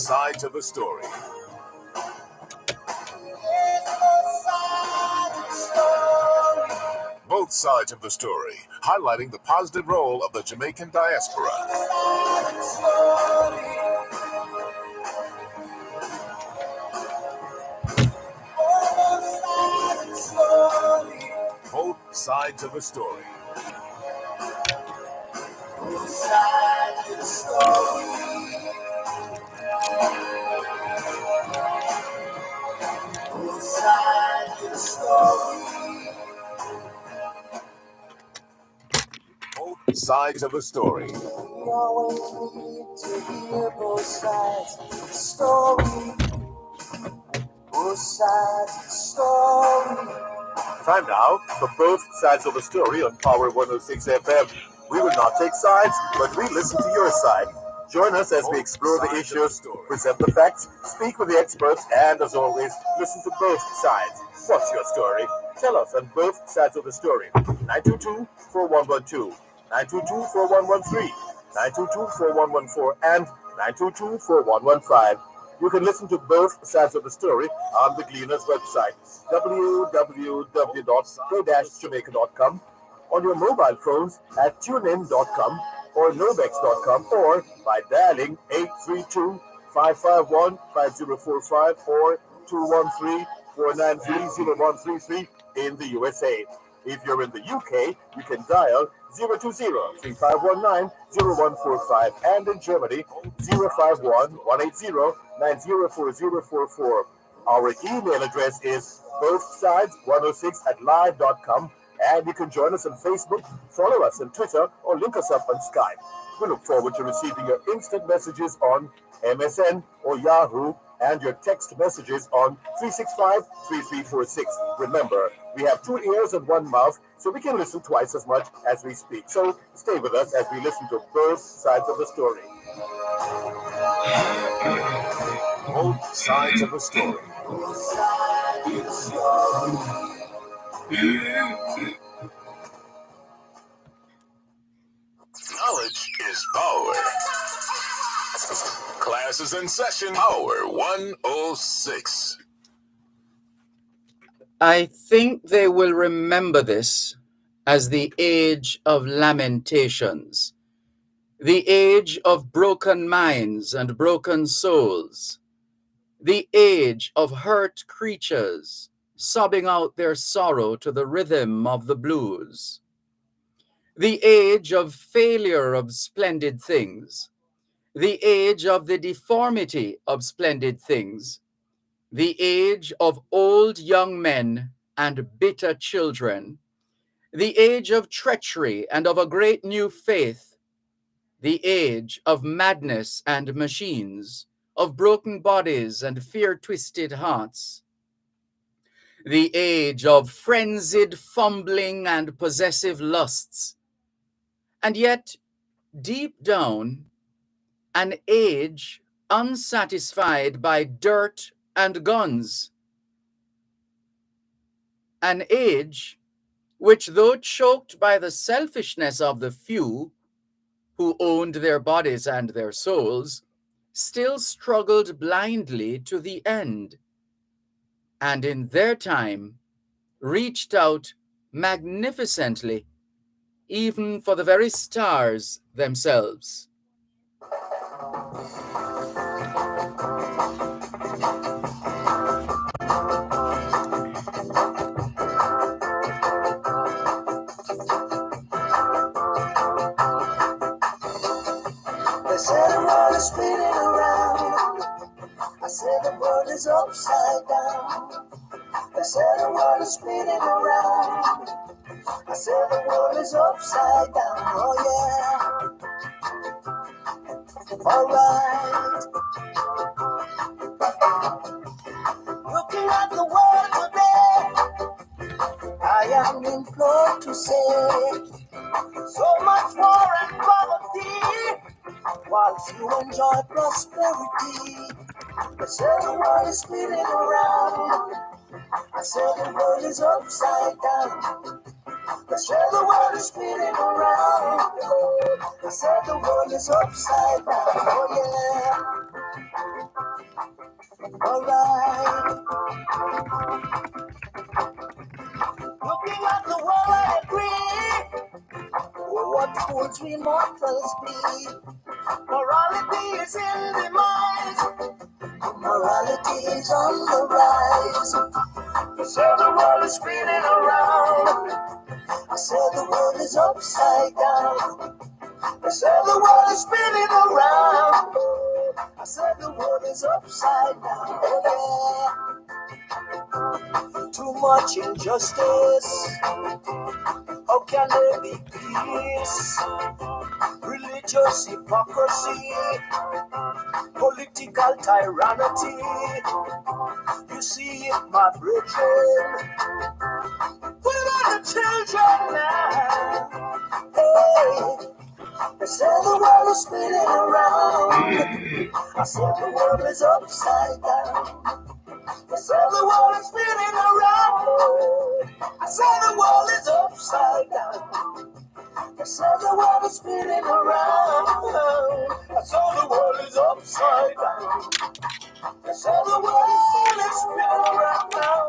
sides of the story. Both sides of the story, highlighting the positive role of the Jamaican diaspora. Both sides of the story. Both sides of the story. Both sides of the story. Both sides of the story. We always need to hear both sides of the story. Both sides of the story. Time now for Both Sides of the Story on Power 106 FM. We will not take sides, but we listen to your side. Join us as we explore the issues, present the facts, speak with the experts, and as always, listen to both sides. What's your story? Tell us on Both Sides of the Story. 922-4112, 922-4113, 922-4114, and 922-4115. You can listen to Both Sides of the Story on the Gleaner's website, www.go-jamaica.com, on your mobile phones at tunein.com or nobex.com, or by dialing 832-551-5045 or 213-493-0133 in the USA. If you're in the UK, you can dial 020-3519-0145, and in Germany, 051-180-904044. Our email address is bothsides106@live.com, and you can join us on Facebook, follow us on Twitter, or link us up on Skype. We look forward to receiving your instant messages on MSN or Yahoo, and your text messages on 365-3346. Remember, we have 2 ears and 1 mouth, so we can listen twice as much as we speak. So stay with us as we listen to both sides of the story. Both sides of the story. Both sides of the story. Knowledge is power. Class is in session. Power 106. I think they will remember this as the age of lamentations, the age of broken minds and broken souls, the age of hurt creatures sobbing out their sorrow to the rhythm of the blues, the age of failure of splendid things, the age of the deformity of splendid things, the age of old young men and bitter children, the age of treachery and of a great new faith, the age of madness and machines, of broken bodies and fear-twisted hearts, the age of frenzied fumbling and possessive lusts, and yet, deep down, an age unsatisfied by dirt and guns, an age which, though choked by the selfishness of the few who owned their bodies and their souls, still struggled blindly to the end, and in their time reached out magnificently, even for the very stars themselves. They say the world is spinning around. I say the world is upside down. They say the world is spinning around. I say the world is upside down. Oh yeah. Alright. Looking at the world today, I am implored to say, so much war and poverty, whilst you enjoy prosperity. They say the world is spinning around. I say the world is upside down. They say the world is spinning around. I say the world is upside down. Oh yeah. Alright, looking at the world, I agree. What fools we mortals be. Morality is in the mind. Morality is on the rise. I said the world is spinning around. I said the world is upside down. I said the world is spinning around. I said the world is upside down. Oh, yeah. Too much injustice. How can there be peace? Religious hypocrisy, political tyranny. You see it, my brethren. What about the children now? Hey, they say the world is spinning around. I said the world is upside down. They say the world is spinning around. I said the world is upside down. They say the world is spinning around. I saw the world is upside down. They say the world is spinning around now.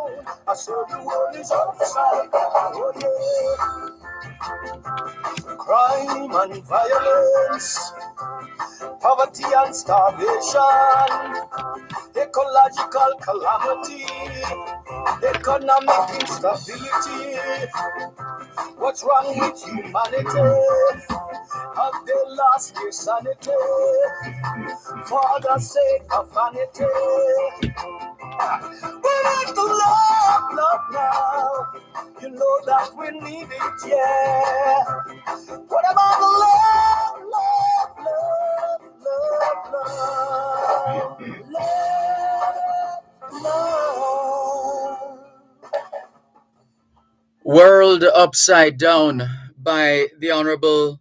I saw the world is upside down. Oh, yeah. Crime and violence, poverty and starvation, ecological calamity, economic instability. What's wrong with humanity? Have they lost their sanity for the sake of vanity? We need to love now. You know that we need it, yeah. What about the love, love? World Upside Down by the Honorable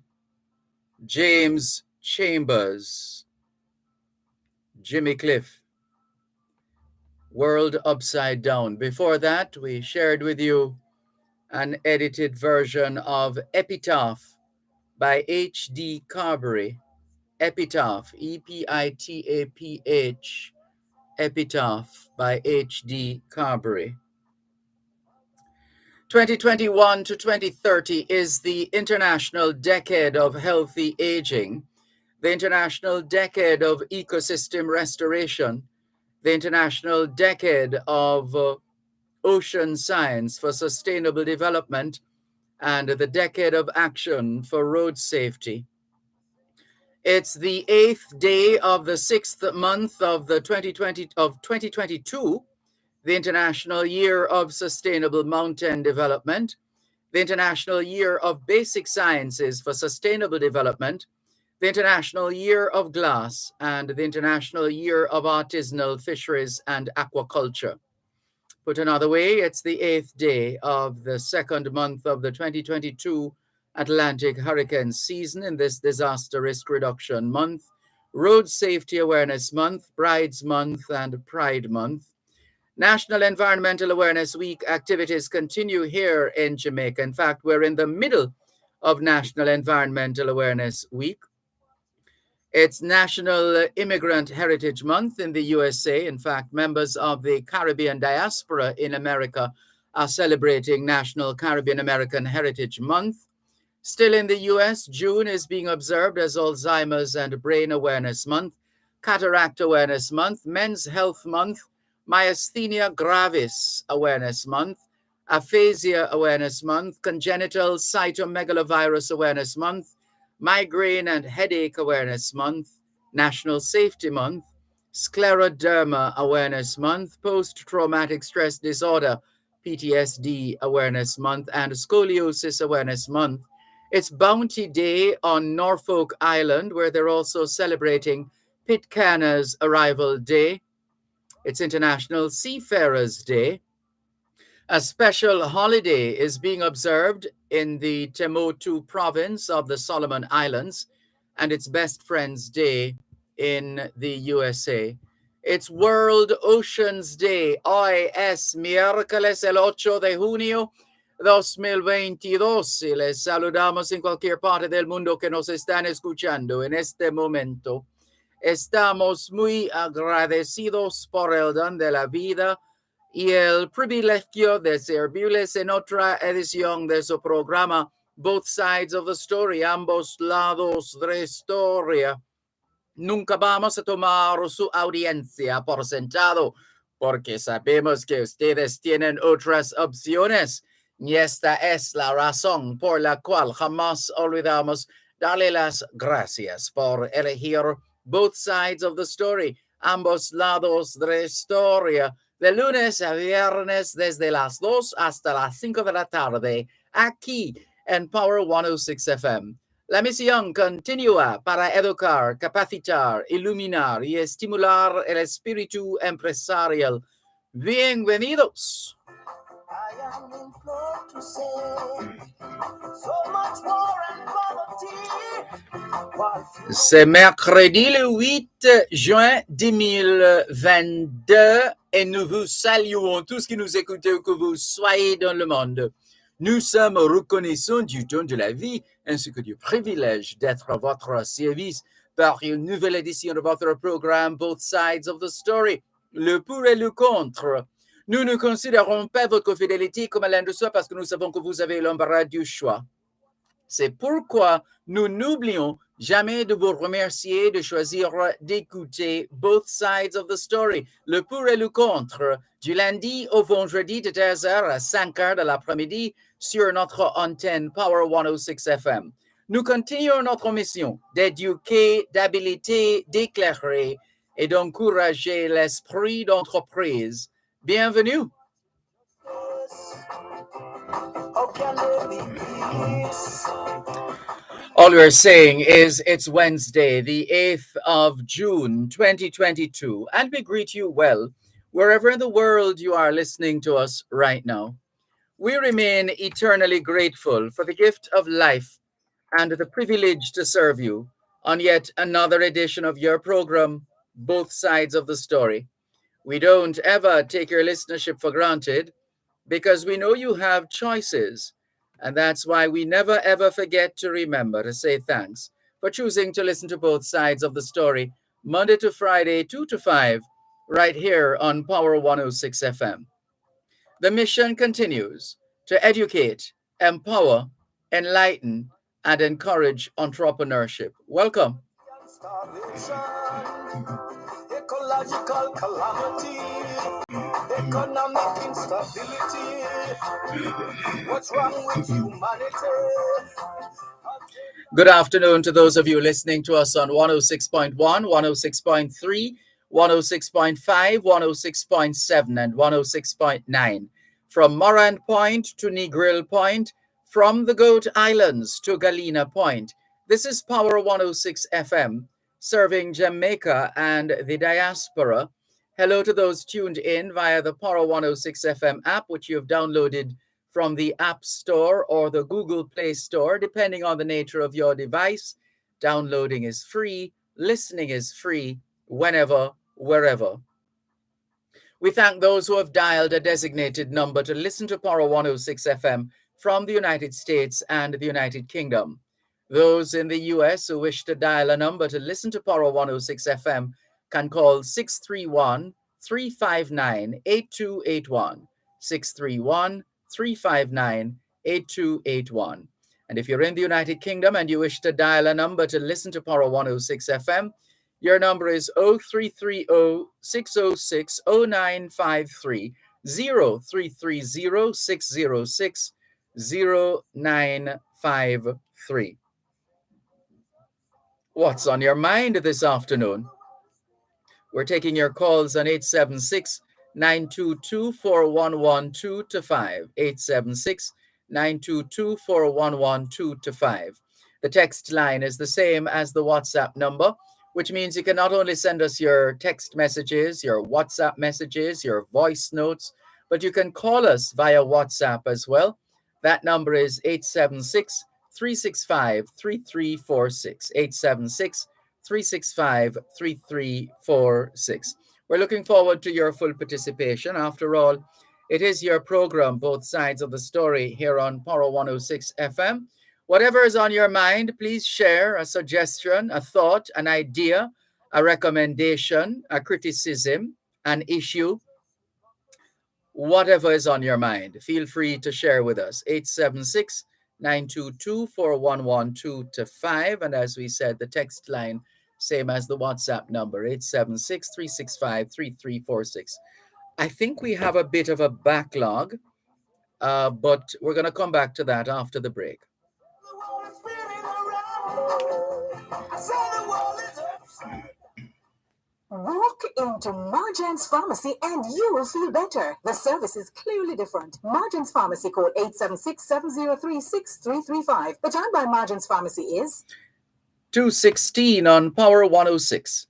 James Chambers, Jimmy Cliff. World Upside Down. Before that, we shared with you an edited version of Epitaph by H.D. Carberry. Epitaph, Epitaph, Epitaph by H.D. Carberry. 2021 to 2030 is the International Decade of Healthy Aging, the International Decade of Ecosystem Restoration, the International Decade of Ocean Science for Sustainable Development, and the Decade of Action for Road Safety. It's the 8th day of the 6th month of 2022, the International Year of Sustainable Mountain Development, the International Year of Basic Sciences for Sustainable Development, the International Year of Glass, and the International Year of Artisanal Fisheries and Aquaculture. Put another way, it's the 8th day of the 2nd month of the 2022 Atlantic hurricane season in this Disaster Risk Reduction Month, Road Safety Awareness Month, Brides Month, and Pride Month. National Environmental Awareness Week activities continue here in Jamaica. In fact, we're in the middle of National Environmental Awareness Week. It's National Immigrant Heritage Month in the USA. In fact, members of the Caribbean diaspora in America are celebrating National Caribbean American Heritage Month. Still in the US, June is being observed as Alzheimer's and Brain Awareness Month, Cataract Awareness Month, Men's Health Month, Myasthenia Gravis Awareness Month, Aphasia Awareness Month, Congenital Cytomegalovirus Awareness Month, Migraine and Headache Awareness Month, National Safety Month, Scleroderma Awareness Month, Post-Traumatic Stress Disorder, PTSD Awareness Month, and Scoliosis Awareness Month. It's Bounty Day on Norfolk Island, where they're also celebrating Pitcairn's Arrival Day. It's International Seafarers Day. A special holiday is being observed in the Temotu province of the Solomon Islands, and it's Best Friends Day in the USA. It's World Oceans Day. Hoy es miércoles el 8 de junio 2022. Y les saludamos en cualquier parte del mundo que nos están escuchando en este momento. Estamos muy agradecidos por el don de la vida y el privilegio de servirles en otra edición de su programa Both Sides of the Story, ambos lados de la historia. Nunca vamos a tomar su audiencia por sentado, porque sabemos que ustedes tienen otras opciones. Y esta es la razón por la cual jamás olvidamos darle las gracias por elegir Both Sides of the Story, ambos lados de la historia, de lunes a viernes desde las 2 hasta las 5 de la tarde, aquí en Power 106 FM. La misión continúa para educar, capacitar, iluminar y estimular el espíritu empresarial. Bienvenidos. I am implored to say so much war and poverty. While few C'est mercredi le 8 juin 2022 et nous vous saluons tous qui nous écoutez où que vous soyez dans le monde. Nous sommes reconnaissants du don de la vie ainsi que du privilège d'être à votre service par une nouvelle édition de votre programme Both Sides of the Story, le pour et le contre. Nous ne considérons pas votre fidélité comme l'un de soi parce que nous savons que vous avez l'embarras du choix. C'est pourquoi nous n'oublions jamais de vous remercier de choisir d'écouter Both Sides of the Story, le pour et le contre, du lundi au vendredi de 13h à 5h de l'après-midi sur notre antenne Power 106 FM. Nous continuons notre mission d'éduquer, d'habiliter, d'éclairer et d'encourager l'esprit d'entreprise. Bienvenue. how can there be peace? All we're saying is it's Wednesday, the 8th of June, 2022, and we greet you well, wherever in the world you are listening to us right now. We remain eternally grateful for the gift of life and the privilege to serve you on yet another edition of your program, Both Sides of the Story. We don't ever take your listenership for granted because we know you have choices. And that's why we never ever forget to remember to say thanks for choosing to listen to Both Sides of the Story, Monday to Friday, 2 to 5, right here on Power 106 FM. The mission continues to educate, empower, enlighten, and encourage entrepreneurship. Welcome. Starvation, ecological calamity, economic instability. What's wrong with humanity? Good afternoon to those of you listening to us on 106.1, 106.3, 106.5, 106.7, and 106.9. From Morant Point to Negril Point, from the Goat Islands to Galena Point. This is Power 106 FM, serving Jamaica and the diaspora. Hello to those tuned in via the Power 106 FM app, which you have downloaded from the App Store or the Google Play Store, depending on the nature of your device. Downloading is free, listening is free, whenever, wherever. We thank those who have dialed a designated number to listen to Power 106 FM from the United States and the United Kingdom. Those in the US who wish to dial a number to listen to Power 106 FM can call 631 359 8281. 631 359 8281. And if you're in the United Kingdom and you wish to dial a number to listen to Power 106 FM, your number is 0330 606 0953, 0330 606 0953. What's on your mind this afternoon? We're taking your calls on 876 922 4112 to 5. 876 922 4112 to 5. The text line is the same as the WhatsApp number, which means you can not only send us your text messages, your WhatsApp messages, your voice notes, but you can call us via WhatsApp as well. That number is 876 365 3346. 876 365 3346. We're looking forward to your full participation. After all, it is your program, Both Sides of the Story, here on Power 106 FM. Whatever is on your mind, please share a suggestion, a thought, an idea, a recommendation, a criticism, an issue, whatever is on your mind, feel free to share with us. 876 922 4112 to 5. And as we said, the text line, same as the WhatsApp number, 876 365 3346. I think we have a bit of a backlog, but we're going to come back to that after the break. Walk into Marjan's Pharmacy and you will feel better. The service is clearly different. Marjan's Pharmacy, call 876-703-6335. The time by Marjan's Pharmacy is 2:16 on Power 106.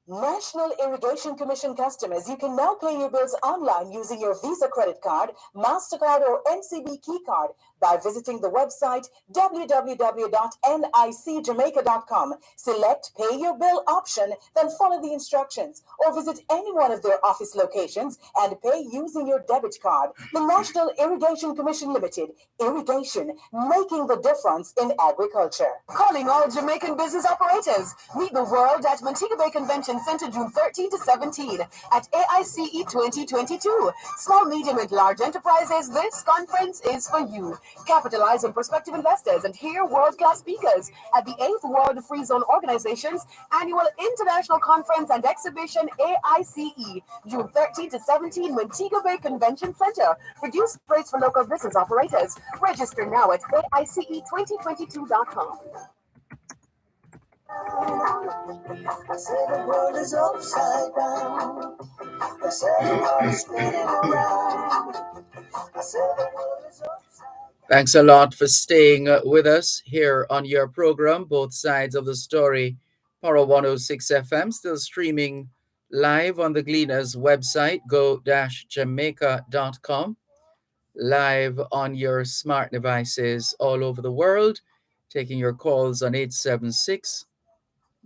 National Irrigation Commission customers, you can now pay your bills online using your Visa credit card, MasterCard, or NCB key card by visiting the website www.nicjamaica.com. Select Pay Your Bill option, then follow the instructions, or visit any one of their office locations and pay using your debit card. The National Irrigation Commission Limited, irrigation, making the difference in agriculture. Calling all Jamaican business operators. Meet the world at Montego Bay Convention Center June 13 to 17 at AICE 2022. Small, medium, and large enterprises, this conference is for you. Capitalize on prospective investors and hear world-class speakers at the 8th World Free Zone Organization's annual International Conference and Exhibition AICE, June 13 to 17, Montego Bay Convention Center. Reduced rates for local business operators. Register now at AICE2022.com. I said the world is upside down. I said the world is spinning around. I said the world is upside down. Thanks a lot for staying with us here on your program, Both Sides of the Story, Power 106 FM, still streaming live on the Gleaners website, go-jamaica.com, live on your smart devices all over the world, taking your calls on 876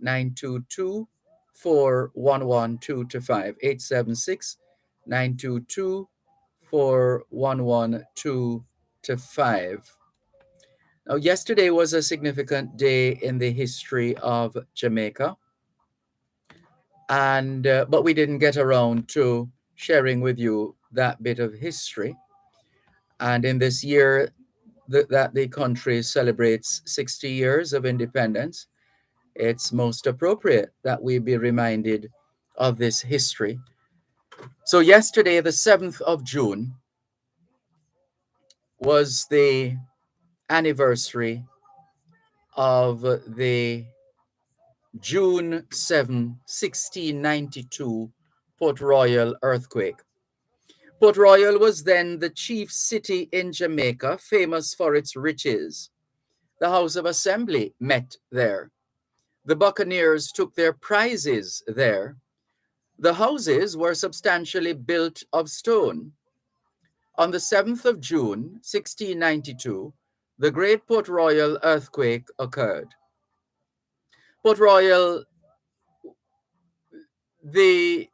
922 4112 to 5. 876 922 4112 to 5. Now, yesterday was a significant day in the history of Jamaica, and but we didn't get around to sharing with you that bit of history. And in this year that the country celebrates 60 years of independence, it's most appropriate that we be reminded of this history. So yesterday, the 7th of June, was the anniversary of the June 7, 1692 Port Royal earthquake. Port Royal was then the chief city in Jamaica, famous for its riches. The House of Assembly met there. The Buccaneers took their prizes there. The houses were substantially built of stone. On the 7th of June, 1692, the Great Port Royal earthquake occurred. Port Royal, the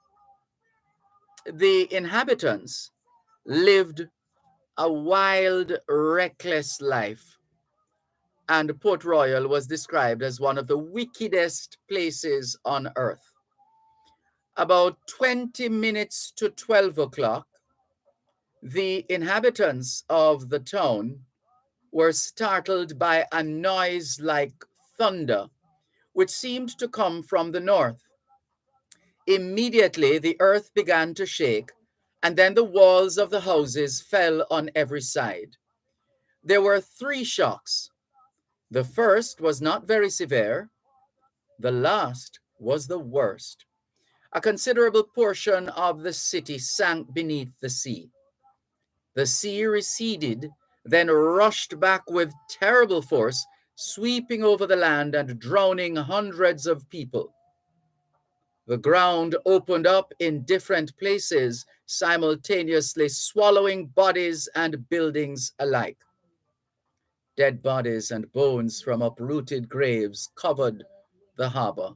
inhabitants lived a wild, reckless life, and Port Royal was described as one of the wickedest places on earth. About 20 minutes to 12 o'clock, the inhabitants of the town were startled by a noise like thunder, which seemed to come from the north. Immediately, the earth began to shake, and then the walls of the houses fell on every side. There were 3 shocks. The first was not very severe. The last was the worst. A considerable portion of the city sank beneath the sea. The sea receded, then rushed back with terrible force, sweeping over the land and drowning hundreds of people. The ground opened up in different places, simultaneously swallowing bodies and buildings alike. Dead bodies and bones from uprooted graves covered the harbor.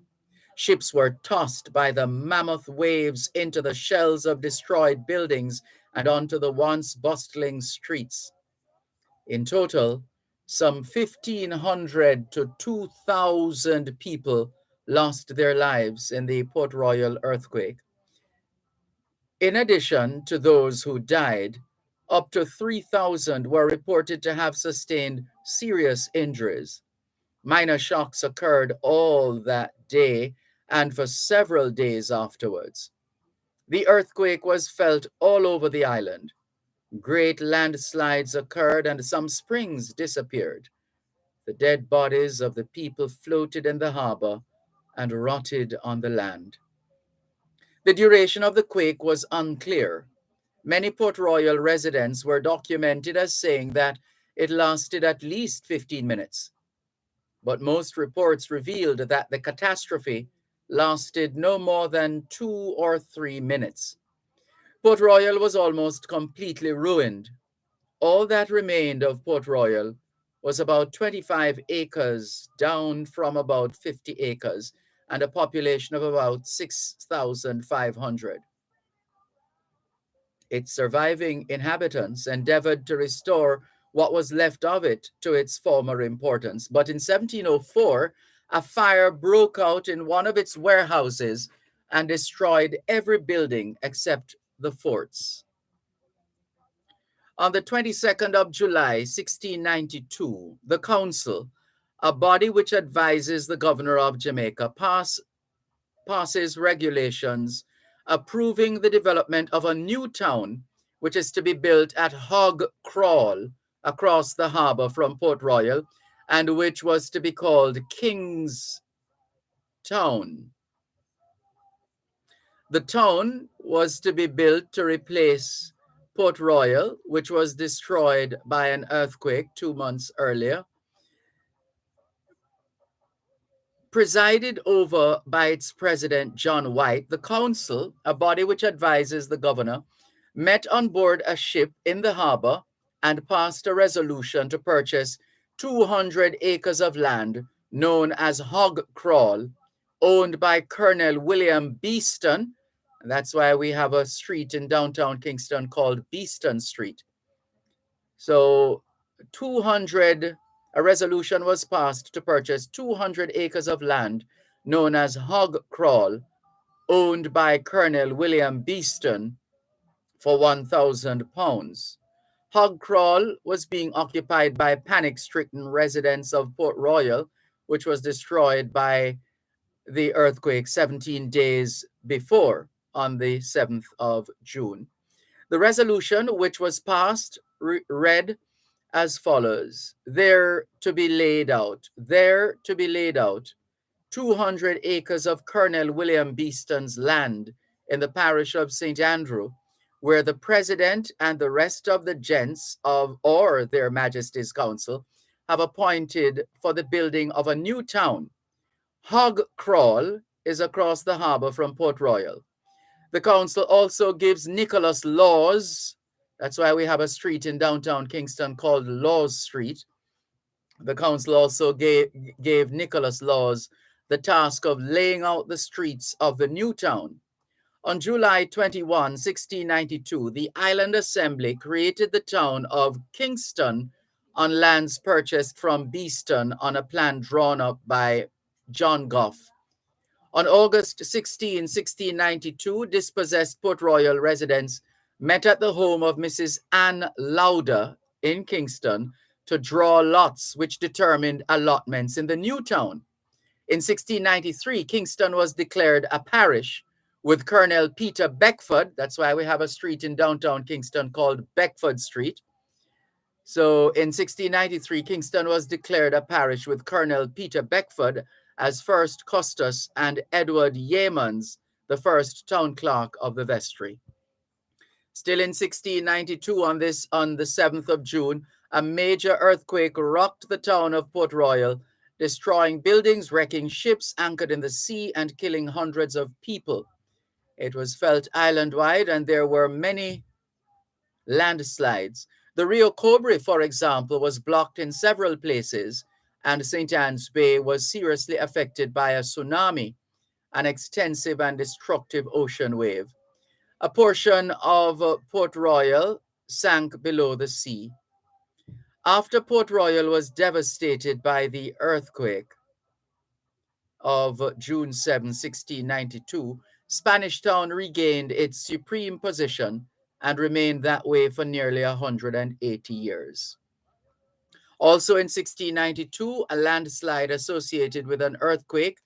Ships were tossed by the mammoth waves into the shells of destroyed buildings and onto the once bustling streets. In total, some 1,500 to 2,000 people lost their lives in the Port Royal earthquake. In addition to those who died, up to 3,000 were reported to have sustained serious injuries. Minor shocks occurred all that day and for several days afterwards. The earthquake was felt all over the island. Great landslides occurred and some springs disappeared. The dead bodies of the people floated in the harbor and rotted on the land. The duration of the quake was unclear. Many Port Royal residents were documented as saying that it lasted at least 15 minutes. But most reports revealed that the catastrophe lasted no more than 2 or 3 minutes. Port Royal was almost completely ruined. All that remained of Port Royal was about 25 acres, down from about 50 acres, and a population of about 6,500. Its surviving inhabitants endeavored to restore what was left of it to its former importance. But in 1704, a fire broke out in one of its warehouses and destroyed every building except the forts. On the 22nd of July, 1692, the Council, a body which advises the governor of Jamaica, passes regulations approving the development of a new town which is to be built at Hog Crawl across the harbor from Port Royal and which was to be called King's Town. The town was to be built to replace Port Royal, which was destroyed by an earthquake 2 months earlier. Presided over by its president, John White, the council, a body which advises the governor, met on board a ship in the harbor and passed a resolution to purchase 200 acres of land known as Hog Crawl, owned by Colonel William Beeston. And that's why we have a street in downtown Kingston called Beeston Street. So a resolution was passed to purchase 200 acres of land known as Hog Crawl, owned by Colonel William Beeston, for £1,000. Hog Crawl was being occupied by panic-stricken residents of Port Royal, which was destroyed by the earthquake 17 days before, on the 7th of June. The resolution, which was passed, read as follows: there to be laid out 200 acres of Colonel William Beeston's land in the parish of St. Andrew, where the president and the rest of the gents of or their majesty's council have appointed for the building of a new town. Hog Crawl is across the harbor from Port Royal. The council also gives Nicholas Laws, that's why we have a street in downtown Kingston called Laws Street. The council also gave Nicholas Laws the task of laying out the streets of the new town. On July 21, 1692, the Island Assembly created the town of Kingston on lands purchased from Beeston on a plan drawn up by John Gough. On August 16, 1692, dispossessed Port Royal residents met at the home of Mrs. Anne Lauder in Kingston to draw lots which determined allotments in the new town. In 1693, Kingston was declared a parish with Colonel Peter Beckford. That's why we have a street in downtown Kingston called Beckford Street. So in 1693, Kingston was declared a parish with Colonel Peter Beckford as first custos and Edward Yeamans, the first town clerk of the vestry. Still in 1692, on the 7th of June, a major earthquake rocked the town of Port Royal, destroying buildings, wrecking ships anchored in the sea, and killing hundreds of people. It was felt island-wide, and there were many landslides. The Rio Cobre, for example, was blocked in several places, and St. Anne's Bay was seriously affected by a tsunami, an extensive and destructive ocean wave. A portion of Port Royal sank below the sea. After Port Royal was devastated by the earthquake, of June 7, 1692, Spanish Town regained its supreme position and remained that way for nearly 180 years. Also in 1692, a landslide associated with an earthquake,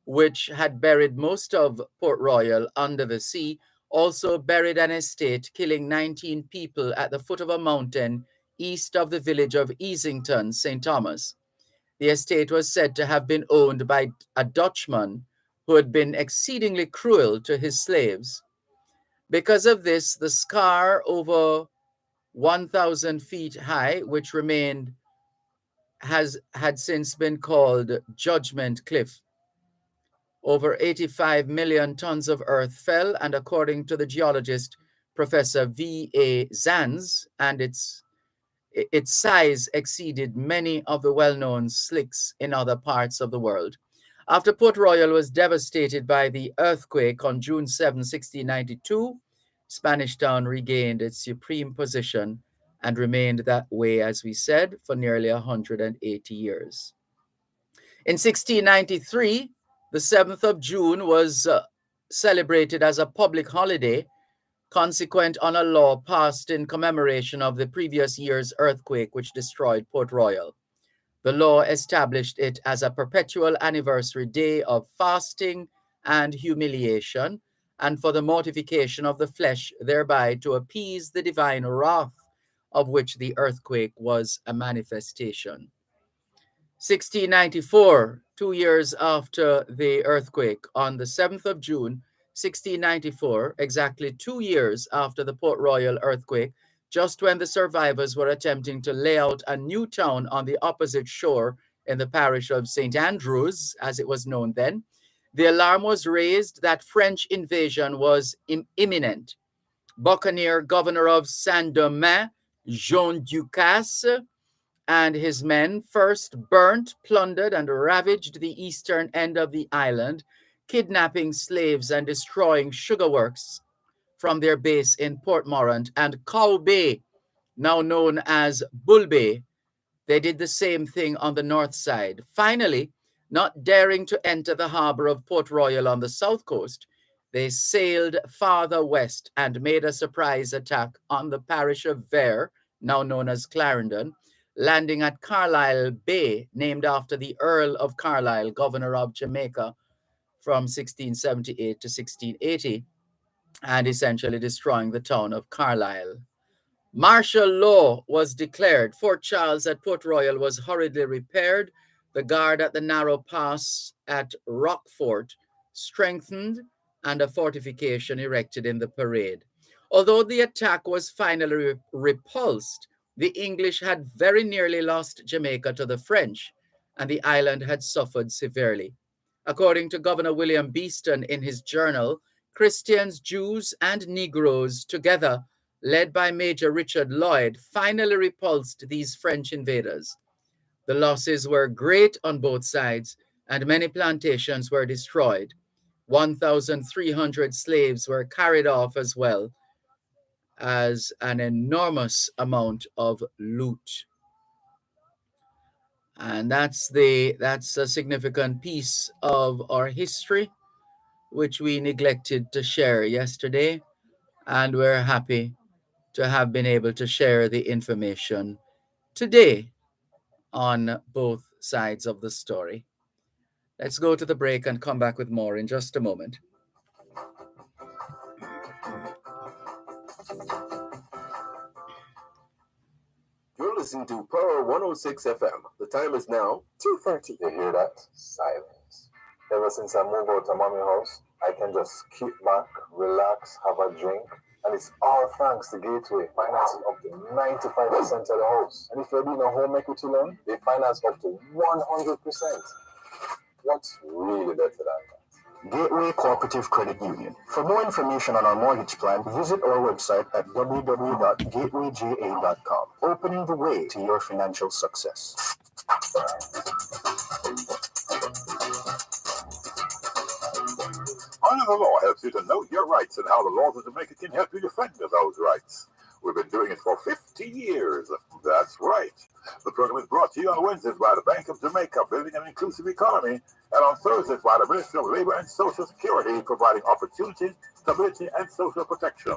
which had buried most of Port Royal under the sea, also buried an estate, killing 19 people at the foot of a mountain east of the village of Easington, St. Thomas. The estate was said to have been owned by a Dutchman who had been exceedingly cruel to his slaves. Because of this, the scar over 1,000 feet high, which remained, had since been called Judgment Cliff. Over 85 million tons of earth fell, and according to the geologist Professor V.A. Zanz, and its size exceeded many of the well-known slicks in other parts of the world. After Port Royal was devastated by the earthquake on June 7, 1692, Spanish Town regained its supreme position and remained that way, as we said, for nearly 180 years. In 1693, the 7th of June was celebrated as a public holiday, consequent on a law passed in commemoration of the previous year's earthquake which destroyed Port Royal. The law established it as a perpetual anniversary day of fasting and humiliation, and for the mortification of the flesh, thereby to appease the divine wrath of which the earthquake was a manifestation. 1694, 2 years after the earthquake, on the 7th of June, 1694, exactly 2 years after the Port Royal earthquake, just when the survivors were attempting to lay out a new town on the opposite shore in the parish of St. Andrews, as it was known then, the alarm was raised that French invasion was imminent. Buccaneer governor of Saint-Domingue, Jean Ducasse, and his men first burnt, plundered, and ravaged the eastern end of the island, kidnapping slaves and destroying sugar works from their base in Port Morant and Cow Bay, now known as Bull Bay. They did the same thing on the north side. Finally, not daring to enter the harbor of Port Royal on the south coast, they sailed farther west and made a surprise attack on the parish of Vere, now known as Clarendon, landing at Carlisle Bay, named after the Earl of Carlisle, governor of Jamaica from 1678 to 1680, and essentially destroying the town of Carlisle. Martial law was declared. Fort Charles at Port Royal was hurriedly repaired. The guard at the narrow pass at Rockfort strengthened, and a fortification erected in the parade. Although the attack was finally repulsed, the English had very nearly lost Jamaica to the French, and the island had suffered severely. According to Governor William Beeston in his journal, Christians, Jews, and Negroes together, led by Major Richard Lloyd, finally repulsed these French invaders. The losses were great on both sides, and many plantations were destroyed. 1,300 slaves were carried off, as well as an enormous amount of loot. And that's a significant piece of our history, which we neglected to share yesterday, and we're happy to have been able to share the information today on both sides of the story. Let's go to the break and come back with more in just a moment. You're listening to Power 106 FM. The time is now 2:30. You hear that? Silence. Ever since I moved out to mommy house, I can just kick back, relax, have a drink, and it's all thanks to Gateway. Financing up to 95% of the house. And if you're doing a home equity loan, they finance up to 100%. What's really better than that? Gateway Cooperative Credit Union. For more information on our mortgage plan, visit our website at www.gatewayga.com, opening the way to your financial success. Honor the Law helps you to know your rights and how the laws of Jamaica can help you defend those rights. We've been doing it for 15 years. That's right. The program is brought to you on Wednesdays by the Bank of Jamaica, building an inclusive economy, And on Thursdays, by the Ministry of Labor and Social Security, providing opportunity, stability, and social protection.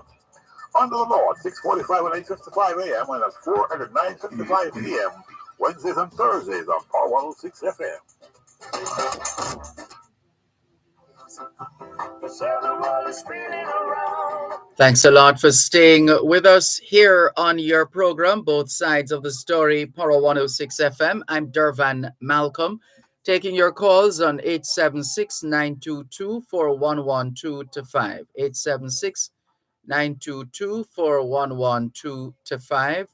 Under the law at 6:45 and 8:55 a.m. and at 4 and at 9:55 p.m. Wednesdays and Thursdays on Power 106 FM. Thanks a lot for staying with us here on your program, Both Sides of the Story, Power 106 FM. I'm Dervan Malcolm, taking your calls on 876-922-4112-5. 876-922-4112-5.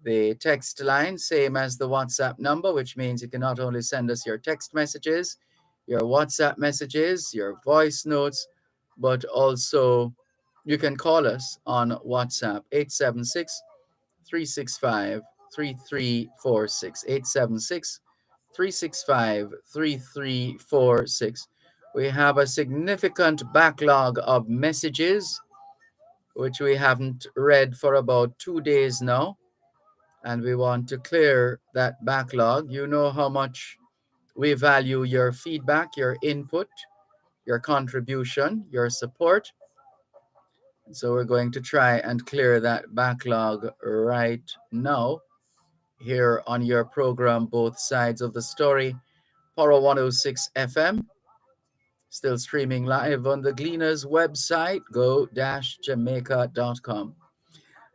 The text line, same as the WhatsApp number, which means you can not only send us your text messages, your WhatsApp messages, your voice notes, but also you can call us on WhatsApp, 876-365-3346, 876-365-3346. We have a significant backlog of messages, which we haven't read for about 2 days now, and we want to clear that backlog. You know how much we value your feedback, your input, your contribution, your support. So we're going to try and clear that backlog right now here on your program, Both Sides of the Story, Power 106 FM. Still streaming live on the Gleaners website, go-jamaica.com.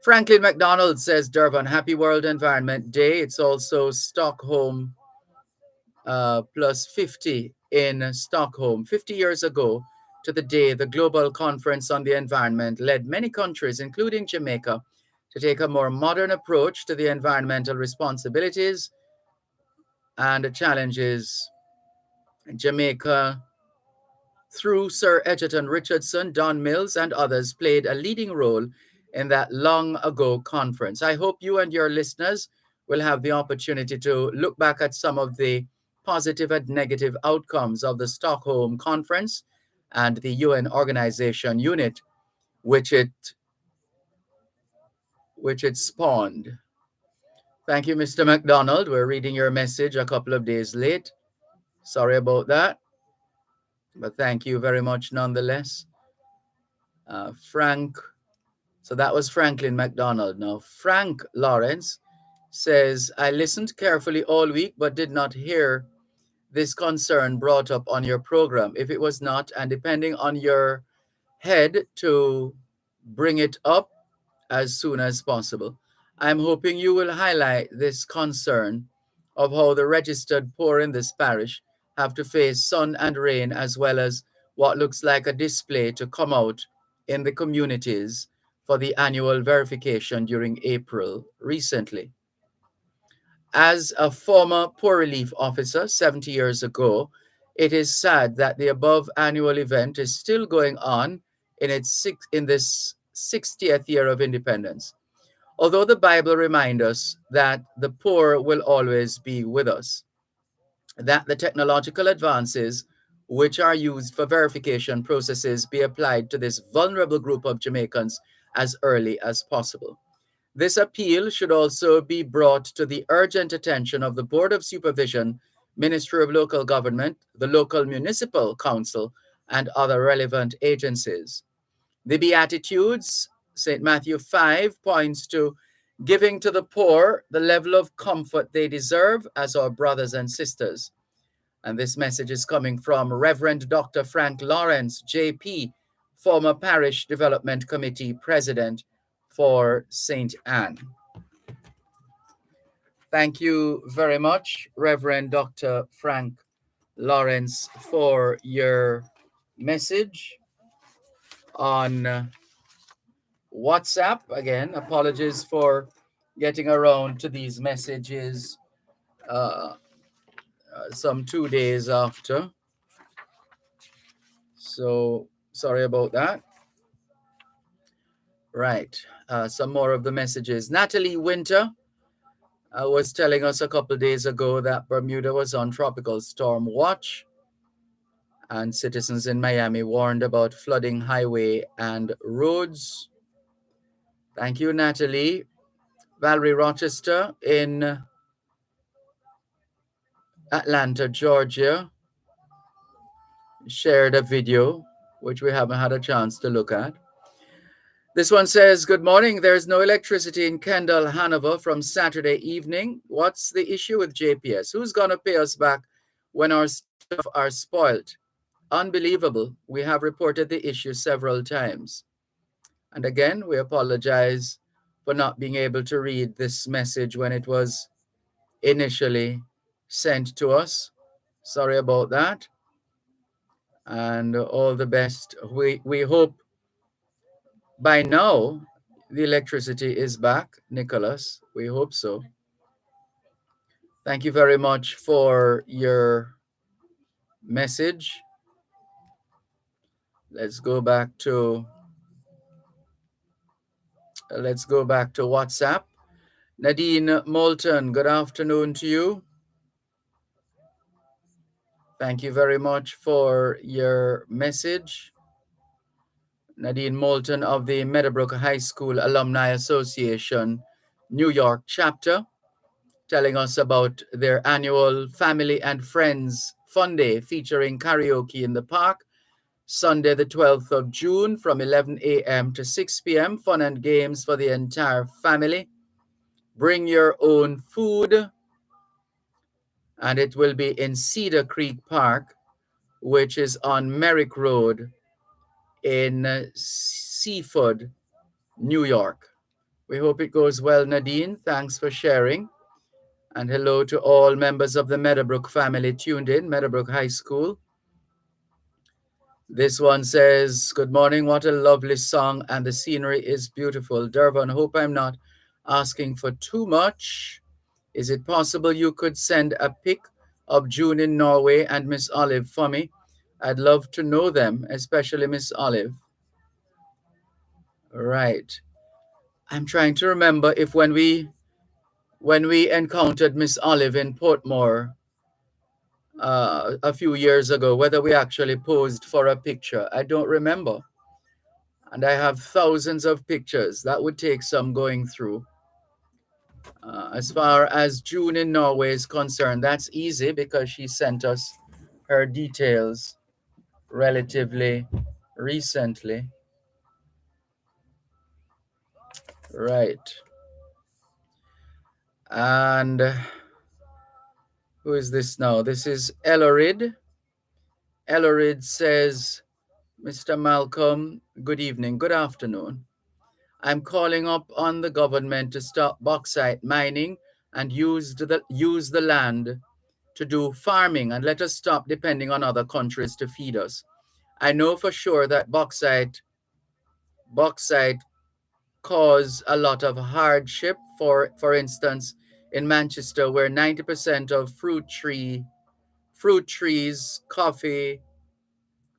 Franklin McDonald says, Dervan, happy World Environment Day. It's also Stockholm plus 50 in Stockholm. 50 years ago to the day, the Global Conference on the Environment led many countries, including Jamaica, to take a more modern approach to the environmental responsibilities and the challenges. Jamaica, through Sir Egerton Richardson, Don Mills, and others, played a leading role in that long ago conference. I hope you and your listeners will have the opportunity to look back at some of the positive and negative outcomes of the Stockholm Conference and the UN organization unit which it spawned. Thank you, Mr. McDonald. We're reading your message a couple of days late. Sorry about that, but thank you very much nonetheless. Frank, so that was Franklin McDonald. Now, Frank Lawrence says, I listened carefully all week but did not hear this concern brought up on your program. If it was not, and depending on your head to bring it up as soon as possible, I'm hoping you will highlight this concern of how the registered poor in this parish have to face sun and rain, as well as what looks like a display to come out in the communities for the annual verification during April recently. As a former poor relief officer 70 years ago, it is sad that the above annual event is still going on in this 60th year of independence. Although the Bible reminds us that the poor will always be with us, that the technological advances which are used for verification processes be applied to this vulnerable group of Jamaicans as early as possible. This appeal should also be brought to the urgent attention of the Board of Supervision, Ministry of Local Government, the local municipal council, and other relevant agencies. The Beatitudes, St. Matthew 5, points to giving to the poor the level of comfort they deserve as our brothers and sisters. And this message is coming from Reverend Dr. Frank Lawrence, JP, former Parish Development Committee President for St. Anne. Thank you very much, Reverend Dr. Frank Lawrence, for your message on WhatsApp. Again, apologies for getting around to these messages some 2 days after. So sorry about that. Right. Some more of the messages. Natalie Winter was telling us a couple days ago that Bermuda was on tropical storm watch, and citizens in Miami warned about flooding highway and roads. Thank you, Natalie. Valerie Rochester in Atlanta, Georgia, shared a video which we haven't had a chance to look at. This one says, "Good morning. There's no electricity in Kendall, Hanover from Saturday evening. What's the issue with JPS? Who's going to pay us back when our stuff are spoiled? Unbelievable. We have reported the issue several times." And again, we apologize for not being able to read this message when it was initially sent to us. Sorry about that. And all the best. We hope by now the electricity is back, Nicholas. We hope so. Thank you very much for your message. Let's go back to WhatsApp. Nadine Moulton, good afternoon to you. Thank you very much for your message. Nadine Moulton of the Meadowbrook High School Alumni Association, New York chapter, telling us about their annual Family and Friends Fun Day featuring karaoke in the park, Sunday the 12th of June from 11 a.m. to 6 p.m. Fun and games for the entire family. Bring your own food, and it will be in Cedar Creek Park, which is on Merrick Road in Seaford, New York. We hope it goes well, Nadine. Thanks for sharing. And hello to all members of the Meadowbrook family tuned in, Meadowbrook High School. This one says, "Good morning. What a lovely song, and the scenery is beautiful. Dervan, hope I'm not asking for too much. Is it possible you could send a pic of June in Norway and Miss Olive for me? I'd love to know them, especially Miss Olive." Right. I'm trying to remember if when we encountered Miss Olive in Portmore a few years ago, whether we actually posed for a picture. I don't remember. And I have thousands of pictures. That would take some going through. As far as June in Norway is concerned, that's easy because she sent us her details relatively recently. Right. And who is this now? This is Elorid. Elorid says, "Mr. Malcolm, good evening, good afternoon. I'm calling up on the government to stop bauxite mining and use the land to do farming, and let us stop depending on other countries to feed us. I know for sure that bauxite cause a lot of hardship. For instance, in Manchester, where 90% of fruit trees,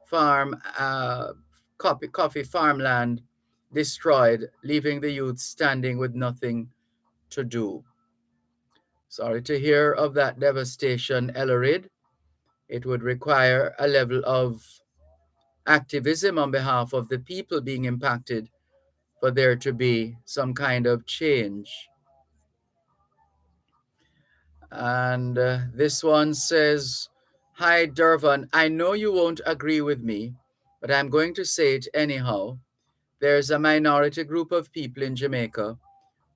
farm coffee farmland destroyed, leaving the youth standing with nothing to do." Sorry to hear of that devastation, Elorid. It would require a level of activism on behalf of the people being impacted for there to be some kind of change. And this one says, "Hi, Dervan. I know you won't agree with me, but I'm going to say it anyhow. There's a minority group of people in Jamaica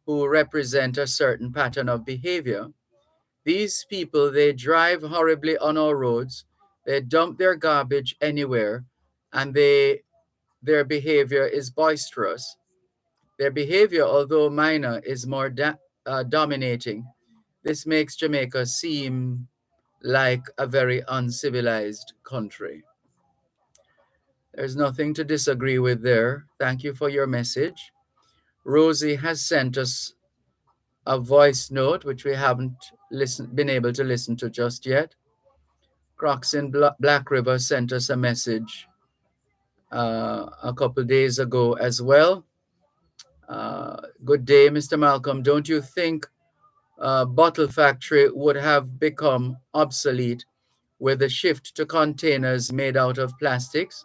who represent a certain pattern of behavior. These people, they drive horribly on our roads, they dump their garbage anywhere, and their behavior is boisterous. Their behavior, although minor, is more dominating. This makes Jamaica seem like a very uncivilized country." There's nothing to disagree with there. Thank you for your message. Rosie has sent us a voice note, which we haven't been able to listen to just yet. Crocs in Black River sent us a message a couple days ago as well. Good day, Mr. Malcolm. Don't you think bottle factory would have become obsolete with the shift to containers made out of plastics?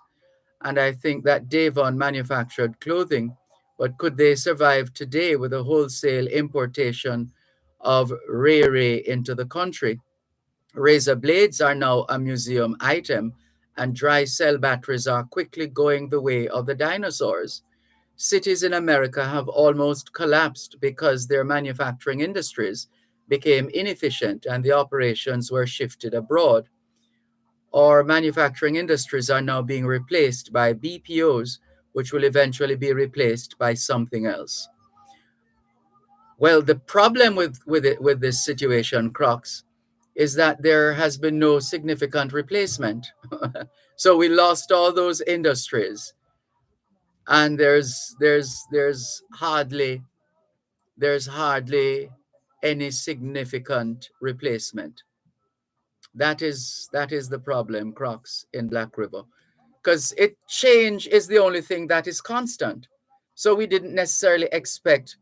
And I think that Dervan manufactured clothing, but could they survive today with a wholesale importation of Ray into the country? Razor blades are now a museum item, and dry cell batteries are quickly going the way of the dinosaurs. Cities in America have almost collapsed because their manufacturing industries became inefficient and the operations were shifted abroad. Our manufacturing industries are now being replaced by BPOs, which will eventually be replaced by something else. Well, the problem with this situation, Crocs, is that there has been no significant replacement. So we lost all those industries, and there's hardly any significant replacement. That is the problem, Crocs, in Black River, because change is the only thing that is constant. So we didn't necessarily expect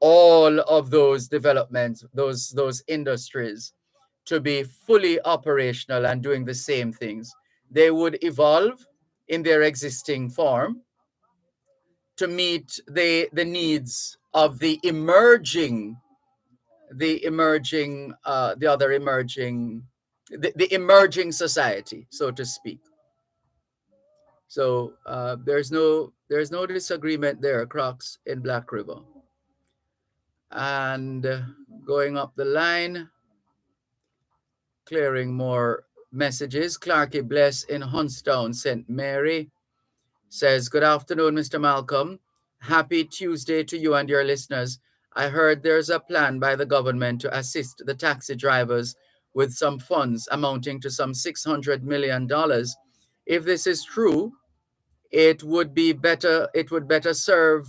all of those developments, those industries, to be fully operational and doing the same things. They would evolve in their existing form to meet the needs of the emerging society, so to speak. So there's no disagreement there, Crocs, in Black River. And going up the line, clearing more messages. Clarky Bless in Hunstown, St. Mary, says, "Good afternoon, Mr. Malcolm. Happy Tuesday to you and your listeners. I heard there's a plan by the government to assist the taxi drivers with some funds amounting to some $600 million. If this is true, it would better serve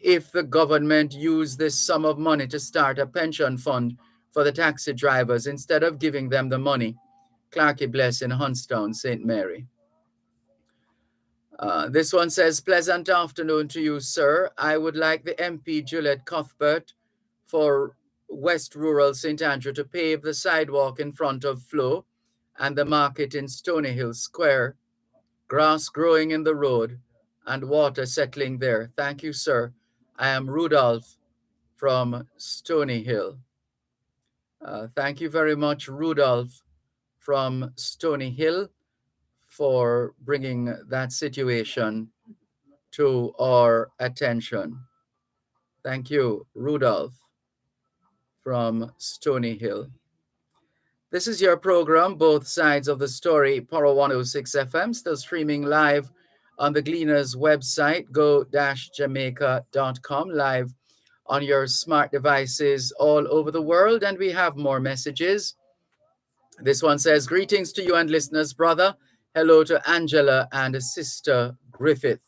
if the government used this sum of money to start a pension fund for the taxi drivers instead of giving them the money." Clarky Bless in Hunstown, St. Mary. This one says, "Pleasant afternoon to you, sir. I would like the MP Juliet Cuthbert for West Rural St. Andrew to pave the sidewalk in front of Flo and the market in Stony Hill Square. Grass growing in the road and water settling there. Thank you, sir. I am Rudolph from Stony Hill." Thank you very much, Rudolph from Stony Hill, for bringing that situation to our attention. Thank you, Rudolph from Stony Hill. This is your program, Both Sides of the Story, Power 106 FM, still streaming live on the Gleaners website, go-jamaica.com, live on your smart devices all over the world. And we have more messages. This one says, "Greetings to you and listeners, brother. Hello to Angela and Sister Griffith."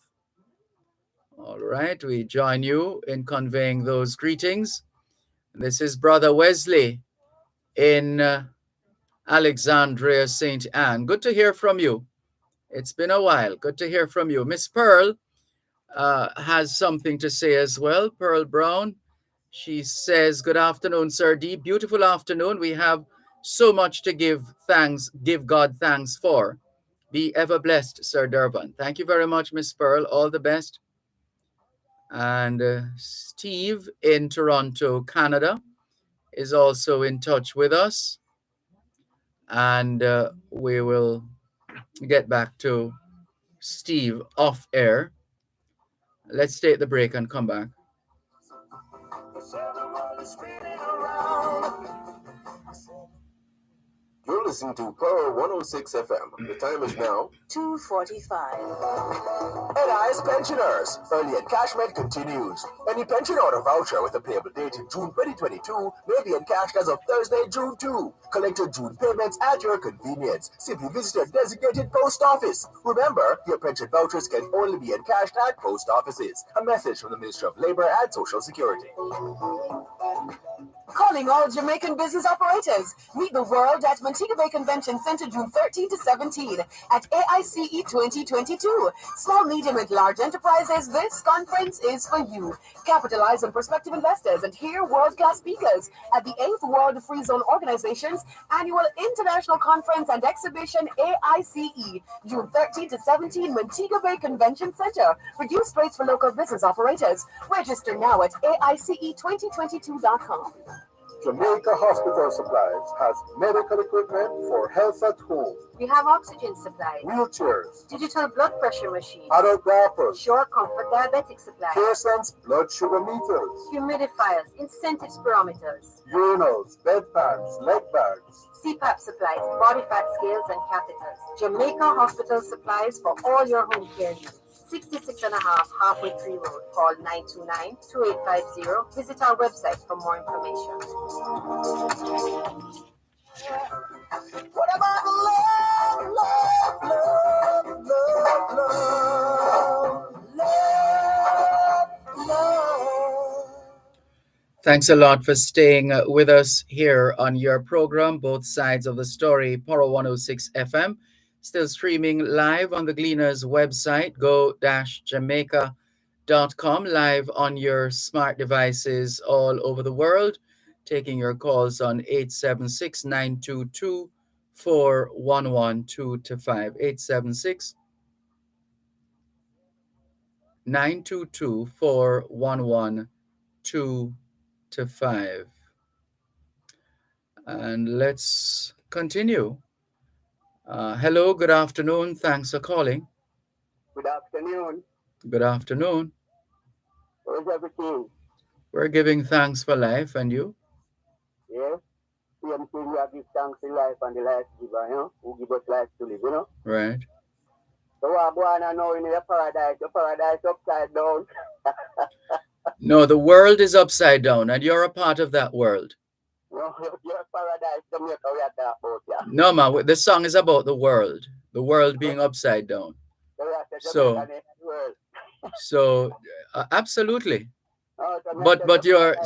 All right, we join you in conveying those greetings. This is Brother Wesley in Alexandria, St. Anne. Good to hear from you. It's been a while. Good to hear from you. Miss Pearl has something to say as well. Pearl Brown. She says, "Good afternoon, Sir D. Beautiful afternoon. We have so much to give God thanks for. Be ever blessed, Sir Dervan." Thank you very much, Miss Pearl. All the best. And Steve in Toronto, Canada, is also in touch with us. And we will get back to Steve off air. Let's take the break and come back. You're listening to Power 106 FM. The time is now 2:45. NI's pensioners. Early encashment continues. Any pension order voucher with a payable date in June 2022 may be encashed as of Thursday, June 2. Collect your June payments at your convenience. Simply visit your designated post office. Remember, your pension vouchers can only be encashed at post offices. A message from the Ministry of Labor and Social Security. Calling all Jamaican business operators. Meet the world at Montego Bay Convention Center June 13 to 17 at AICE 2022. Small, medium, and large enterprises, this conference is for you. Capitalize on prospective investors and hear world-class speakers at the 8th World Free Zone Organization's annual International Conference and Exhibition AICE, June 13 to 17, Montego Bay Convention Center. Reduced rates for local business operators. Register now at AICE2022.com. Jamaica Hospital Supplies has medical equipment for health at home. We have oxygen supplies, Wheelchairs, digital blood pressure machines, adult diapers, Sure Comfort diabetic supplies, CareSense blood sugar meters, humidifiers, incentive spirometers, urinals, bedpans, leg bags, CPAP supplies, body fat scales and catheters. Jamaica Hospital Supplies for all your home care needs. 66 and a half Halfway Tree Road. Call 929-2850. Visit our website for more information. What about love, love, love, love, love, love? Thanks a lot for staying with us here on your program, Both Sides of the Story, Poro 106 FM. Still streaming live on the Gleaners website, go-jamaica.com, live on your smart devices all over the world, taking your calls on 876-922-4112-5, 876-922-4112-5. And let's continue. Hello, good afternoon. Thanks for calling. Good afternoon. Good afternoon. How's everything? We're giving thanks for life, and you? Yes. Same thing, we have give thanks to life and the life giver, who give us life to live, Right. So what go on now in your paradise upside down. No, the world is upside down, and you're a part of that world. No, your paradise, Jamaica, we are talking about, yeah. No, man, the song is about the world being upside down. So absolutely. Oh, But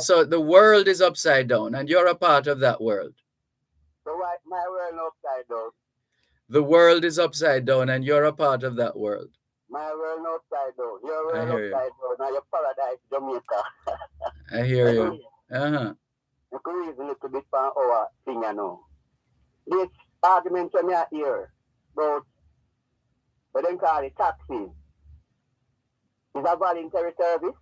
so the world is upside down, and you're a part of that world. So why my world upside down? The world is upside down, and you're a part of that world. My world upside down. Your world hear upside down. Now your paradise, Jamaica. I hear you. Uh-huh. You could reason a little bit for our thing, This argument from your ear about what they call it taxis. Is a voluntary service?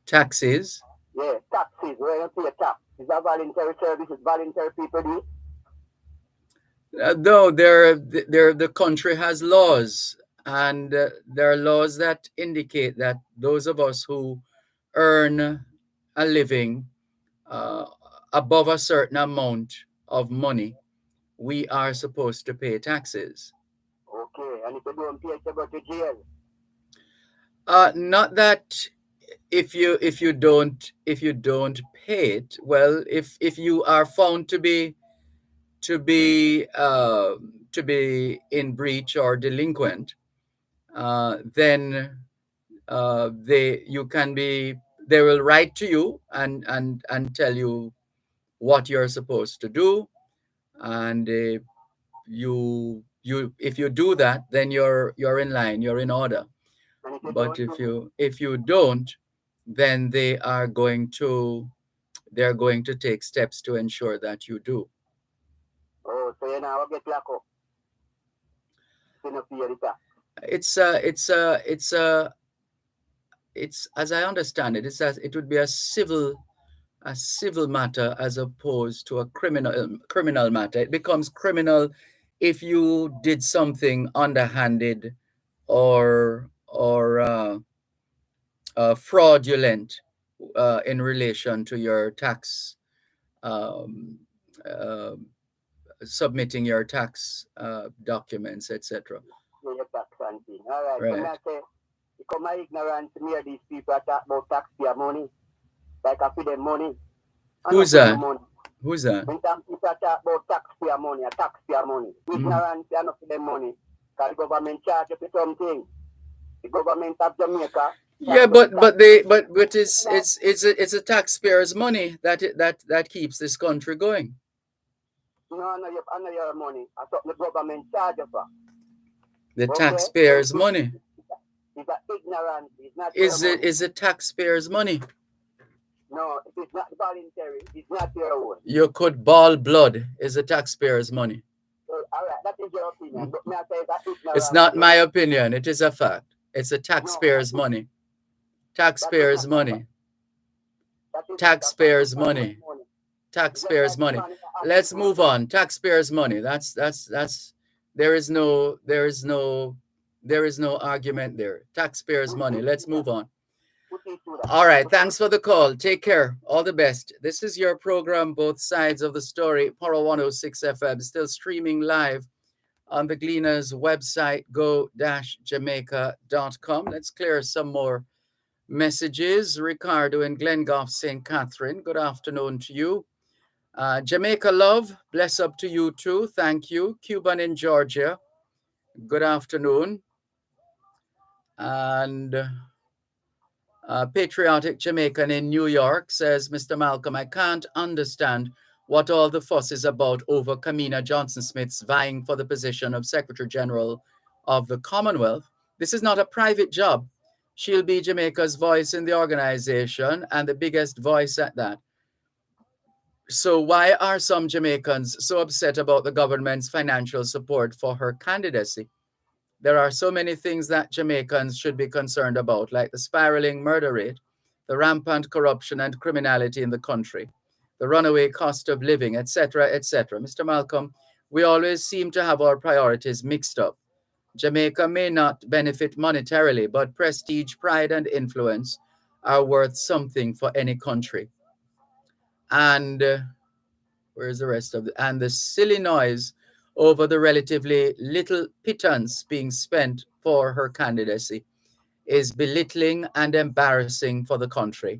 Taxis? Yeah, taxis. Where you pay tax. Is a voluntary service. It's voluntary people do it. No, the country has laws, and there are laws that indicate that those of us who earn a living above a certain amount of money, we are supposed to pay taxes. Okay, and if you don't pay, you go to jail. Not that if you don't pay it, well, if you are found to be in breach or delinquent, then they will write to you and tell you what you're supposed to do, and you if you do that, then you're in line, you're in order. But if you don't, then they're going to take steps to ensure that you do. Oh, so you now get locked up. It's as I understand it, it would be a civil matter as opposed to a criminal matter. It becomes criminal if you did something underhanded or fraudulent in relation to your tax, submitting your tax documents, etc. Your tax and thing. All right. Right. So I say, because my ignorance, me these people talk about taxpayer money, like I feed them money. Who's that? Who's that? When some people talk about taxpayer money, ignorance, you not for them money. Because the government charge you for something. The government of Jamaica. Yeah, but it's a taxpayer's money that keeps this country going. No, I know your money. I thought the government charge you for. The taxpayer's money. It's ignorance. It's not. Is it taxpayer's money? No, it is not voluntary. It's not your own. You could ball blood. Is the taxpayer's money? So, all right, that is your opinion. But may I say that it's not my opinion. It is a fact. It's a taxpayer's money. Taxpayer's money. Taxpayer's money. taxpayers' money. Let's move on. Taxpayers' money. That's there is no argument there. Taxpayers' money. Let's move on. All right. Thanks for the call. Take care. All the best. This is your program, Both Sides of the Story. Poro 106 FM, still streaming live on the Gleaners website, go-jamaica.com. Let's clear some more messages. Ricardo in Glengoff, St. Catherine. Good afternoon to you. Jamaica love, bless up to you too. Thank you. Cuban in Georgia. Good afternoon. And patriotic Jamaican in New York says, Mr. Malcolm, I can't understand what all the fuss is about over Kamina Johnson-Smith's vying for the position of Secretary General of the Commonwealth. This is not a private job. She'll be Jamaica's voice in the organization and the biggest voice at that. So why are some Jamaicans so upset about the government's financial support for her candidacy? There are so many things that Jamaicans should be concerned about, like the spiraling murder rate, the rampant corruption and criminality in the country, the runaway cost of living, etc., etc. Mr. Malcolm, we always seem to have our priorities mixed up. Jamaica may not benefit monetarily, but prestige, pride, and influence are worth something for any country. And where's the rest of it? And the silly noise over the relatively little pittance being spent for her candidacy is belittling and embarrassing for the country.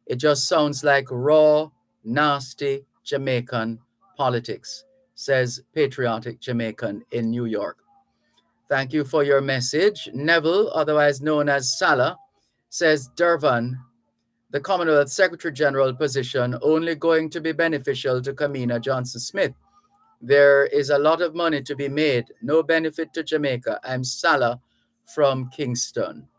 It just sounds like raw, nasty Jamaican politics, says patriotic Jamaican in New York. Thank you for your message. Neville, otherwise known as Salah, says Dervan, the Commonwealth Secretary General position only going to be beneficial to Kamina Johnson-Smith. There is a lot of money to be made. No benefit to Jamaica. I'm Salah from Kingston.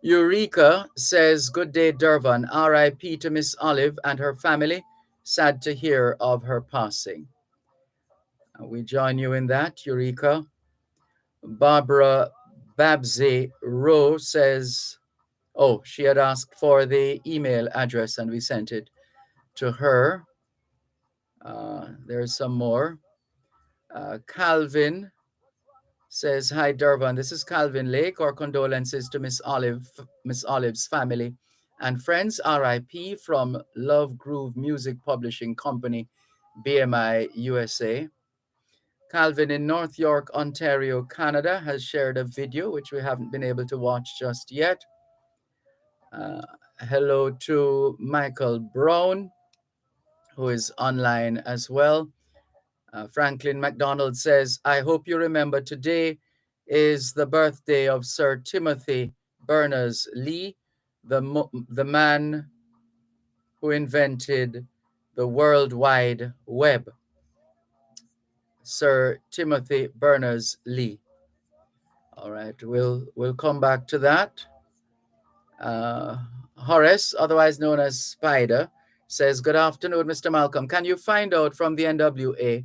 Eureka says, good day, Dervan. R.I.P. to Miss Olive and her family. Sad to hear of her passing. We join you in that, Eureka. Barbara Babsy Rowe says, oh, she had asked for the email address and we sent it to her. There's some more. Calvin says, hi, Dervan. This is Calvin Lake. Our condolences to Miss Olive's family and friends. R.I.P. from Love Groove Music Publishing Company, BMI, USA. Calvin in North York, Ontario, Canada, has shared a video which we haven't been able to watch just yet. Hello to Michael Brown, who is online as well. Franklin MacDonald says, I hope you remember today is the birthday of Sir Timothy Berners-Lee, the man who invented the World Wide Web. Sir Timothy Berners-Lee. All right, we'll come back to that. Horace, otherwise known as Spider, says, good afternoon, Mr. Malcolm. Can you find out from the NWA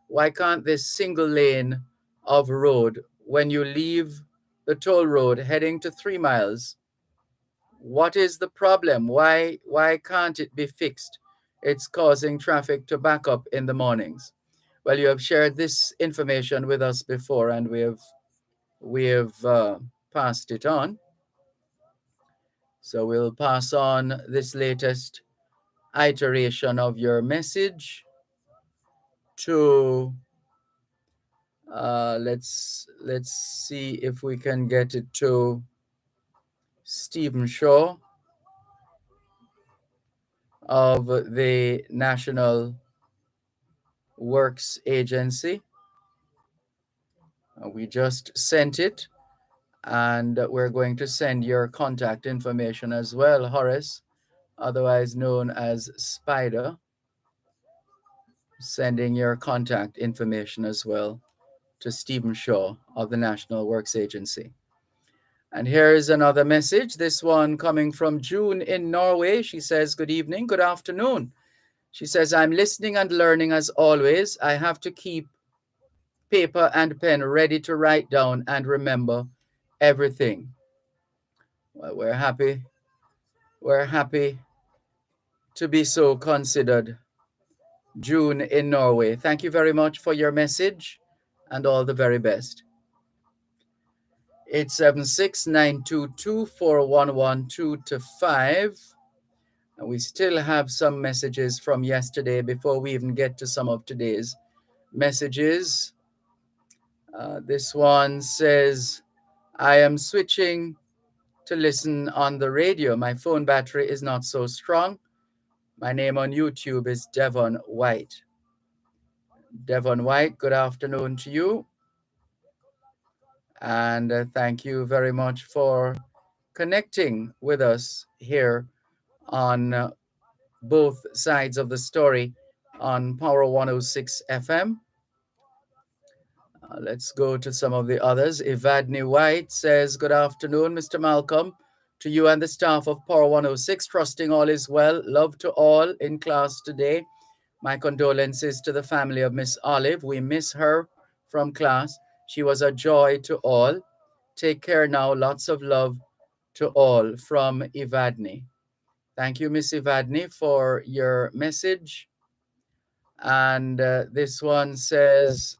why can't this single lane of road, when you leave the toll road heading to 3 miles, what is the problem? Why can't it be fixed? It's causing traffic to back up in the mornings. Well, you have shared this information with us before, and we have passed it on. So we'll pass on this latest iteration of your message to let's see if we can get it to Stephen Shaw of the National Works Agency. We just sent it, and we're going to send your contact information as well, Horace, otherwise known as Spider, sending your contact information as well to Stephen Shaw of the National Works Agency. And here is another message, this one coming from June in Norway. She says, good evening, good afternoon. She says, I'm listening and learning as always. I have to keep paper and pen ready to write down and remember everything. Well, we're happy to be so considered. June in Norway. Thank you very much for your message and all the very best. 876-922-4112-5. And we still have some messages from yesterday before we even get to some of today's messages. This one says, I am switching to listen on the radio. My phone battery is not so strong. My name on YouTube is Devon White. Devon White, good afternoon to you. And thank you very much for connecting with us here on both sides of the story on Power 106 FM. Let's go to some of the others. Evadne White says, good afternoon, Mr. Malcolm, to you and the staff of Power 106. Trusting all is well. Love to all in class today. My condolences to the family of Miss Olive. We miss her from class. She was a joy to all. Take care now. Lots of love to all from Evadne. Thank you, Miss Evadne, for your message. And this one says,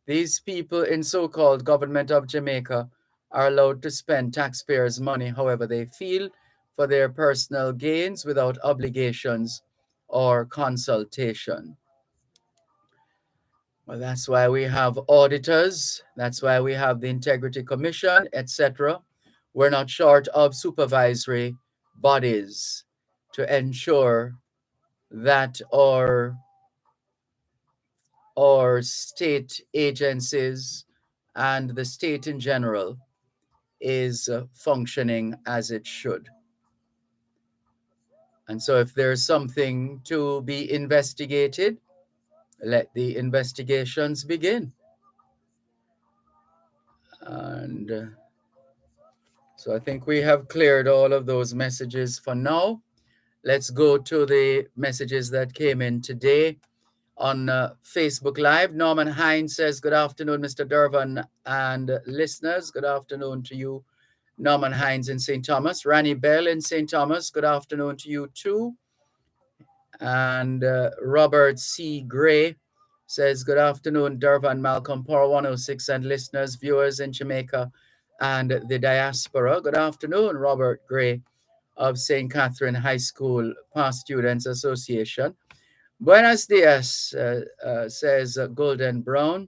these people in so-called government of Jamaica are allowed to spend taxpayers' money however they feel for their personal gains without obligations or consultation. Well, that's why we have auditors. That's why we have the Integrity Commission, etc. We're not short of supervisory bodies to ensure that our state agencies and the state in general is functioning as it should. And so if there's something to be investigated, let the investigations begin. And so I think we have cleared all of those messages for now. Let's go to the messages that came in today on Facebook Live. Norman Hines says, good afternoon, Mr. Dervan and listeners. Good afternoon to you, Norman Hines in St. Thomas. Rani Bell in St. Thomas, good afternoon to you too. And Robert C. Gray says, good afternoon, Dervan, Malcolm, Power 106 and listeners, viewers in Jamaica and the diaspora. Good afternoon, Robert Gray of St. Catherine High School Past Students Association. Buenos dias, says Golden Brown.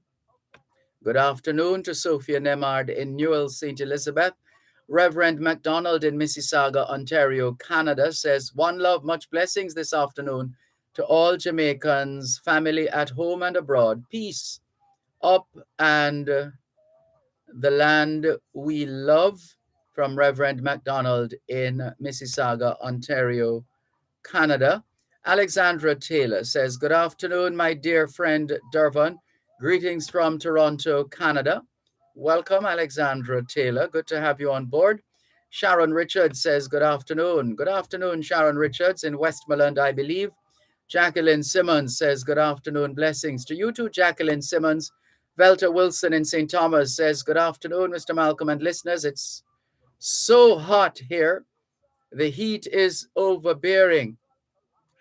Good afternoon to Sophia Nemard in Newell, St. Elizabeth. Reverend MacDonald in Mississauga, Ontario, Canada says, one love, much blessings this afternoon to all Jamaicans, family at home and abroad. Peace up and the land we love, from Reverend MacDonald in Mississauga, Ontario, Canada. Alexandra Taylor says, good afternoon, my dear friend Dervan. Greetings from Toronto, Canada. Welcome, Alexandra Taylor. Good to have you on board. Sharon Richards says, good afternoon. Good afternoon, Sharon Richards in Westmoreland, I believe. Jacqueline Simmons says, good afternoon. Blessings to you too, Jacqueline Simmons. Velta Wilson in St. Thomas says, good afternoon, Mr. Malcolm and listeners. It's so hot here. The heat is overbearing.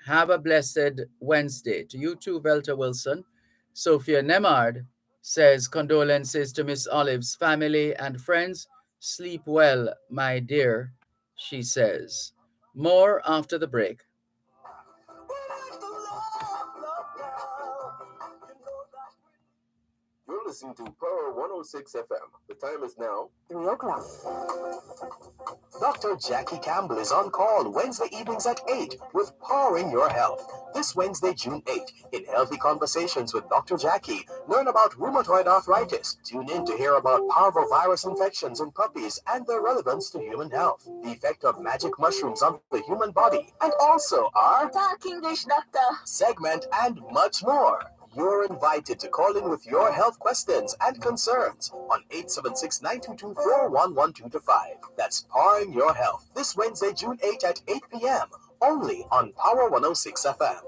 Have a blessed Wednesday. To you too, Velta Wilson. Sophia Nemard says, condolences to Miss Olive's family and friends. Sleep well, my dear, she says. More after the break. You're listening to Power 106 FM. The time is now 3 o'clock. Dr. Jackie Campbell is on call Wednesday evenings at 8 with Powering Your Health. This Wednesday, June 8, in Healthy Conversations with Dr. Jackie, learn about rheumatoid arthritis. Tune in to hear about parvovirus infections in puppies and their relevance to human health, the effect of magic mushrooms on the human body, and also our Talk English Doctor segment and much more. You're invited to call in with your health questions and concerns on 876-922-41125. That's Powering Your Health. This Wednesday, June 8 at 8 p.m. only on Power 106 FM.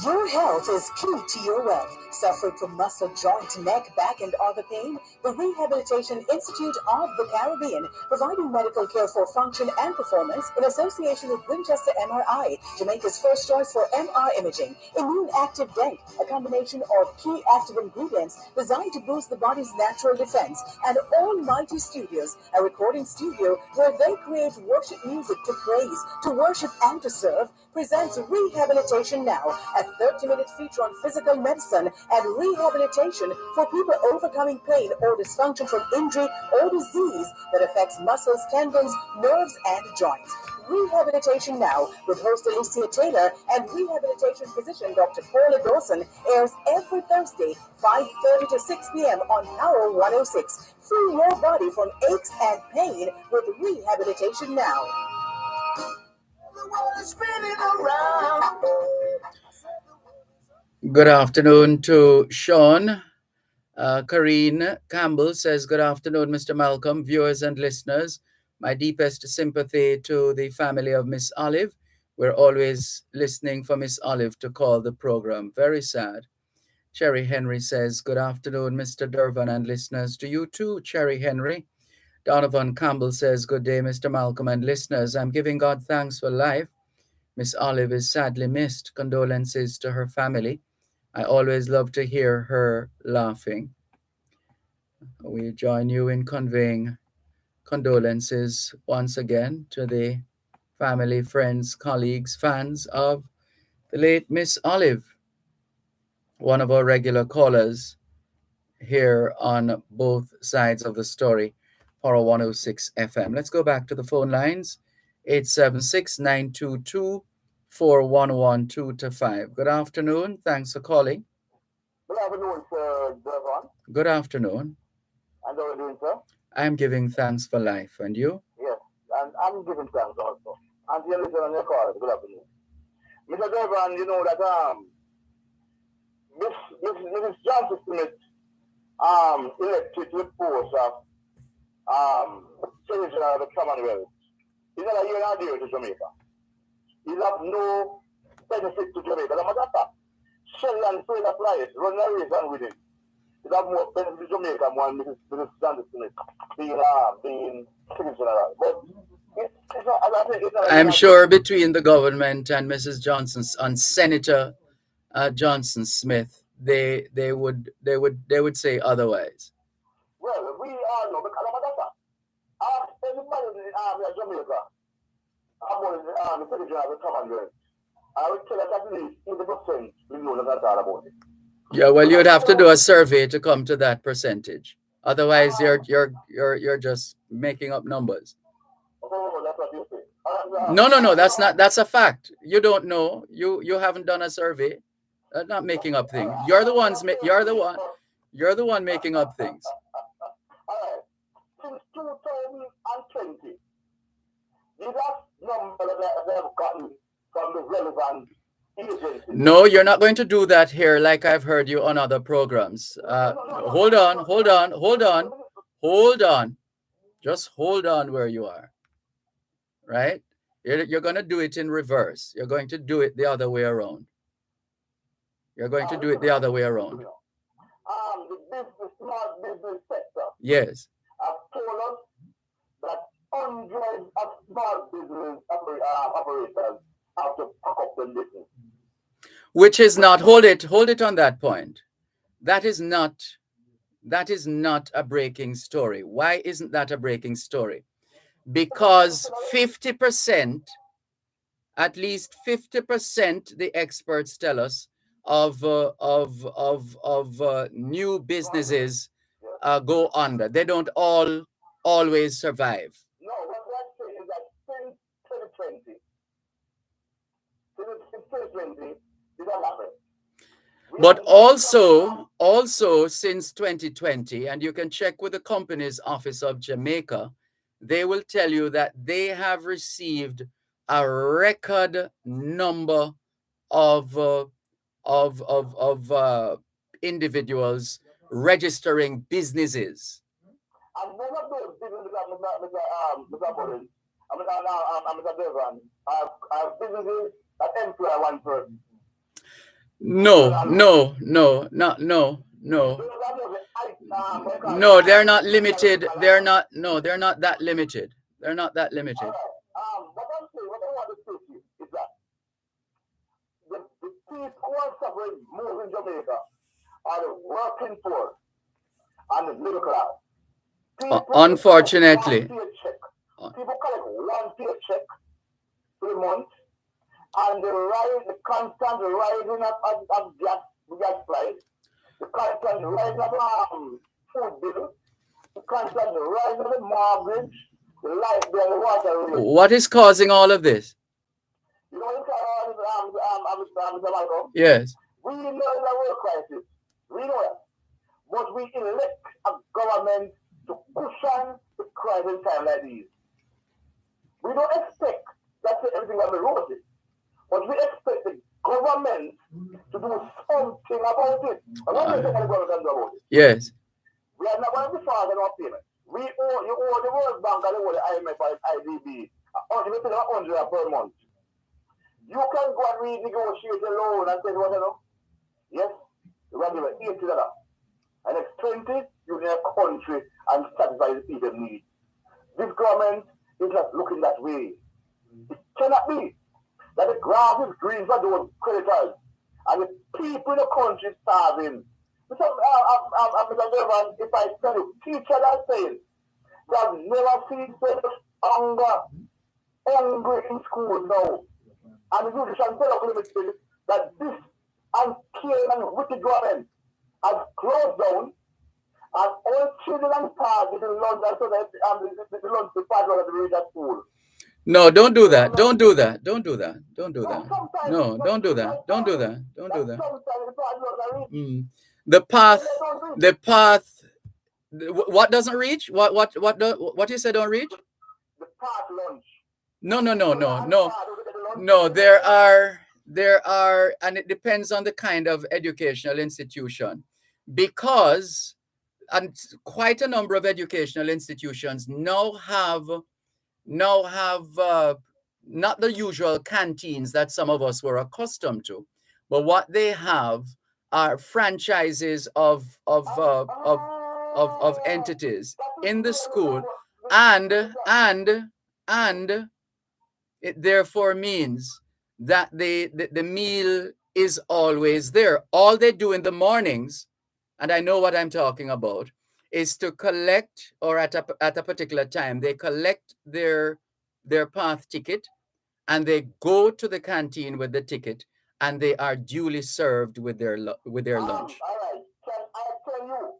Your health is key to your wealth. Suffering from muscle, joint, neck, back, and other pain? The Rehabilitation Institute of the Caribbean, providing medical care for function and performance in association with Winchester MRI, Jamaica's first choice for MR imaging. Immune Active Dank, a combination of key active ingredients designed to boost the body's natural defense. And Almighty Studios, a recording studio where they create worship music to praise, to worship, and to serve, presents Rehabilitation Now, a 30-minute feature on physical medicine and rehabilitation for people overcoming pain or dysfunction from injury or disease that affects muscles, tendons, nerves, and joints. Rehabilitation Now, with host Alicia Taylor and rehabilitation physician Dr. Paula Dawson, airs every Thursday, 5:30 to 6 p.m. on Power 106. Free your body from aches and pain with Rehabilitation Now. Good afternoon to Sean. Karine Campbell says, good afternoon, Mr. Malcolm, viewers and listeners. My deepest sympathy to the family of Miss Olive. We're always listening for Miss Olive to call the program. Very sad. Cherry Henry says, good afternoon, Mr. Dervan and listeners. To you too, Cherry Henry. Donovan Campbell says, good day, Mr. Malcolm and listeners. I'm giving God thanks for life. Miss Olive is sadly missed. Condolences to her family. I always love to hear her laughing. We join you in conveying condolences once again to the family, friends, colleagues, fans of the late Miss Olive, one of our regular callers here on both sides of the story, Power 106 FM. Let's go back to the phone lines, 876-922-4112-5. Good afternoon. Thanks for calling. Good afternoon, Sir Dervan. Good afternoon. And how are you doing, sir? I'm giving thanks for life. And you? Yes, and I'm giving thanks also. And you listen on your call. Good afternoon. Mr. Dervan, you know that Mrs. Johnson Smith elected to the post of Secretary of the Commonwealth. He's not a year and a day to Jamaica. He's of no benefit to Jamaica. No matter that. Shell and Taylor Flyers run a race and win it. He's of more benefit to Jamaica more than Mrs. Johnson Smith being Secretary General. But I'm sure between the government and Mrs. Johnson and Senator Johnson Smith, they would say otherwise. Well, we all know because of that. Ask anybody in the army of Jamaica about the army Secretary of the Commonwealth. I would tell us at least 80% we know that about it. Yeah, well, you'd have to do a survey to come to that percentage. Otherwise, you're just making up numbers. Oh, that's what you say. No, that's a fact. You don't know. You haven't done a survey. Not making up things. You're the one making up things. All right. Since 2020, the last number that they have gotten from the relevant agencies. No, you're not going to do that here like I've heard you on other programs. Hold on. Just hold on where you are. Right? You're going to do it in reverse. You're going to do it the other way around. The small business sector. Yes. Have told us that hundreds of small business operators have to pack up the business. Which is not, hold it on that point. That is not a breaking story. Why isn't that a breaking story? Because 50%, at least 50%, the experts tell us, of new businesses go under. They don't always survive. No, what I'm saying is that since 2020, it has happened. But also since 2020, and you can check with the Companies Office of Jamaica, they will tell you that they have received a record number of individuals registering businesses. And one of those businesses, Mr. Collins, Mr. Dervan, are businesses that employ one person. No, no, no, not no, no. No, they're not limited. They're not. No, they're not that limited. They're not that limited. What I'm saying, what I want to say to you is that the people who are suffering most in Jamaica are the working poor and the middle class. Unfortunately. People collect one paycheck for the month, and the constant rising of gas price, the constant rising of food bill, the constant rising of the mortgage, the light bill, the water bill. What is causing all of this? You know what Mr. Malcolm? Yes. We know the world crisis. We know it. But we elect a government to cushion the crisis time like these. We don't expect that everything will be rosy. But we expect the government to do something about it. And what do you think the government can do about it? Yes. We are not going to default on our payment. You owe the World Bank and you owe the IMF and IDB. You pay $100 per month. You can go and renegotiate the loan and say, what you know? Yes, you're going to give it $80. And next 20, you need a country and satisfy the people's needs. This government is not looking that way. It cannot be that the grass is green for those creditors and the people in the country starving. Mr. Dervan, if I tell you, teachers are saying they have never seen so much hungry in school now. And the judicial limited that this uncaring and wicked government has closed down and all children and parents in London so that the lunch department of the regional school. No, don't do that. Don't do that. Don't do that. Don't do that. No, don't do that. Don't do that. Don't do that. The path. What doesn't reach? What you said don't reach? The path lunch. No. No, there are, and it depends on the kind of educational institution, because and quite a number of educational institutions now have not the usual canteens that some of us were accustomed to, but what they have are franchises of entities in the school, and it therefore means that the meal is always there. All they do in the mornings, and I know what I'm talking about, is to collect, or at a particular time, they collect their path ticket and they go to the canteen with the ticket and they are duly served with their lunch. All right. Can I tell you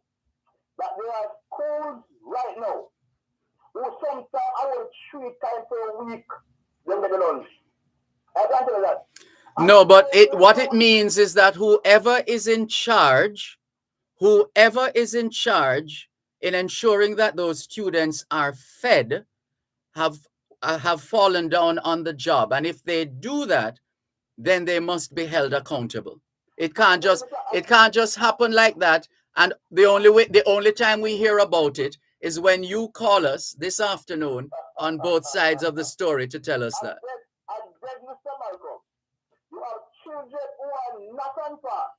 that there are schools right now who sometimes I will 3 times per week they get the lunch. I can't tell you that. No, but what it means is that whoever is in charge in ensuring that those students are fed have fallen down on the job, and if they do that, then they must be held accountable. It can't just happen like that. And the only time we hear about it is when you call us this afternoon on both sides of the story to tell us that. I beg Mr. Malcolm, you have children who are not on path,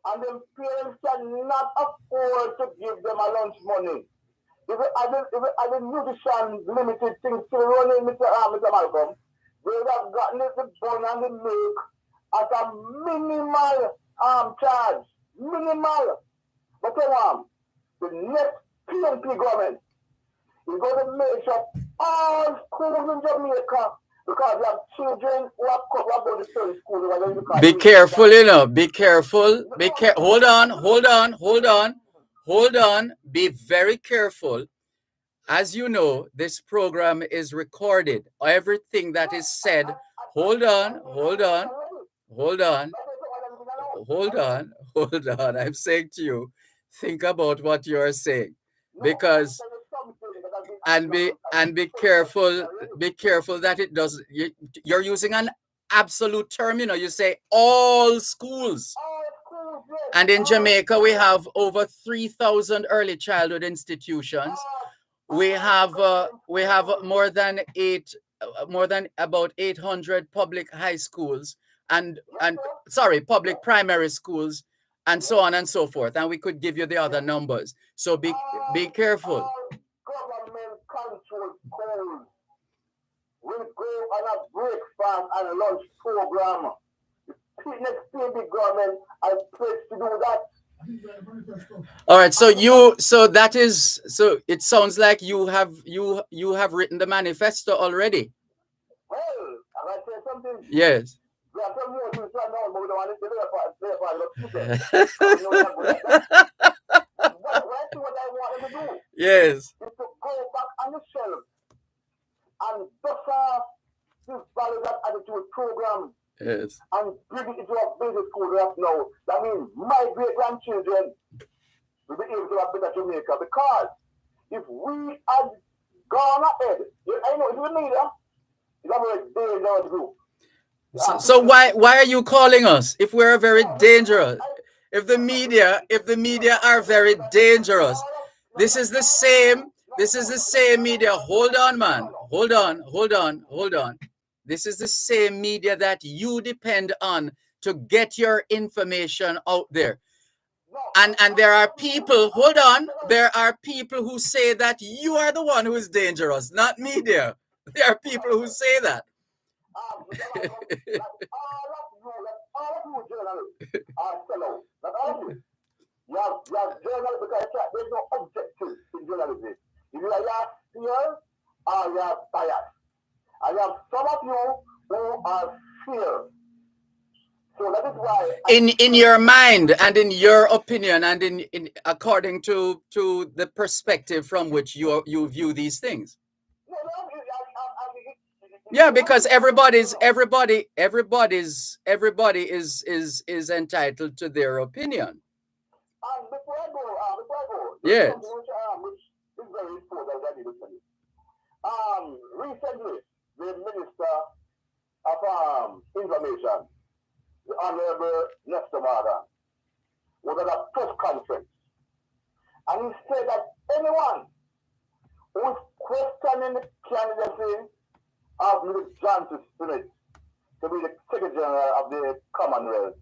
and the parents cannot afford to give them a lunch money. If the nutrition limited things still running, Mr. Malcolm, they would have gotten the bun and the milk at a minimal charge. Minimal. But the next PNP government is going to make sure all schools in Jamaica, because they have children who are going to study school. Be careful, be careful. Hold on. Be very careful. As you know, this program is recorded. Everything that is said, hold on. I'm saying to you, think about what you are saying, because and be careful that it doesn't. You're using an absolute term. You say all schools. And in Jamaica, we have over 3,000 early childhood institutions. We have more than about 800 public high schools, public primary schools, and so on and so forth. And we could give you the other numbers. So be careful. Government control schools will go on a breakfast and lunch program. The next big government has pledged to do that. All right, so it sounds like you have written the manifesto already. Well, I say something. Yes. We have some more things right now, but we don't want to do that. What I want to do yes. is to go back on the shelf and dust off this value that attitude program. Yes. And bring it into a basic school right now. That means my great grandchildren will be able to have better Jamaica, because if we had gone ahead, I know it's the media, it's a very dangerous group. So why are you calling us if we're very dangerous? If the media are very dangerous, this is the same media. Hold on, man. Hold on. This is the same media that you depend on to get your information out there. And there are people, hold on, there are people who say that you are the one who is dangerous, not media. There are people who say that. All of you journalists are fellow. Not all of you. You have journalists because there's no objective in journalism. If you are fear or you are bias. I have some of you who are fear. So that is why in your mind and in your opinion and in according to the perspective from which you view these things. Yeah, because everybody is entitled to their opinion. Before I go, yes. Which is very important that I need to tell you. Recently, the Minister of Information, the Honorable Nestor Marga, was at a press conference, and he said that anyone who is questioning the candidacy of Mr. Johnson Smith to be the Secretary General of the Commonwealth,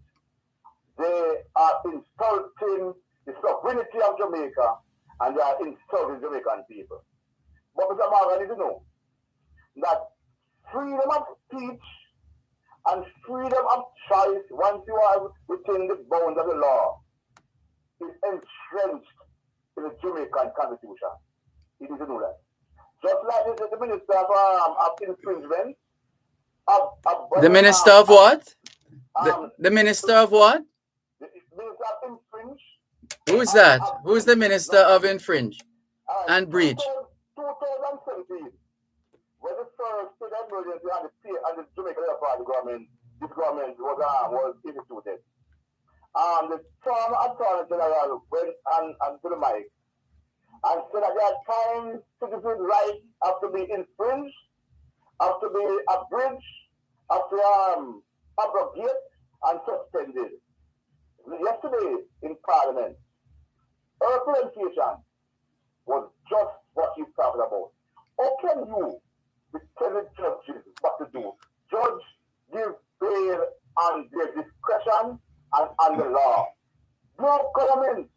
they are insulting the sovereignty of Jamaica, and they are insulting Jamaican people. But Mr. Marga needs to know that freedom of speech and freedom of choice, once you are within the bounds of the law, is entrenched in the Jamaican Constitution. You need to know that. Just like the Minister of Infringement. The Minister of what? The Minister of what? The Minister of Infringe. Who is that? Who is the Minister of Infringe and Breach? 2017. When the first state emergency and the Jamaica Party government, this government was instituted. The former Attorney General went on to the mic and said that there are times citizens' rights have to be infringed, have to be abridged, have to abrogate and suspended. Yesterday in Parliament, her presentation was just what she's talking about. How can you be telling judges what to do? Judge give bail on their discretion and on the law. No government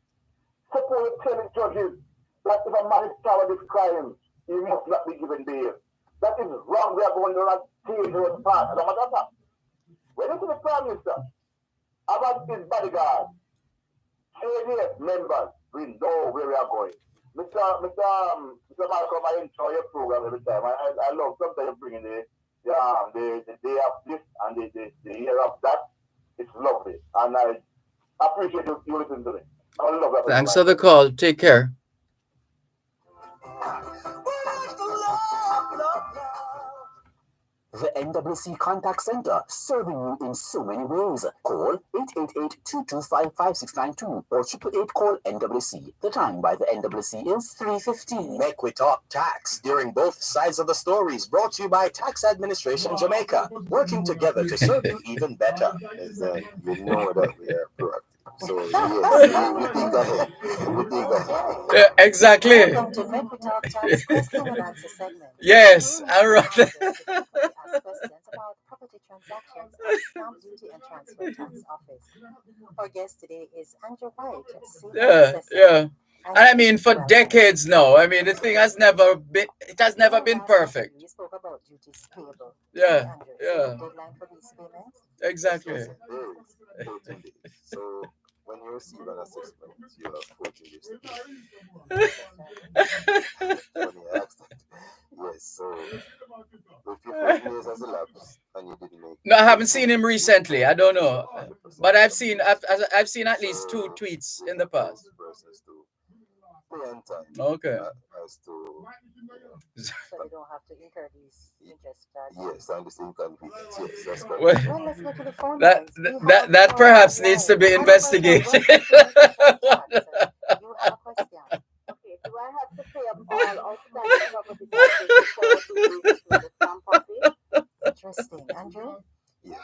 supposed to tell judges that if a man is charged with crime, he must not be given bail. That is wrong. We are going down a dangerous path. When you see the Prime Minister about his bodyguard, KDF members, we know where we are going. Mr. Malcolm, I enjoy your program every time. I love sometimes you bring in the day of this and the year of that. It's lovely. And I appreciate you listening to me. I love that. Thanks for the call. Take care. The NWC Contact Center, serving you in so many ways. Call 888-225-5692 or 888-CALL-NWC. The time by the NWC is 3:15. Make we talk tax during both sides of the stories. Brought to you by Tax Administration Jamaica, working together to serve you even better. You know that we are proactive. So yes, we think ahead. Yeah, exactly. Welcome to Make We Talk Tax Question and Answer segment. Yes, all right. Questions about property transactions at Stamp Duty and Transfer Tax Office. Our guest today is Andrew White, Senior Yeah, Assessor. yeah. And I mean, for Welcome. decades now. I mean, the thing has never been. It has never been Last perfect. interview, we spoke about duties payable. Yeah, Andrew, is yeah. there a deadline for these payments? Exactly. There is 14 days. So when you receive an assessment, you have 14 days to pay. When you ask that, yes. So if your 14 days has elapsed and you didn't make, No, I haven't seen him recently. I don't know, 100% but I've seen at least 2 tweets we in the encourage past. persons to pay on time. Okay. As to So they don't have to incur these interest charges. yes, and this inconvenience. Yes, that's correct. Well, Well, let's go to the phone that lines. We that have that a perhaps line. needs to be Andrew White, investigated. welcome to Mr. Chance. You have a question. Okay, do I have to pay up all outstanding property taxes before being to the stamp office? Interesting. Andrew? Yes,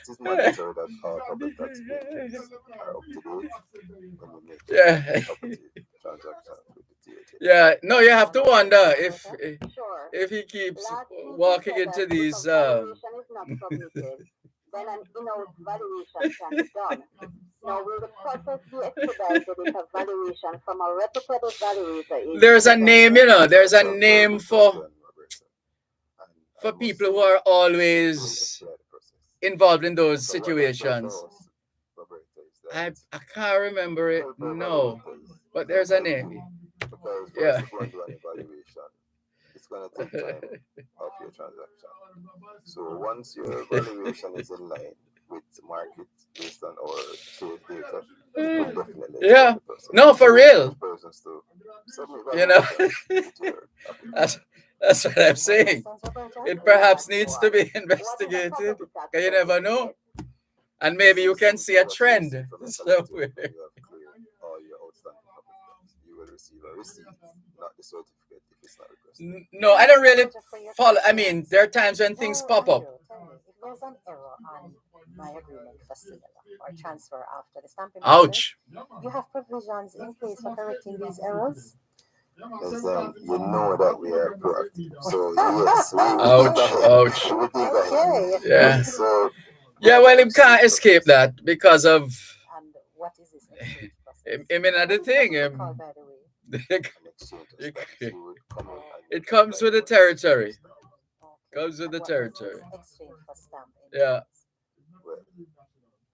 it is mandatory that all public tax payments are up to date when you make Yeah. property transactions with the THA. Yeah, no, you have to wonder Sure. if he keeps Last week you walking said into that these. if a valuation is not submitted, then an in-house valuation can be done. Now, will the process be expedited if a valuation from a reputable valuator is There's a name, you know. There's a So, name good question, Roberta. And I for must people say, who are it will always expedite the process. involved in those So what that does situations. for us, Roberta, is I that can't remember it. help No, evaluators but there's a help name. you, because for us Yeah. to go and do an evaluation, it's going to take time of your transaction. So once your valuation is in line with market based on our sales data, it will definitely Yeah. expedite the process. No, for So we real. encourage persons to submit You know, valuation with your application. that's what I'm saying. Questions, Roberta? It perhaps needs to be investigated. You never know. And maybe you can see a trend somewhere. When you have cleared all your outstanding property tax, you will receive a receipt, not the certificate if it's not requested. No, I don't really follow. I mean, there are times when things pop up. Andrew, tell me, if there's an error on my agreement for sale or transfer after the stamping Ouch. process, you have provisions in place for correcting these errors? Because you know that we are proactive. So yes, Ouch, ouch. we take that. Okay. Yeah. So Yeah, well, him can't escape that because of And what is this exchange process? him in other thing. Call, by the way. an exchange of It- stamps, you would come in and It comes with the territory. Okay. Comes with the What is territory. this exchange for stamp? Yeah. well,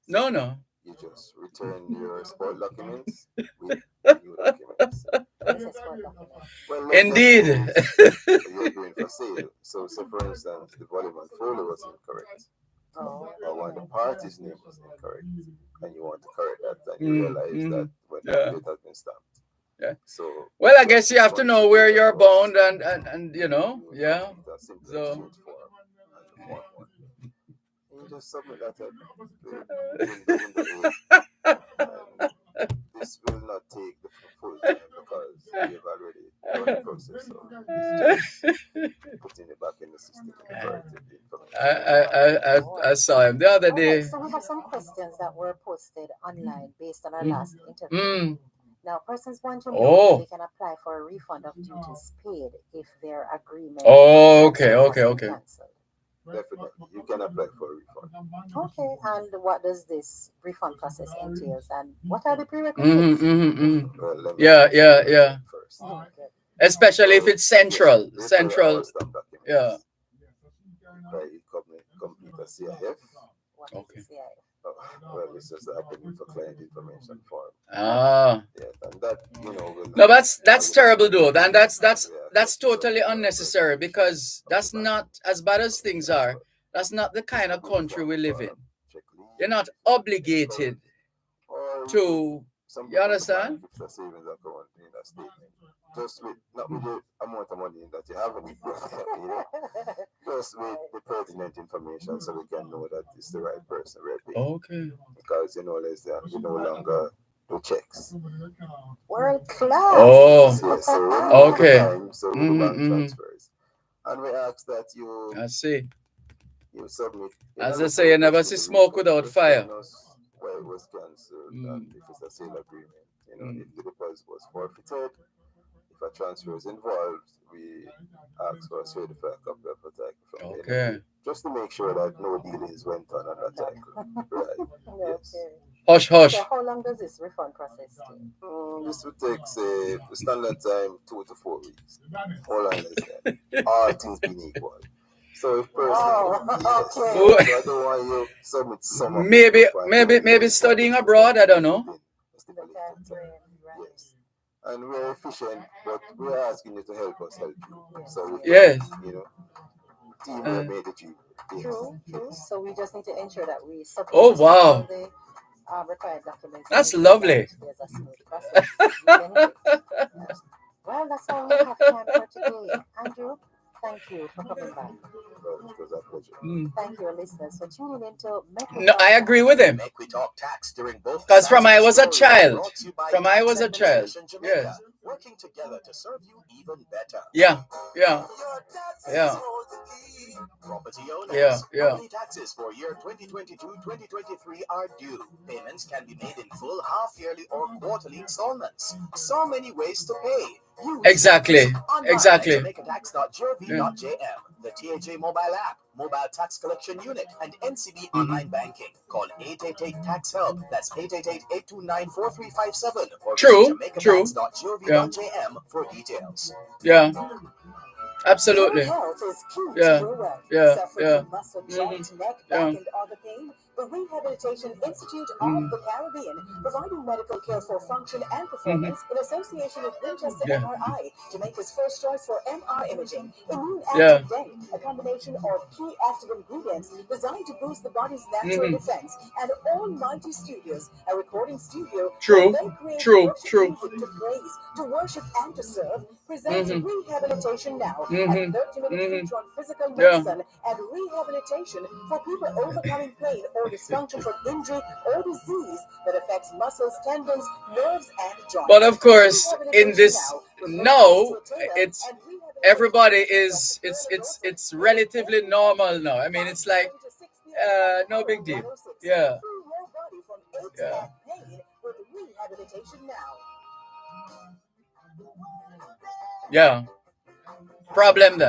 No, no. you just return your sport documents with new documents. What is a sport document? Well, Indeed. you're doing for sale. So say for instance, the volume and folder was incorrect, Oh, or one of the party's name was incorrect, and you want to correct that, and you realize that when Yeah. the date has been stamped. Yeah. So Well, I guess you have to know where you're bound and you know, you would yeah. complete a simple So- exchange form and the form one. You just submit that at window 8, and this will not take the full time because we've already done the process. So it's just putting it back in the system and correcting the information. I saw him the other all day. right. So we have some questions that were posted online based on our last interview. Mm. Now, persons want to know Oh. if they can apply for a refund of duties paid if their agreement Oh, has been okay. cancelled. Definitely, you can apply for a refund. Okay, and what does this refund process entails, and what are the prerequisites? Well, let me Yeah. first. Okay. Especially if it's central. Refer Central. all stamp documents. Yeah. Complete a CIF. What Okay. is CIF? Well, it's just an acronym for client information form. Ah. Yeah, and that will No, that's terrible though. And that's totally unnecessary because that's not, as bad as things are, that's not the kind of country we live in. You're not obligated to, Some you understand? keep the savings account in a statement. Just with not with the amount of money that you have in it, just with the pertinent information so we can know that it's the right person we're paying. Okay. Because you no longer do checks. World class. Oh. Yeah, so Okay. so we do bank transfers. And we ask that you I see. submit. As they say, you never see smoke without fire. Why it was cancelled and if it's a sale agreement, if the deposit was forfeited, if If a transfer is involved, we ask for a certified copy of the title from the Okay. NFA, just to make sure that no delays went on that title. Right. Yes. Okay. Hush, hush. So how long does this refund process take? This would take, say, the standard time 2 to 4 weeks. All understand. All things being equal. So if personally, yes. Oh. So I don't want you submit some of Maybe studying abroad. I don't know. Yes. And we're efficient, but we're asking you to help us help you. So we can, Yes. you know, teamwork made the dream. Yes. True. So we just need to ensure that we submit Oh, wow. all the required documents. That's and ensure lovely. that there's a smooth process. Well, that's all we have time for today. Andrew, thank you for coming back. Well, it was a pleasure. Thank you, listeners, for tuning in to Make We No, Talk I agree with him. Make We Talk Tax during both Because sides from of I the was a story, child. brought to you by From I Tax was a child. Administration Jamaica, Yes. working together to serve you even better. Yeah. Property owners, Yeah. property taxes for year 2022-2023 are due. Payments can be made in full, half-yearly or quarterly installments. So many ways to pay. Use Exactly. online Exactly. at jamaicatax.gov.jm, the THA mobile app, mobile tax collection unit, and NCB online banking. Call 888-TAX-HELP. That's 888-829-4357 or True. visit True. jamaicatax.gov.jm for details. Yeah. Absolutely. Your health is key to Yeah. your wealth. Yeah. Suffering Yeah. from muscle, joint, neck, Yeah. back, and other pain? The Rehabilitation Institute of the Caribbean, providing medical care for function and performance in association with Winchester Yeah. MRI, Jamaica's first choice for MR imaging. Immune Yeah. active dent, a combination of key active ingredients designed to boost the body's natural defense. And Almighty Studios, a recording studio True. where they create True. worship True. music to praise, to worship, and to serve, presents Rehabilitation Now, a 30-minute feature on physical medicine and rehabilitation for people overcoming pain or dysfunction from injury or disease that affects muscles, tendons, nerves, and joints. But of course, in this now, it's everybody is it's relatively normal now. I mean, it's like no big deal. Yeah. Free your body from aches and pain with Rehabilitation Now. Yeah. Problem.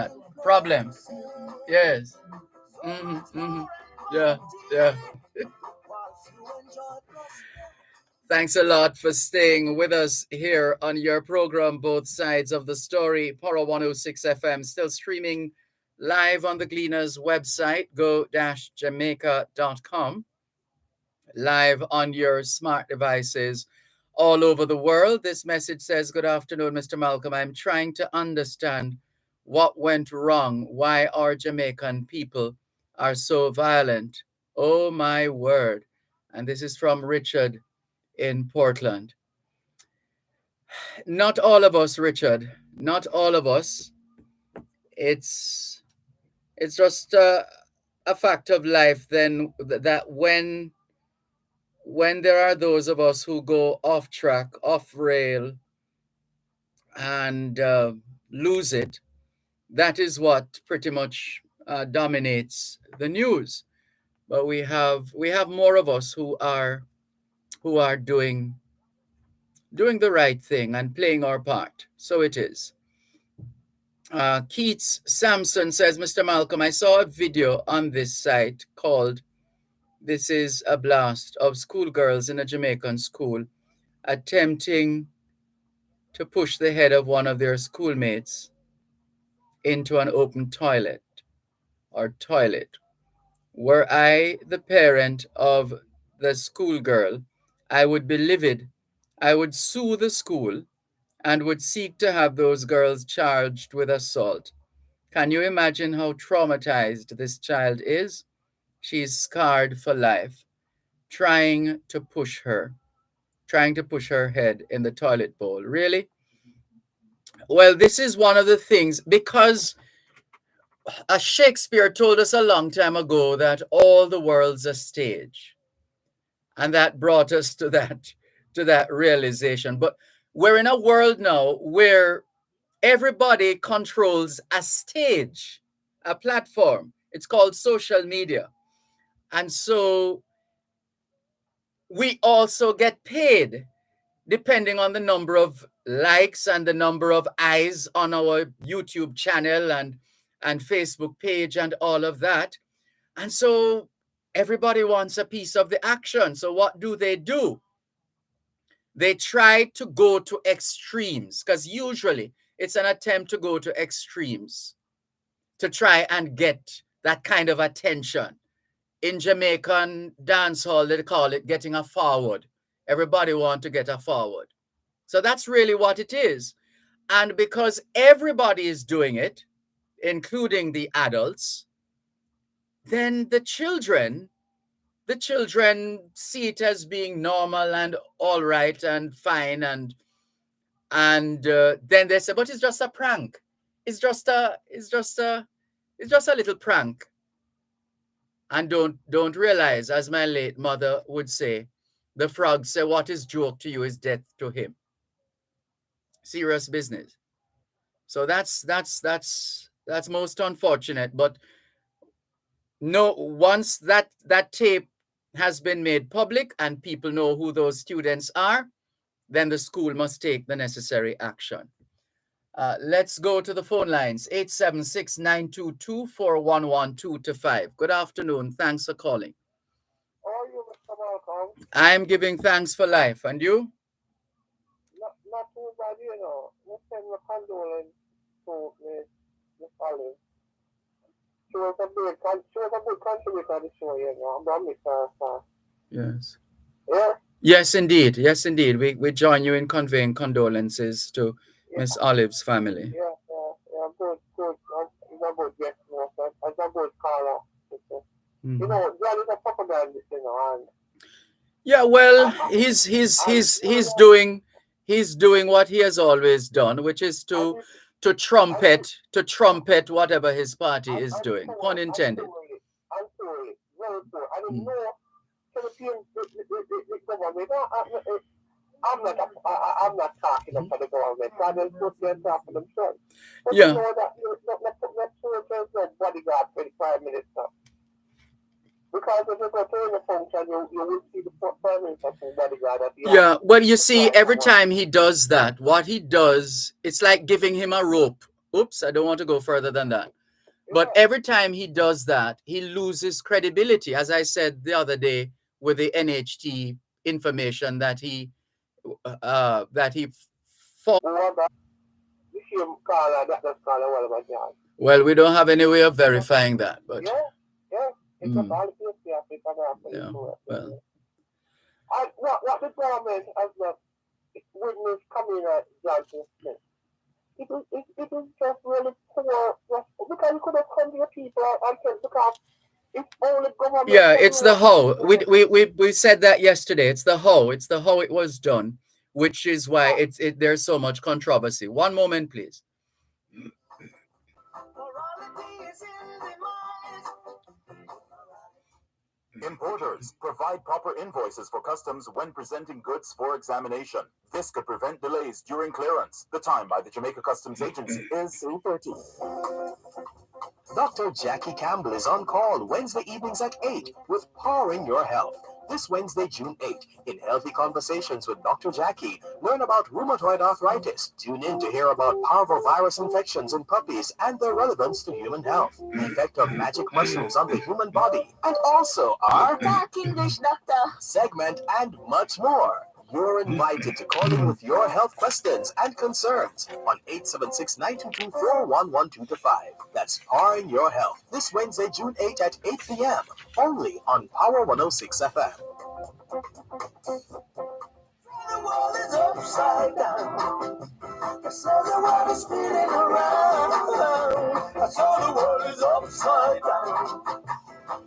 Yes. Yeah. Thanks a lot for staying with us here on your program, Both Sides of the Story, Poro 106 FM, still streaming live on the Gleaners website, go-jamaica.com, live on your smart devices all over the world. This message says, good afternoon, Mr. Malcolm. I'm trying to understand what went wrong, why our Jamaican people are so violent. Oh, my word. And this is from Richard in Portland. Not all of us, Richard. Not all of us. It's just a fact of life. Then that when there are those of us who go off track, off rail, and lose it, that is what pretty much dominates the news. But we have more of us who are doing the right thing and playing our part. So it is. Keats Sampson says, Mr. Malcolm, I saw a video on this site called This is a Blast of schoolgirls in a Jamaican school attempting to push the head of one of their schoolmates into an open toilet. Were I the parent of the schoolgirl, I would be livid. I would sue the school and would seek to have those girls charged with assault. Can you imagine how traumatized this child is? She's scarred for life, trying to push her head in the toilet bowl. Really? Well, this is one of the things, because Shakespeare told us a long time ago that all the world's a stage. And that brought us to that realization. But we're in a world now where everybody controls a stage, a platform. It's called social media. And so we also get paid. depending on the number of likes and the number of eyes on our YouTube channel and Facebook page and all of that. And so everybody wants a piece of the action. So what do? They try to go to extremes, because usually it's an attempt to go to extremes to try and get that kind of attention. In Jamaican dance hall, they call it getting a forward. Everybody wants to get a forward. So that's really what it is. And because everybody is doing it, including the adults, then the children see it as being normal and all right and fine, and then they say, but it's just a prank. It's just a little prank. And don't realize, as my late mother would say, the frog say, what is joke to you is death to him. Serious business. So that's most unfortunate. But no, once that tape has been made public and people know who those students are, then the school must take the necessary action. Let's go to the phone lines. 876-922-4112-5. Good afternoon. Thanks for calling. How are you, Mr. Malcolm? I'm giving thanks for life. And you? Not too bad, you know. Let's send my condolence to Miss Olive. She was a good contributor to the show, you know. I'm going to miss her. Yes. Yeah? Yes, indeed. Yes, indeed. We join you in conveying condolences to Miss Olive's family. Yeah. Good. It's a good guest, you know. It's a good caller. You know, God is a propagandist, you know. And yeah, well, he's doing what he has always done, which is to trumpet whatever his party is doing. Pun intended. I'm sorry. Very true. I didn't know Philippines, the government. I'm not talking about the government. I don't put yourself for themselves. But yeah. You know that there's no bodyguard for the Prime Minister. Because if you go to the function, you will see the Prime Minister bodyguard at the yeah, well, you see, every time he does that, what he does, it's like giving him a rope. Oops, I don't want to go further than that. But every time he does that, he loses credibility. As I said the other day with the NHT information that he well, we don't have any way of verifying that, but yeah. It's a well, what the government has not witnessed coming at Johnson Smith. It is just really poor. Because you could have come to your people and said, because it's only government. Yeah, it's the how. We said that yesterday. It's the how. It's the how it was done, which is why there's so much controversy. One moment, please. Importers, provide proper invoices for customs when presenting goods for examination. This could prevent delays during clearance. The time by the Jamaica Customs Agency is 3:30. Dr. Jackie Campbell is on call Wednesday evenings at 8 with Powering Your Health. This Wednesday, June 8, in Healthy Conversations with Dr. Jackie, learn about rheumatoid arthritis. Tune in to hear about parvovirus infections in puppies and their relevance to human health, the effect of magic mushrooms on the human body, and also our Talk English Doctor segment and much more. You're invited to call in with your health questions and concerns on 876-922-41125. That's Powering Your Health. This Wednesday, June 8 at 8 p.m. Only on Power 106 FM. The world is upside down. I saw the world is spinning around. I saw the world is upside down.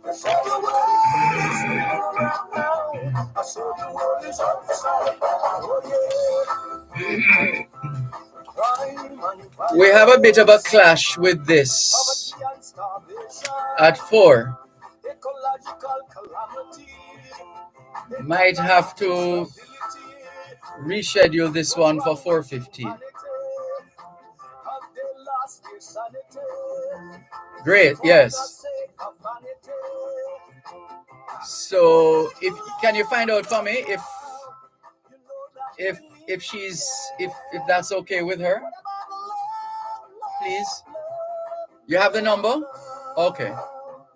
I saw the world is spinning around now. I saw the world is upside down. Oh, yeah. We have a bit of a clash with this at 4. Might have to reschedule this one for 4:15. Great, yes. So, can you find out for me if if that's okay with her, please. You have the number? Okay.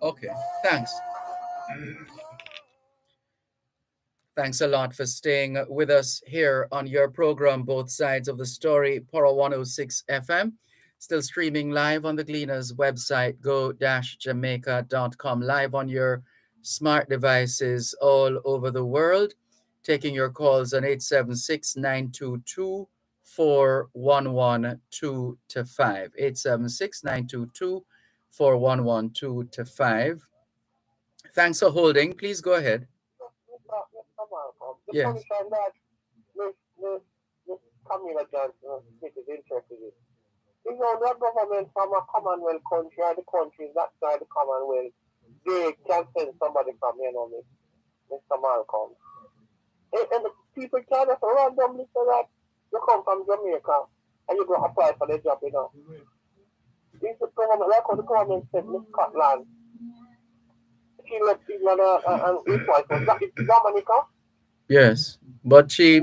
Okay. Thanks. Thanks a lot for staying with us here on your program, Both Sides of the Story, Pora 106 FM. Still streaming live on the Gleaners website, go-jamaica.com, live on your smart devices all over the world. Taking your calls on 876-922-4112-5. 876-922-4112-5. Thanks for holding. Please go ahead. The Yes. commission that Miss Camilla Johnson Smith is interested in. You know, the government from a Commonwealth country or the countries that side the Commonwealth, they can send somebody from, Mr. Malcolm. And the people can just randomly say that you come from Jamaica and you go apply for the job, It's the government, like how the government sent Miss Scotland. She left England and his wife was Dominica. Yes, but she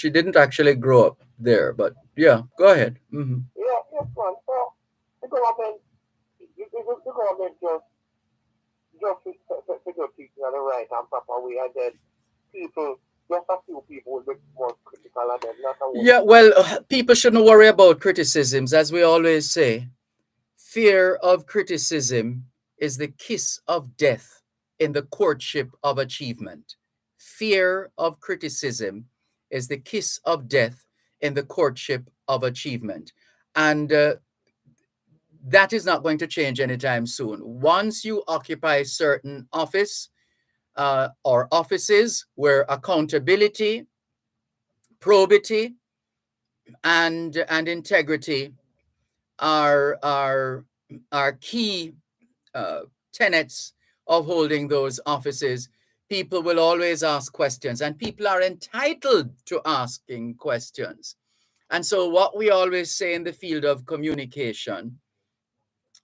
didn't actually grow up there, but yeah, go ahead. Mm-hmm. Yeah, yes, man. So the government just figure teaching in the right and proper way, and then people, just a few people will be more critical, and then not a whole. Yeah, well, people shouldn't worry about criticisms, as we always say. Fear of criticism is the kiss of death in the courtship of achievement. Fear of criticism is the kiss of death in the courtship of achievement. And that is not going to change anytime soon. Once you occupy certain office or offices where accountability, probity, and integrity are key tenets of holding those offices, people will always ask questions, and people are entitled to asking questions. And so what we always say in the field of communication,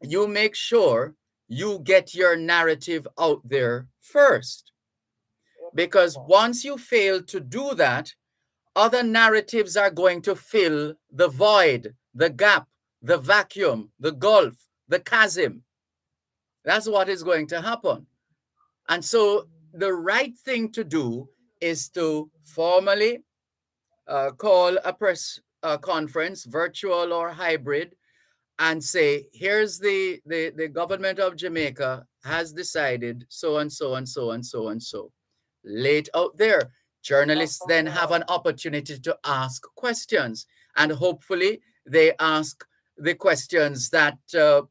you make sure you get your narrative out there first. Because once you fail to do that, other narratives are going to fill the void, the gap, the vacuum, the gulf, the chasm. That's what is going to happen. And so the right thing to do is to formally call a press conference, virtual or hybrid, and say, here's the government of Jamaica has decided so and so and so and so and so. Lay it out there. Journalists then have an opportunity to ask questions, and hopefully they ask the questions that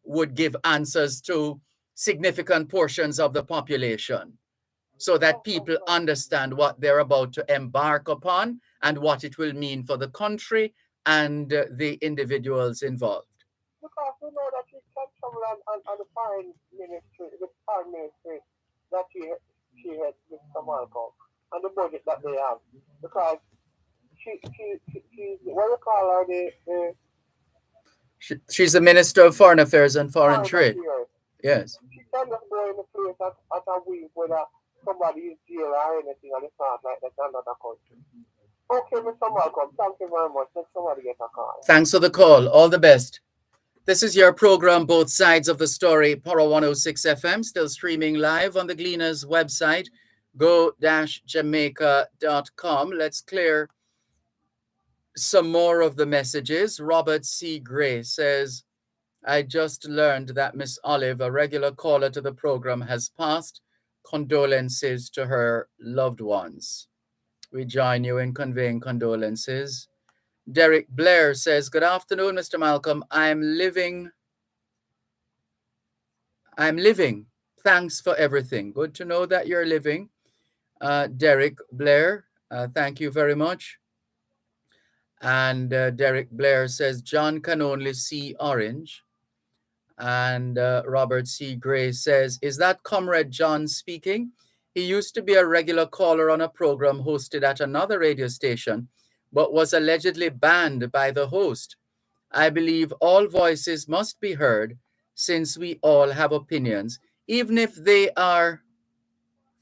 would give answers to significant portions of the population, so that people understand what they're about to embark upon and what it will mean for the country and the individuals involved. Because we know that she sent someone on the foreign ministry, that she had Mr. Malcolm, and the budget that they have. Because she what do you call her, she's the Minister of Foreign Affairs and Foreign Trade. Yes. She can't just go in the place at a week whether somebody is jail or anything, and it's not like that in another country. Okay, Mr. Malcolm, thank you very much. Let somebody get a call. Thanks for the call. All the best. This is your program, Both Sides of the Story, Pora 106 FM, still streaming live on the Gleaners website, go-jamaica.com. Let's clear some more of the messages. Robert C. Gray says, I just learned that Miss Olive, a regular caller to the program, has passed. Condolences to her loved ones. We join you in conveying condolences. Derek Blair says, good afternoon, Mr. Malcolm. I'm living. Thanks for everything. Good to know that you're living. Derek Blair, thank you very much. And Derek Blair says, John can only see orange. And Robert C. Gray says, is that Comrade John speaking? He used to be a regular caller on a program hosted at another radio station, but was allegedly banned by the host. I believe all voices must be heard, since we all have opinions, even if they are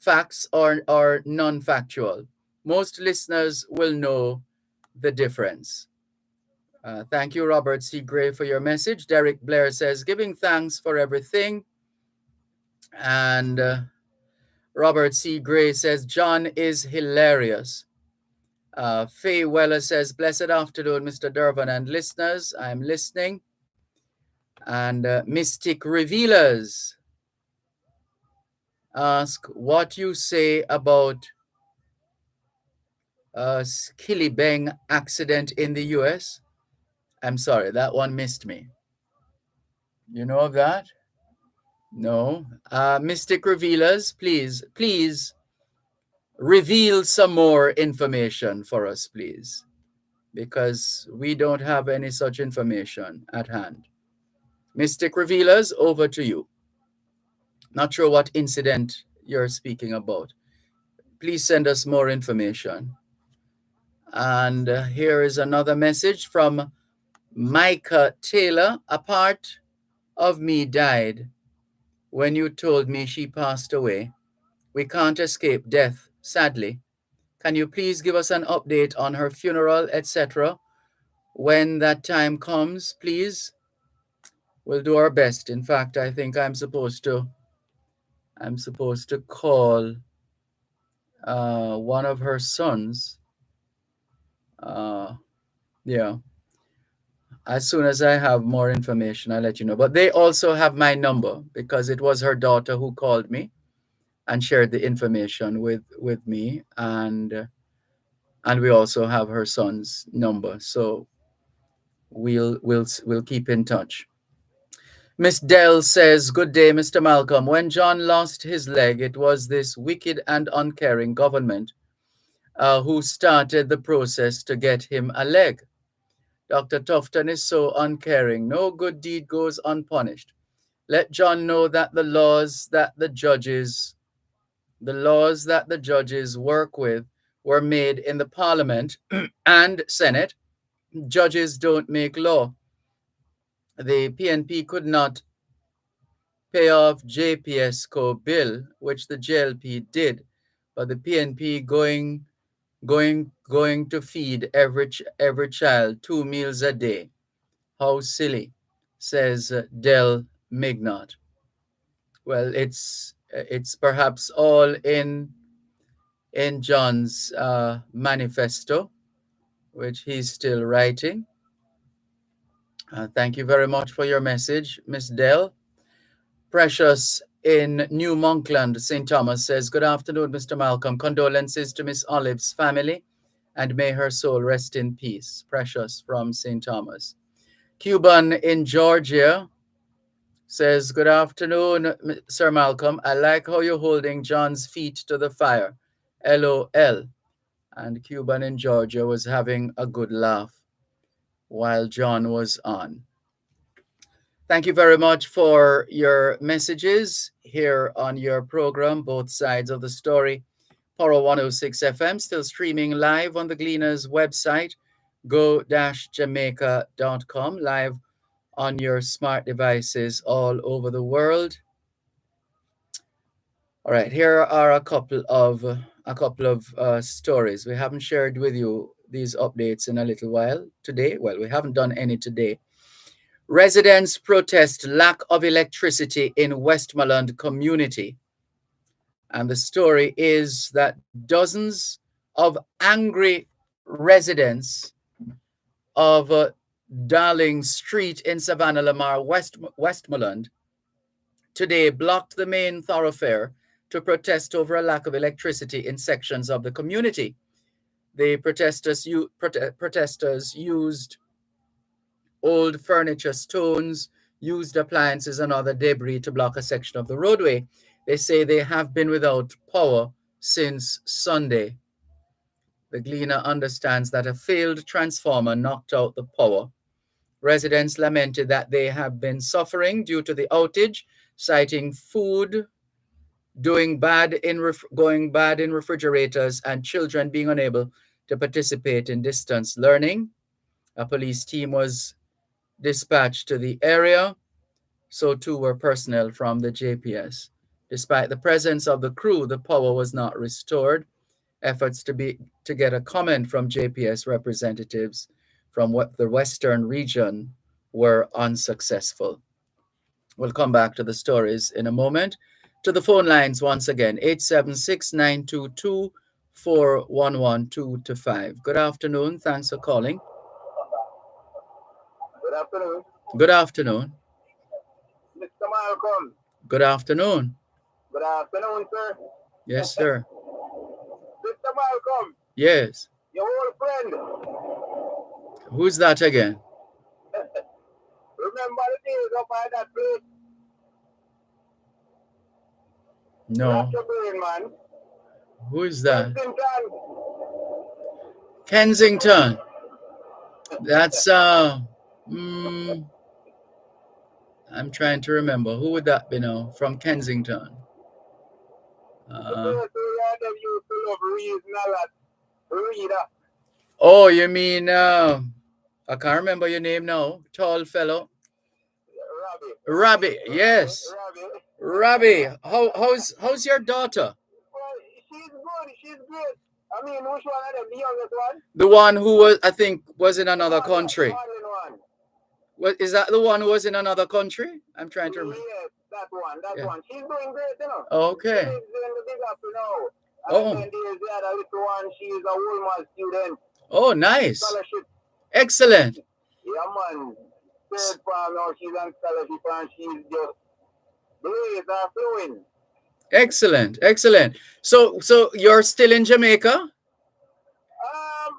facts or non-factual. Most listeners will know the difference. Thank you, Robert C. Gray, for your message. Derek Blair says, giving thanks for everything. And Robert C. Gray says, John is hilarious. Faye Weller says, blessed afternoon, Mr. Dervan and listeners. I'm listening. And Mystic Revealers ask what you say about Skillibeng accident in the US. I'm sorry, that one missed me. You know of that? No. Mystic Revealers, please reveal some more information for us, please, because we don't have any such information at hand. Mystic Revealers, over to you. Not sure what incident you're speaking about. Please send us more information. And here is another message from Micah Taylor. A part of me died when you told me she passed away. We can't escape death, sadly. Can you please give us an update on her funeral, etc.? When that time comes, please. We'll do our best. In fact, I think I'm supposed to call one of her sons. Yeah. As soon as I have more information, I'll let you know. But they also have my number because it was her daughter who called me and shared the information with me, and we also have her son's number. So we'll keep in touch. Miss Dell says, good day, Mr. Malcolm. When John lost his leg, it was this wicked and uncaring government who started the process to get him a leg. Dr. Tufton is so uncaring. No good deed goes unpunished. Let John know that the laws that the judges work with were made in the Parliament and Senate. Judges don't make law. The PNP could not pay off JPSCO bill, which the JLP did, but the PNP going to feed every child 2 meals a day. How silly, says Del Mignot. Well, it's perhaps all in John's manifesto, which he's still writing. Thank you very much for your message, Miss Dell. Precious in New Monkland, St. Thomas says, good afternoon, Mr. Malcolm. Condolences to Miss Olive's family, and may her soul rest in peace. Precious from St. Thomas. Cuban in Georgia says, good afternoon, Sir Malcolm. I like how you're holding John's feet to the fire. LOL. And Cuban in Georgia was having a good laugh while John was on. Thank you very much for your messages here on your program, Both Sides of the Story. Poro 106 FM, still streaming live on the Gleaners website, go-jamaica.com, live on your smart devices all over the world. All right, here are a couple of stories. We haven't shared with you these updates in a little while today. Well, we haven't done any today. Residents protest lack of electricity in Westmoreland community. And the story is that dozens of angry residents of Darling Street in Savannah Lamar, Westmoreland, today blocked the main thoroughfare to protest over a lack of electricity in sections of the community. The protesters used old furniture, stones, used appliances, and other debris to block a section of the roadway. They say they have been without power since Sunday. The Gleaner understands that a failed transformer knocked out the power. Residents lamented that they have been suffering due to the outage, citing food going bad in refrigerators and children being unable to participate in distance learning. A police team was dispatched to the area, so too were personnel from the JPS. Despite the presence of the crew, the power was not restored. efforts to get a comment from JPS representatives from what the Western region were unsuccessful. We'll come back to the stories in a moment. To the phone lines once again, 876-922-4112-5. Good afternoon. Thanks for calling. Good afternoon. Good afternoon. Mr. Malcolm. Good afternoon. Good afternoon, sir. Yes, sir. Mr. Malcolm. Yes. Your old friend. Who's that again? Remember the days up at that place? No. That's your brain, man. Who is that? Kensington. Kensington. That's I'm trying to remember. Who would that be now? From Kensington. Oh, you mean I can't remember your name now. Tall fellow. Robbie. Yes. Robbie. How's your daughter? Well, she's good. She's good. I mean, which one of them? The youngest one? The one who was, I think, was in another country. One. What is that? The one who was in another country? I'm trying to remember. Yes, that one. That one. She's doing great, you know. Okay. She's doing the big up, you know. Oh. And then there's the other little one. She's a Woolman student. Oh, nice. Scholarship. Excellent. Yeah, man. Third farm now. She's on scholarship and she's just blades are flowing. Excellent. Excellent. So you're still in Jamaica?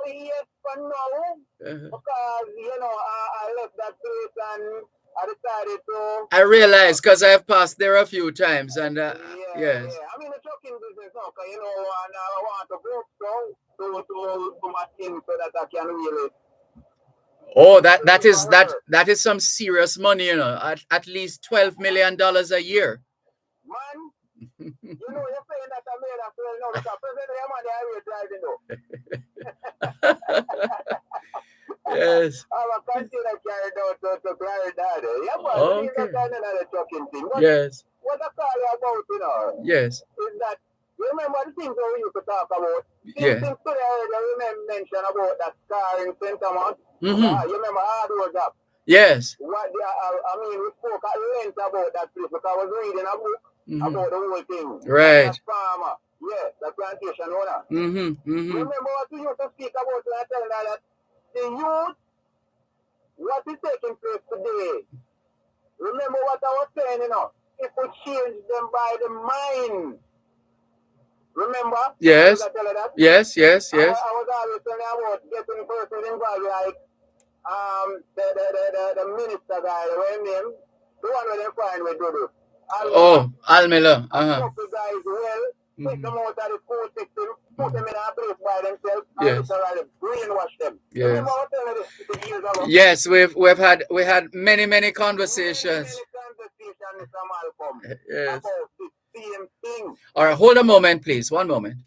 Yes, for now. Because, you know, I left that place and I decided to... I realized because I have passed there a few times and yes. Yeah. I'm in the trucking business now, you know, and I want to go to my team so that I can really... Oh, that is some serious money, you know, at least $12 million a year. Man, you know, you're saying that I made that well now because presently I'm on the highway driving though. Yes. I will continue carried out to Florida. Yeah, but okay. That's another trucking thing. Yes. What I call you about, you know, yes. is that you remember the things that we used to talk about? Yeah. Since today I remember mention about that car in St. Thomas. Mm-hmm. You remember how it was up? Yes. What we spoke at length about that place because I was reading a book about the whole thing. Right. That farmer, the plantation owner. Mm-hmm. Mm-hmm. Remember what we used to speak about when I tell that the youth, what is taking place today? Remember what I was saying, you know? If we change them by the mind. Remember? Yes. I tell you that? Yes. I was always telling about getting persons involved, like the minister guy, the one with them fine with Dudu. Almela. The guys well, take them out of the school system, put them in a place by themselves, and literally brainwash them. Yes. Remember what I was telling you years ago? Yes, we had many conversations. Mr. Malcolm, yes. about the same thing. All right, hold a moment, please. One moment.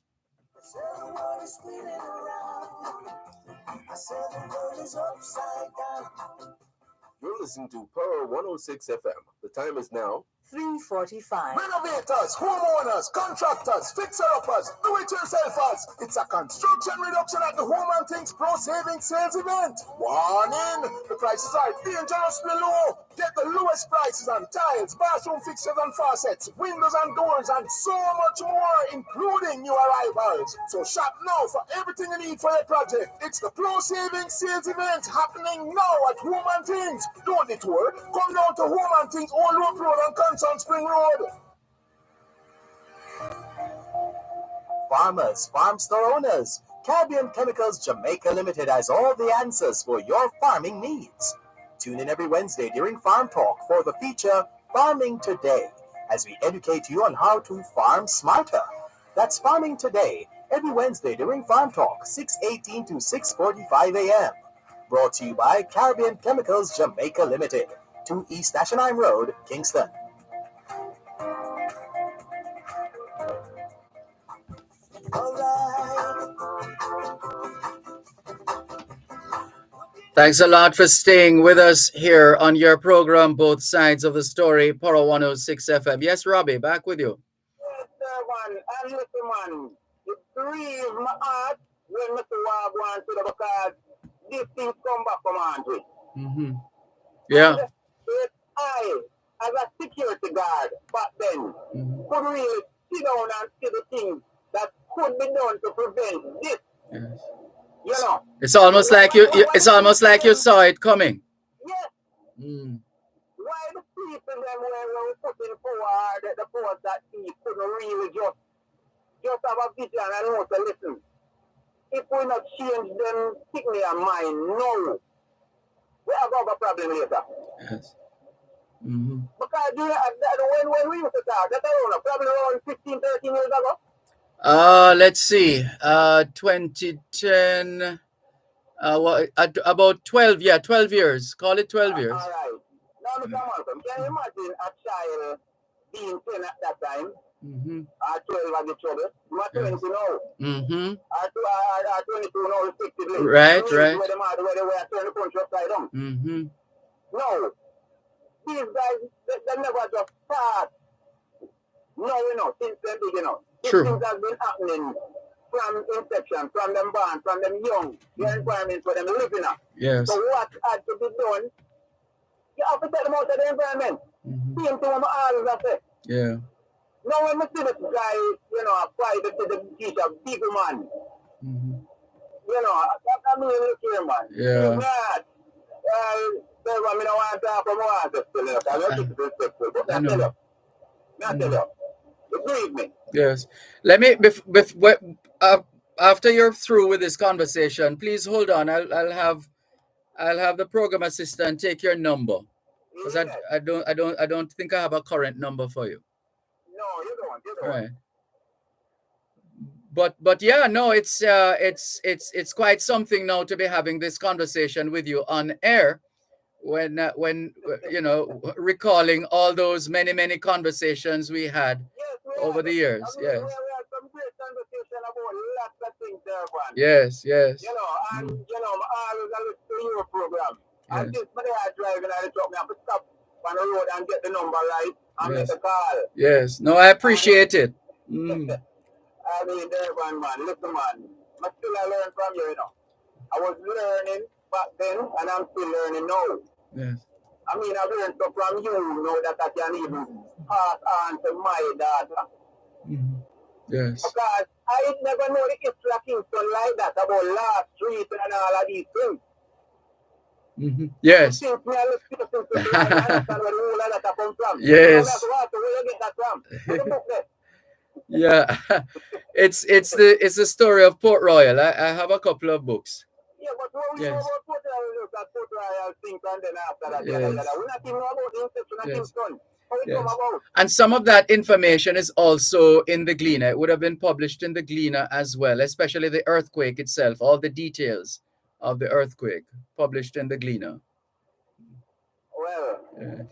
You're listening to Pearl 106 FM. The time is now 3:45. Renovators, homeowners, contractors, fixer-uppers, do-it-yourselfers. It's a construction reduction at the Home and Things Pro Savings Sales event. Warning! The prices are dangerously low. Get the lowest prices on tiles, bathroom fixtures and faucets, windows and doors, and so much more, including new arrivals. So shop now for everything you need for your project. It's the Pro Savings Sales event happening now at Home and Things. Don't detour. Come down to Home and Things, Old Loop Road and on Spring Road. Farmers, farm store owners, Caribbean Chemicals Jamaica Limited has all the answers for your farming needs. Tune in every Wednesday during Farm Talk for the feature Farming Today, as we educate you on how to farm smarter. That's Farming Today, every Wednesday during Farm Talk, 6:18 to 6:45 a.m. Brought to you by Caribbean Chemicals Jamaica Limited, 2 East Ashenheim Road, Kingston. Thanks a lot for staying with us here on your program, Both Sides of the Story, Poro 106 FM. Yes, Robbie, back with you. Yes, Dervan, and listen, man, the grieve my heart when Mr. Wab wants to because these things come back from Andre. Mm-hmm. Yeah. And if I, as a security guard back then, could really sit down and see the things that could be done to prevent this. Yes. You know. It's almost like it's almost like you saw it coming. Yes. Mm. Why the people them when we put in forward the force that he couldn't really just have a vision and know to listen. If we not change them sickness and mind, no. We have a problem later. Yes. Mm-hmm. Because when we used to talk, that's around probably around 15, 13 years ago. Let's see. 2010. About 12. Yeah, 12 years. Call it 12 years. All right. Now, Mr. Malcolm, can you imagine a child being 10 at that time? Mm-hmm. 12 at the trouble. Not 20 now. Mm-hmm. 22 now, respectively. Right. Where they were turn the country upside down. Mm-hmm. No. These guys, they never just start. No, since then, these True. things have been happening from inception, from them born, from them young, their environment for them living up. Yes. So what had to be done, you have to take them out of the environment. Mm-hmm. Same thing with my always I say. Yeah. Now when I see this guy, apply to the teacher, big man. Mm-hmm. I mean, look here, man. Yeah. He's mad. I don't want to talk about what I don't keep it respectful, but I tell you. You believe me. Yes. Let me after you're through with this conversation, please hold on. I'll have the program assistant take your number because I don't think I have a current number for you. No, you don't. All right. But yeah, no, it's quite something now to be having this conversation with you on air. When recalling all those many conversations we had over the years. We had some great conversation about lots of things, Dervan. Yes. And I always listen to your program. Yes. And since my dad driving, I told me I have to stop on the road and get the number right and make a call. Yes. No, I appreciate it. I mean, Dervan, man, listen, man. I learn from you, I was learning back then, and I'm still learning now. Yes. I mean, I've learned stuff from you, that I can even pass on to my daughter. Mm-hmm. Yes. Because I never know the history of Kingston like that, about last street and all of these things. Mm-hmm. Yes. Since me, I listen to I understand where the whole of that come from. Yes. Where you get that from? Where the book there? Yeah. It's the story of Port Royal. I have a couple of books. Yeah, but what we know about Port Royal things and then after that, we're not even know about the inception of Kingston. How it come about? And some of that information is also in the Gleaner. It would have been published in the Gleaner as well, especially the earthquake itself, all the details of the earthquake published in the Gleaner. Well, man,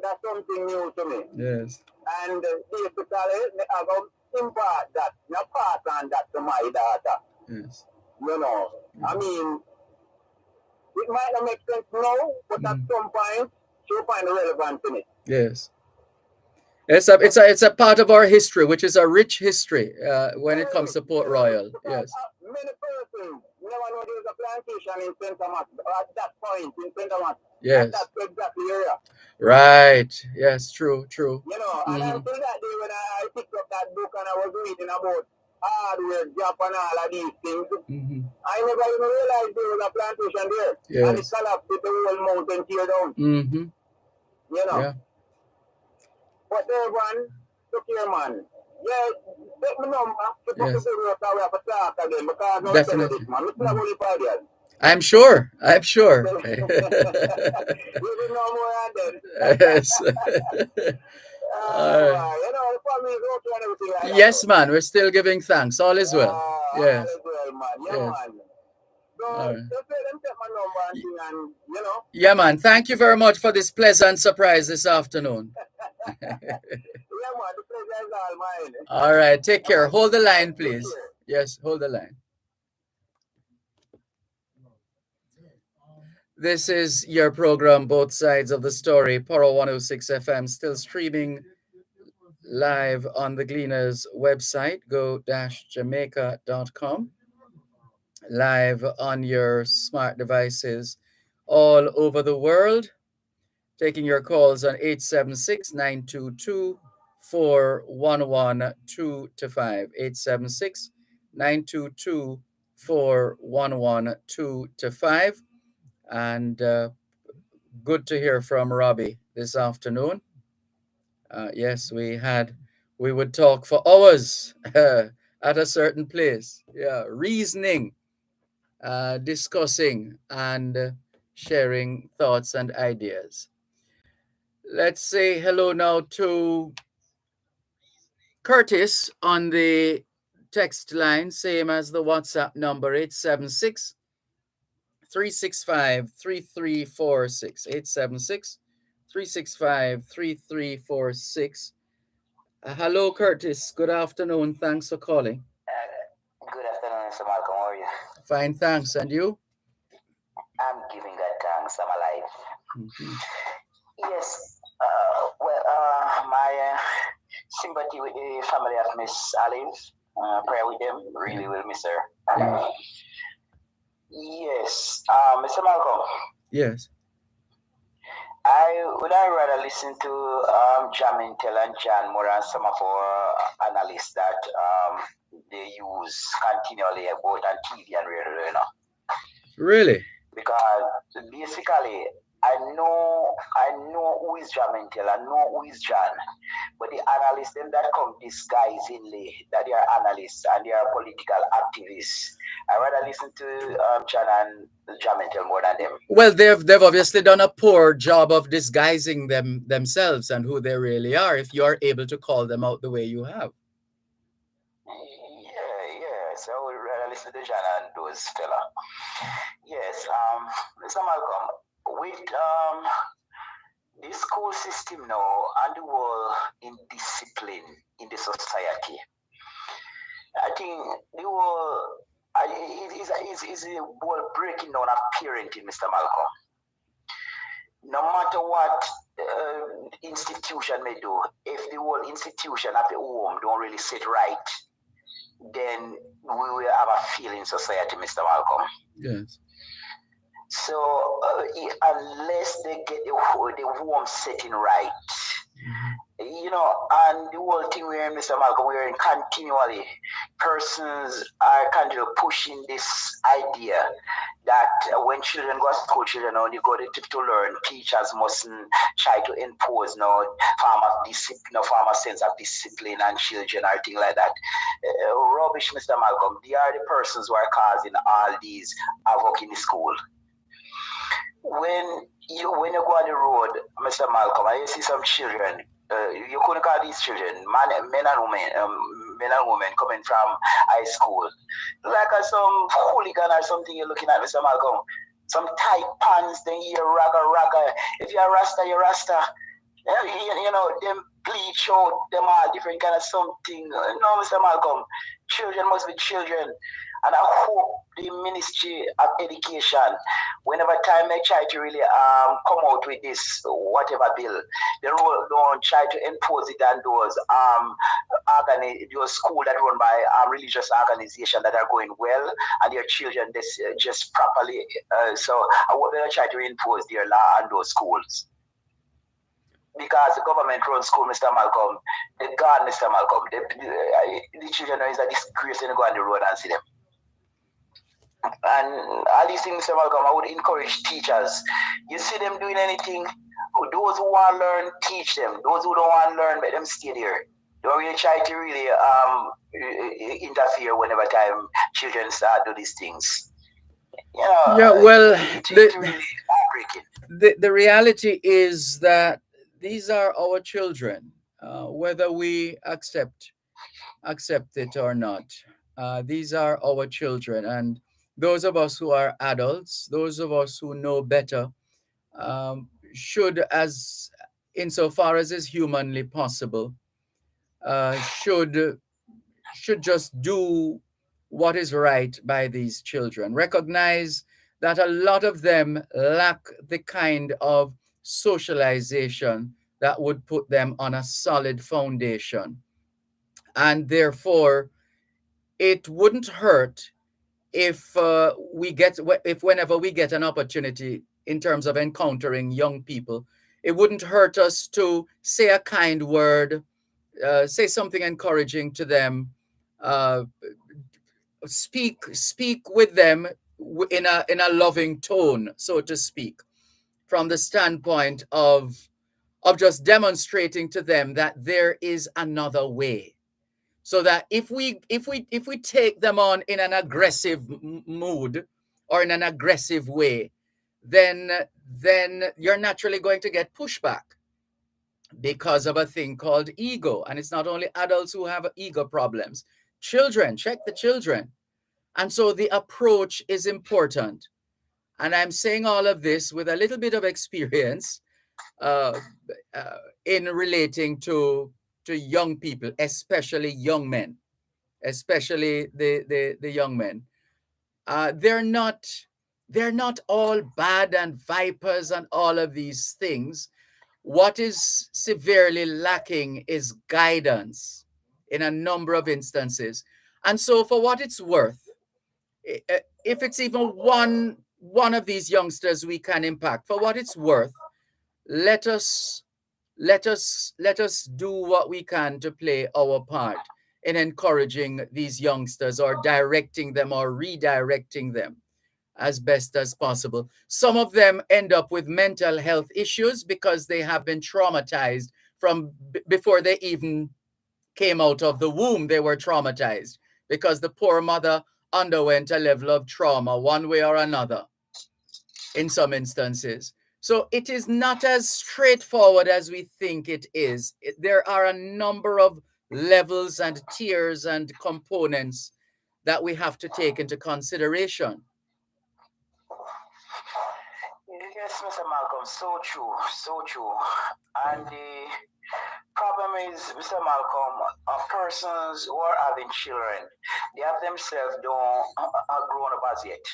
that's something new to me. Yes. And basically, I go impart that, not pass on that to my daughter. Yes. I mean, it might not make sense now, but at some point, she'll find the relevance in it. Yes. It's a part of our history, which is a rich history when it comes to Port Royal. Yes. Many persons never know there was a plantation in St. Thomas at that point in St. Thomas. Yes. That's exactly area. Right. Yes. True. And until that day when I picked up that book and I was reading about hardware, Jap and all of these things, I never even realized there was a plantation there. Yes. And it collapsed with the whole mountain tear down. Yeah. But everyone, look here, man. Yeah, take my number. Yes. Definitely. Man. I'm sure. You know more than Yes. the family is okay and everything like that. Yes, man. We're still giving thanks. All is well. Yes. All is well, man. Yeah, Yes. man. So, just let them take my number and Yeah, man. Thank you very much for this pleasant surprise this afternoon. Yeah, man. The pleasure is all mine. All right. Take care. Hold the line, please. Yes, hold the line. This is your program, Both Sides of the Story, Poro 106 FM, still streaming live on the Gleaners website, go-jamaica.com, live on your smart devices all over the world, taking your calls on 876-922-4112 876-922-4112. And good to hear from Robbie this afternoon. Yes, we would talk for hours at a certain place. Yeah, reasoning, discussing, and sharing thoughts and ideas. Let's say hello now to Curtis on the text line, same as the WhatsApp number, 876 365 3346. 876 365 3346. Hello, Curtis. Good afternoon. Thanks for calling. Good afternoon, Mr. Malcolm. How are you? Fine, thanks. And you? I'm giving God thanks. I'm alive. Mm-hmm. Yes. My sympathy with the family of Miss Olive. Pray with them. Really will miss her. Yeah. Yes. Mr. Malcolm. Yes. I rather listen to Jamintel and John more than some of our analysts that they use continually both on TV and radio, you know. Really? Because basically I know who is Jamintel, I know who is John, but the analysts them that come disguisedly that they are analysts and they are political activists. I rather listen to John and Jamintel more than them. Well, they've obviously done a poor job of disguising themselves and who they really are. If you are able to call them out the way you have. Yeah. So we rather listen to John and those fella. Yes. Mr. Malcolm, with the school system now and the whole indiscipline in the society, I think the whole is a whole breaking down of parenting, Mr. Malcolm. No matter what institution may do, if the whole institution at the home don't really sit right, then we will have a failing society, Mr. Malcolm. Yes. So unless they get the home setting right, you know, and the whole thing we're in, Mr. Malcolm, we're in continually, persons are kind of pushing this idea that when children go to school, children only go to learn, teachers mustn't try to impose no form of discipline, no form of sense of discipline on children or thing like that. Rubbish, Mr. Malcolm. They are the persons who are causing all these havoc in the school. When you go on the road, Mr. Malcolm, and you see some children, you couldn't call these children men and women coming from high school, like some hooligan or something you're looking at, Mr. Malcolm. Some tight pants, then you're ragga. If you're Rasta, you're Rasta. You know, them bleach out, them all different kind of something. No, Mr. Malcolm, children must be children. And I hope the Ministry of Education, whenever time they try to really come out with this whatever bill, they don't try to impose it on those schools that run by religious organizations that are going well, and their children just properly. So I hope they don't try to impose their law on those schools. Because the government runs school, Mr. Malcolm, they're gone, Mr. Malcolm. The children is a disgrace when they go on the road and see them. And all these things, Mr. Malcolm, I would encourage teachers. You see them doing anything, those who want to learn, teach them. Those who don't want to learn, let them stay there. Don't really try to really interfere whenever time children start do these things. You know, yeah, well, the reality is that these are our children, whether we accept it or not. These are our children, and those of us who are adults, those of us who know better, should, as insofar as is humanly possible, should just do what is right by these children. Recognize that a lot of them lack the kind of socialization that would put them on a solid foundation. And therefore, it wouldn't hurt if if whenever we get an opportunity in terms of encountering young people, it wouldn't hurt us to say a kind word, say something encouraging to them, uh, speak with them in a loving tone, so to speak, from the standpoint of just demonstrating to them that there is another way, so that if we take them on in an aggressive mood or in an aggressive way, then you're naturally going to get pushback because of a thing called ego. And it's not only adults who have ego problems. Children, check the children. And so the approach is important. And I'm saying all of this with a little bit of experience uh, in relating to young people, especially young men, especially the young men. They're not all bad and vipers and all of these things. What is severely lacking is guidance in a number of instances. And so, for what it's worth, if it's even one of these youngsters we can impact, for what it's worth, let us do what we can to play our part in encouraging these youngsters, or directing them or redirecting them as best as possible. Some of them end up with mental health issues because they have been traumatized from before they even came out of the womb. They were traumatized because the poor mother underwent a level of trauma one way or another in some instances. So it is not as straightforward as we think it is. There are a number of levels and tiers and components that we have to take into consideration. Yes, Mr. Malcolm, so true, so true. And the problem is, Mr. Malcolm, persons who are having children, they have themselves don't are grown up as yet.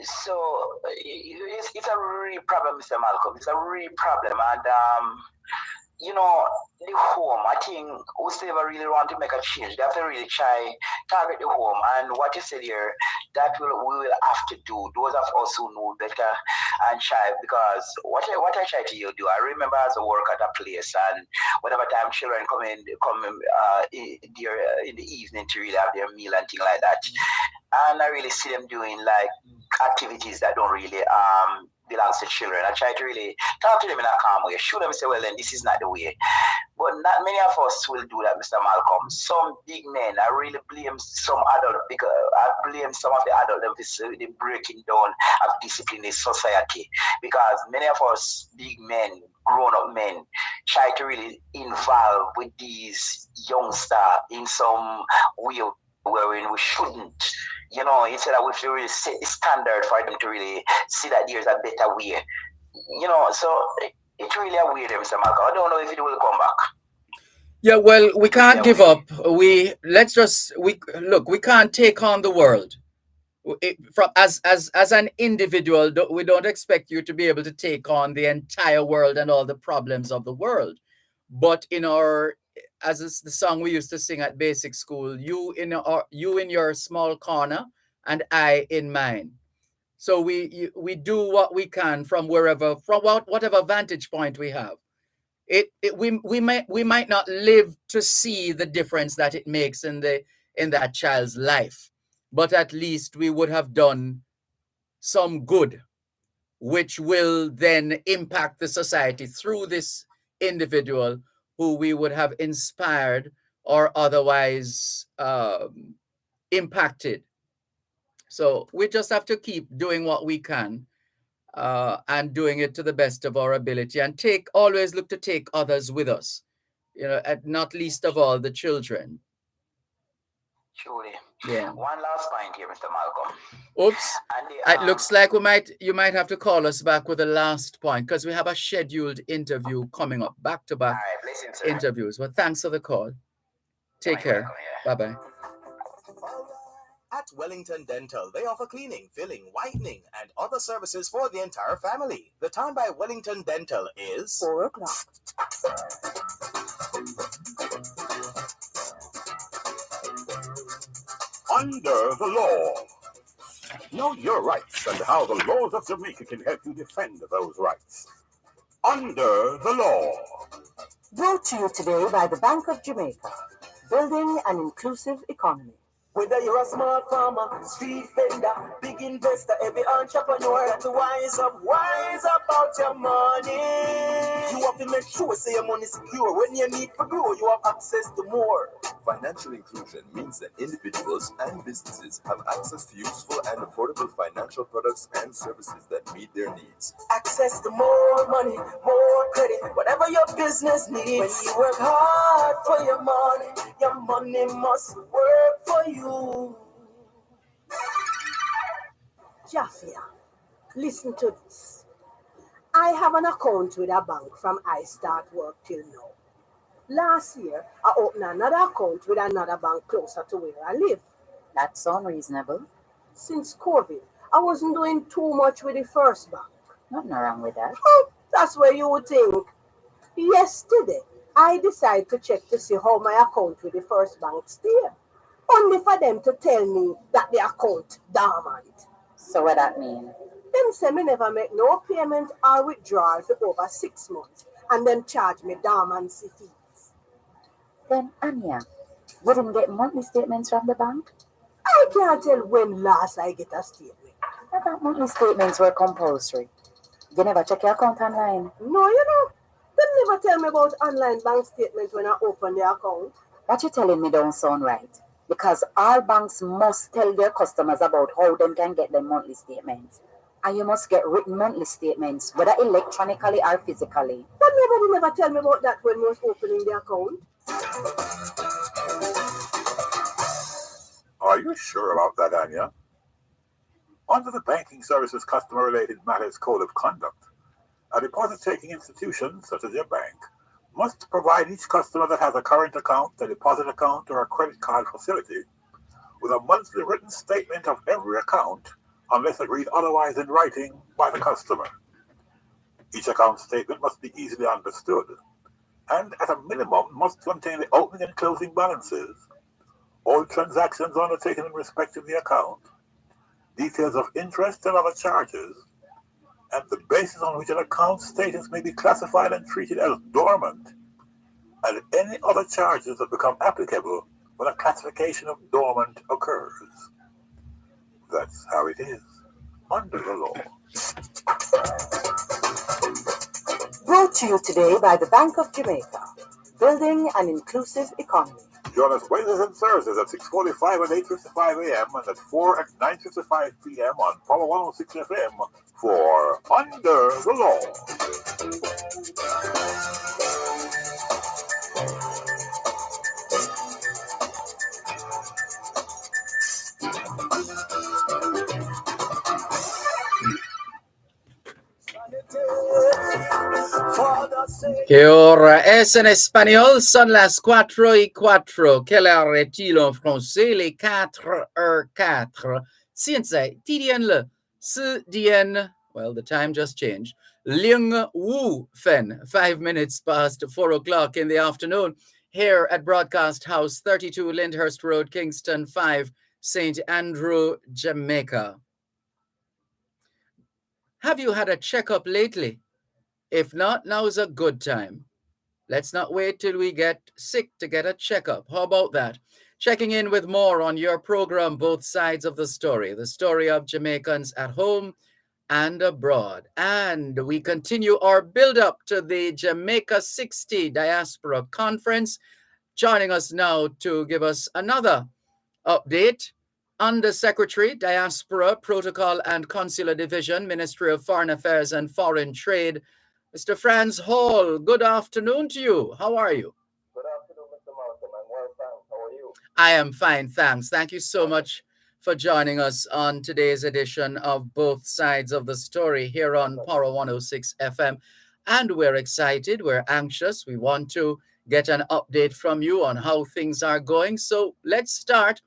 So it's a real problem, Mr. Malcolm. It's a real problem, and the home, I think whoever really want to make a change, they have to really try target the home. And what you said here, we will have to do. Those of us who know better and try, because what I try to do, I remember as I work at a place, and whatever time children come in in the evening to really have their meal and things like that, and I really see them doing like activities that don't really belongs to children. I try to really talk to them in a calm way, show them, say, well, then this is not the way. But not many of us will do that, Mr. Malcolm. Some big men, I really blame some adult, because I blame some of the adults, the breaking down of discipline in society, because many of us big men, grown-up men, try to really involve with these youngsters in some way wherein we shouldn't. Instead of we should really set the standard for them to really see that there's a better way. So it's really a weird, Mr. Malcolm. I don't know if it will come back. Yeah, well, we can't give up. We can't take on the world. As an individual, we don't expect you to be able to take on the entire world and all the problems of the world. But as is the song we used to sing at basic school, you in your small corner and I in mine. So we do what we can from whatever vantage point we have. We might not live to see the difference that it makes in that child's life, but at least we would have done some good, which will then impact the society through this individual who we would have inspired or otherwise impacted. So we just have to keep doing what we can, and doing it to the best of our ability, and always look to take others with us, not least of all the children. Truly. Yeah. One last point here, Mr. Malcolm. Oops. It looks like you might have to call us back with the last point, because we have a scheduled interview coming up, back-to-back interviews. Well, thanks for the call. Take care. Bye-bye. At Wellington Dental, they offer cleaning, filling, whitening, and other the services for the entire family. The time by Wellington Dental is 4 o'clock. Under the law. Know your rights and how the laws of Jamaica can help you defend those rights. Under the law. Brought to you today by the Bank of Jamaica, building an inclusive economy. Whether you're a small farmer, street vendor, big investor, every entrepreneur, got to wise up about your money. You have to make sure say your money secure. When you need to grow, you have access to more. Financial inclusion means that individuals and businesses have access to useful and affordable financial products and services that meet their needs. Access to more money, more credit, whatever your business needs. When you work hard for your money must work for you. Jaffia, listen to this. I have an account with a bank from I start work till now. Last year, I opened another account with another bank closer to where I live. That sounds reasonable. Since COVID, I wasn't doing too much with the first bank. Nothing wrong with that. Oh, that's where you would think. Yesterday, I decided to check to see how my account with the first bank stayed. Only for them to tell me that the account dormant. So what that mean? Them say me never make no payment or withdrawal for over 6 months and then charge me dormancy fees. Then, Anya, you didn't get monthly statements from the bank? I can't tell when last I get a statement. I thought monthly statements were compulsory. You never check your account online? No, you know. They never tell me about online bank statements when I open the account. What you're telling me don't sound right. Because all banks must tell their customers about how they can get their monthly statements. And you must get written monthly statements, whether electronically or physically. But nobody never tell me about that when I was opening the account. Are you sure about that, Anya? Under the Banking Services Customer-Related Matters Code of Conduct, a deposit-taking institution, such as your bank, must provide each customer that has a current account, a deposit account, or a credit card facility with a monthly written statement of every account, unless agreed otherwise in writing by the customer. Each account statement must be easily understood, and at a minimum must contain the opening and closing balances, all transactions undertaken in respect of the account, details of interest and other charges, and the basis on which an account status may be classified and treated as dormant, and any other charges that become applicable when a classification of dormant occurs. That's how it is under the law. Brought to you today by the Bank of Jamaica, building an inclusive economy. Join us Wednesdays and Thursdays at 6:45 and 8:55 a.m. and at 4 and 9:55 p.m. on Power 106 FM for Under the Law. Que hora es en espagnol? Son las 4:04. Quelle heure est-il en français? Les 4:04. Cienzai, Tidian le, Si Dien, well, the time just changed. Ling Wu Fen, 5 minutes past 4 o'clock in the afternoon, here at Broadcast House, 32 Lyndhurst Road, Kingston 5, St. Andrew, Jamaica. Have you had a checkup lately? If not, now's a good time. Let's not wait till we get sick to get a checkup. How about that? Checking in with more on your program, Both Sides of the story of Jamaicans at home and abroad. And we continue our build-up to the Jamaica 60 Diaspora Conference. Joining us now to give us another update, Undersecretary, Diaspora, Protocol and Consular Division, Ministry of Foreign Affairs and Foreign Trade, Mr. Franz Hall. Good afternoon to you. How are you? Good afternoon, Mr. Malcolm. I'm well, thanks. How are you? I am fine, thanks. Thank you so much for joining us on today's edition of Both Sides of the Story here on Power 106 FM. And we're excited, we're anxious. We want to get an update from you on how things are going. So let's start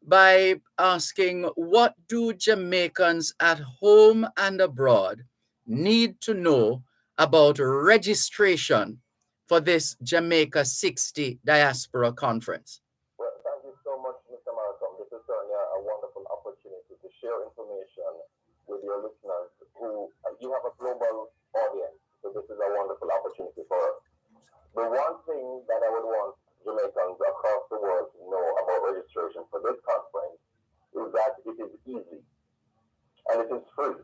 by asking, what do Jamaicans at home and abroad need to know about registration for this Jamaica 60 Diaspora Conference? Well, thank you so much, Mr. Malcolm. This is certainly a wonderful opportunity to share information with your listeners who you have a global audience. So this is a wonderful opportunity for us. The one thing that I would want Jamaicans across the world to know about registration for this conference is that it is easy and it is free.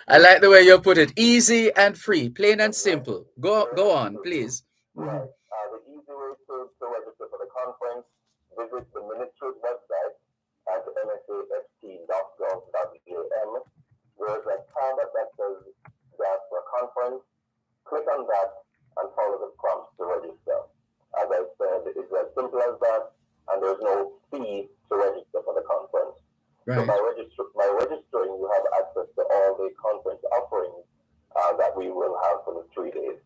I like the way you put it. Easy and free, plain and simple. Go on, please. Right. The easy way to register for the conference, visit the ministry's website at msafc.gov.jm. There's a tab that says Diaspora Conference. Click on that and follow the prompts to register. As I said, it's as simple as that, and there's no fee to register for the conference. Right. So by registering, you have access to all the conference offerings that we will have for the 3 days.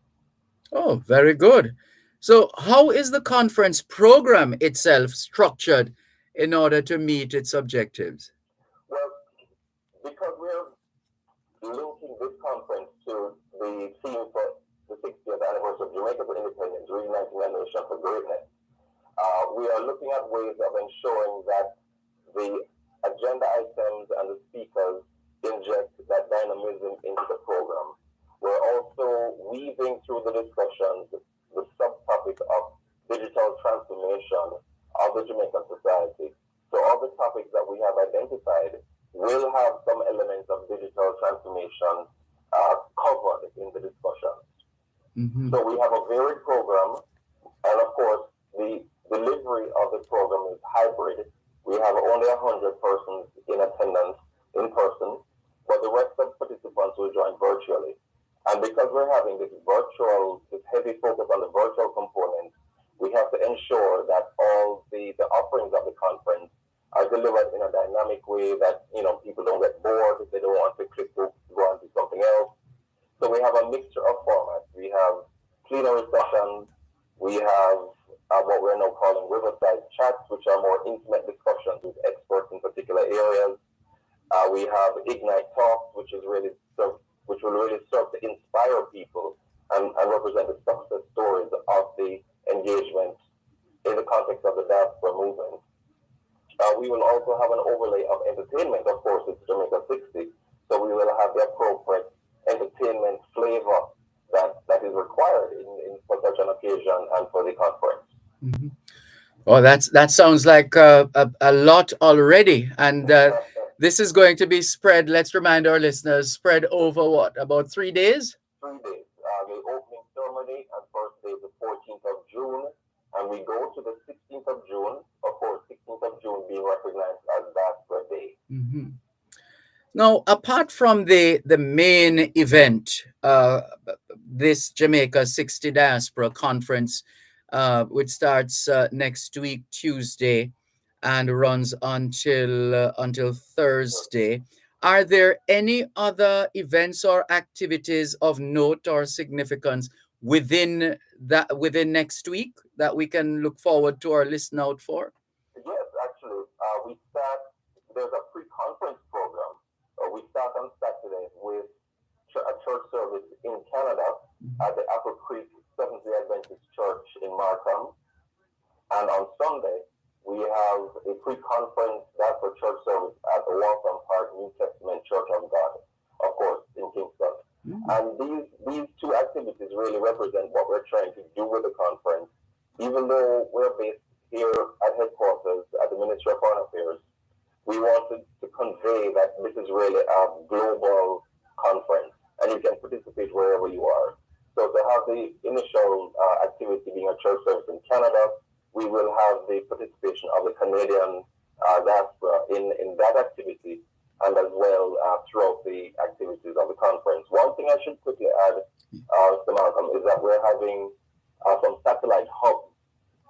Oh, very good. So, how is the conference program itself structured in order to meet its objectives? Well, because we're linking this conference to the theme for the 60th anniversary of Jamaica's independence, reuniting a nation for greatness, we are looking at ways of ensuring that the agenda items and the speakers inject that dynamism into the program. We're also weaving through the discussions the subtopic of digital transformation of the Jamaican society. So all the topics that we have identified will have some elements of digital transformation covered in the discussions. Mm-hmm. So we have a varied program, and of course, the delivery of the program is hybrid. We have only 100 persons in attendance in person, but the rest of participants will join virtually. And because we're having this heavy focus on the virtual component, we have to ensure that all the offerings of the conference are delivered in a dynamic way that, people don't get bored, they don't want to click to go on to something else. So we have a mixture of formats. We have plenary sessions, we have what we're now calling Riverside chats, which are more intimate discussions with experts in particular areas. We have Ignite Talks, which will really serve to inspire people and represent the success stories of the engagement in the context of the diaspora movement. We will also have an overlay of entertainment. Of course, it's Jamaica 60, so we will have the appropriate entertainment flavor that is required for such an occasion and for the conference. Mm-hmm. Oh, that sounds like a lot already, and this is going to be spread. Let's remind our listeners, spread over what, about 3 days? 3 days. The opening ceremony and first day is the 14th of June, and we go to the 16th of June. Of course, 16th of June being recognized as Diaspora Day. Mm-hmm. Now, apart from the main event, this Jamaica 60 Diaspora Conference, which starts next week, Tuesday, and runs until Thursday, are there any other events or activities of note or significance within next week that we can look forward to or listen out for? Yes, actually, there's a pre-conference program. We start on Saturday with a church service in Canada at the Apple Creek Seventh-day Adventist Church in Markham. And on Sunday, we have a pre-conference for church service at the Waltham Park New Testament Church of God, of course, in Kingston. Mm-hmm. And these two activities really represent what we're trying to do with the conference. Even though we're based here at headquarters at the Ministry of Foreign Affairs, we wanted to convey that this is really a global conference, and you can participate wherever you are. So to have the initial activity being a church service in Canada, we will have the participation of the Canadian diaspora in that activity, and as well throughout the activities of the conference. One thing I should quickly add, Mr. Malcolm, is that we're having some satellite hubs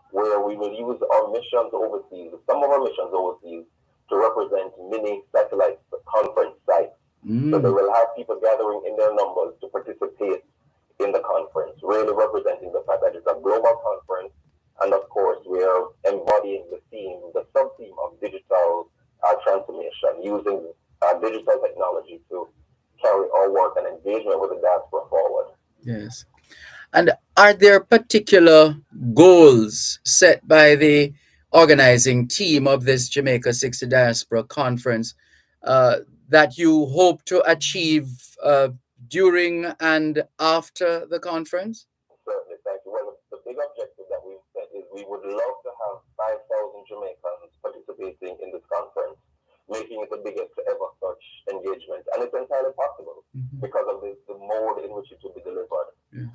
where we will use our missions overseas, some of our missions overseas, to represent mini satellite conference sites. So they will have people gathering in their numbers to participate in the conference, really representing the fact that it's a global conference And of course, we are embodying the theme, the sub-theme of digital transformation, using digital technology to carry our work and engagement with the diaspora forward. Yes. And are there particular goals set by the organizing team of this Jamaica 60 Diaspora Conference that you hope to achieve during and after the conference? Certainly, thank you. Well, the big objective that we've set is we would love to have 5,000 Jamaicans participating in this conference, making it the biggest ever such engagement. And it's entirely possible because of the mode in which it will be delivered. Yes.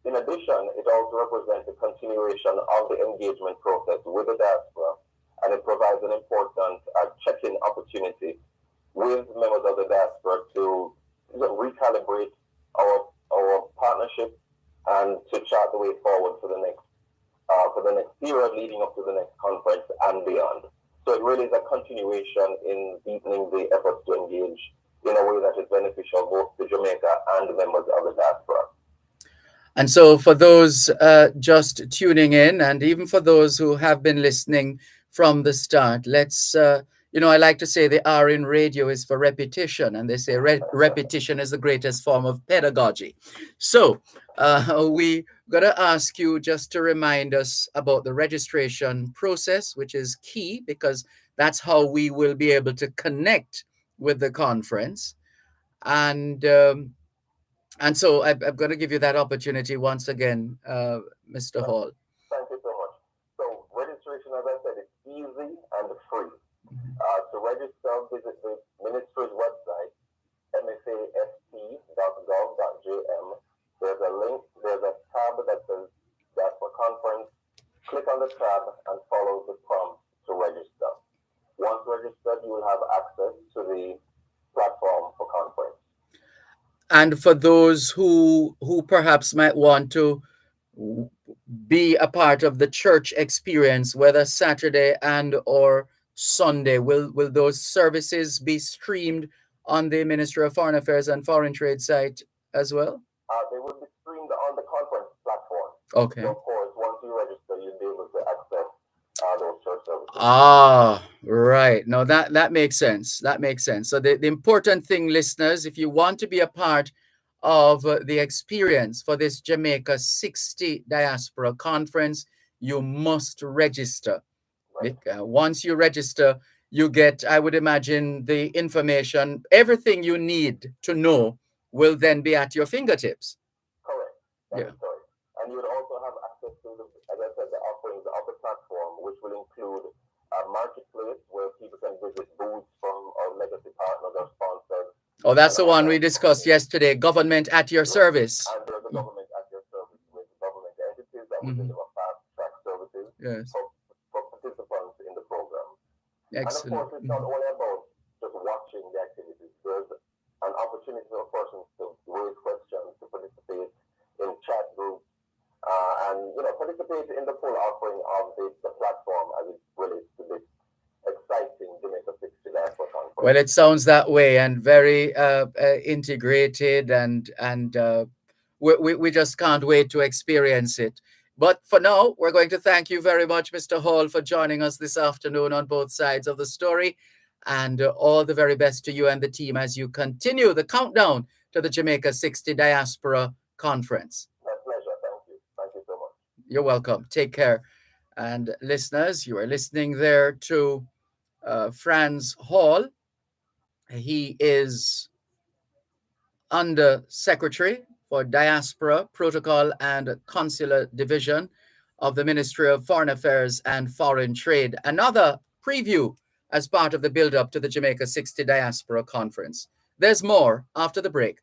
In addition, it also represents a continuation of the engagement process with the diaspora, and it provides an important check-in opportunity with members of the diaspora to recalibrate our partnership and to chart the way forward for the next period leading up to the next conference and beyond. So it really is a continuation in deepening the efforts to engage in a way that is beneficial both to Jamaica and the members of the diaspora. And so for those just tuning in, and even for those who have been listening from the start, let's, I like to say the R in radio is for repetition, and they say repetition is the greatest form of pedagogy. So we got to ask you just to remind us about the registration process, which is key because that's how we will be able to connect with the conference. And so I'm going to give you that opportunity once again, Mr. Hall. Thank you so much. So registration, as I said, is easy and free. To register, visit the ministry's website, mfast.gov.jm. There's a link, there's a tab that says Diaspora Conference. Click on the tab and follow the prompt to register. Once registered, you will have access to the platform for conference. And for those who perhaps might want to be a part of the church experience, whether Saturday and or Sunday, will those services be streamed on the Ministry of Foreign Affairs and Foreign Trade site as well? They will be streamed on the conference platform. Okay. So of course, once you register, you'll be able to access those church services. Right. No, that makes sense. That makes sense. So the important thing, listeners, if you want to be a part of the experience for this Jamaica 60 Diaspora Conference, you must register. Right. Once you register, you get, I would imagine, the information, everything you need to know will then be at your fingertips. Correct. That is correct. And you would also have access to, as I said, the offerings of the platform, which will include a marketplace where people can visit booths from our legacy partners or sponsors. Oh, that's the one we discussed yesterday, government at your service. And there's a government at your service with government entities that will deliver fast-track services for participants in the program. Excellent. And of course, it's not only about just watching the activities. There's an opportunity for persons to raise questions, to participate in chat groups, and participate in the full offering of the platform as it relates to this exciting Jamaica 60 Diaspora Conference. Well, it sounds that way and very integrated, and we just can't wait to experience it. But for now, we're going to thank you very much, Mr. Hall, for joining us this afternoon on both sides of the story. And all the very best to you and the team as you continue the countdown to the Jamaica 60 Diaspora Conference. My pleasure. Thank you. Thank you so much. You're welcome. Take care. And listeners, you are listening there to Franz Hall. He is Under Secretary for Diaspora, Protocol and Consular Division of the Ministry of Foreign Affairs and Foreign Trade. Another preview as part of the build-up to the Jamaica 60 Diaspora Conference. There's more after the break.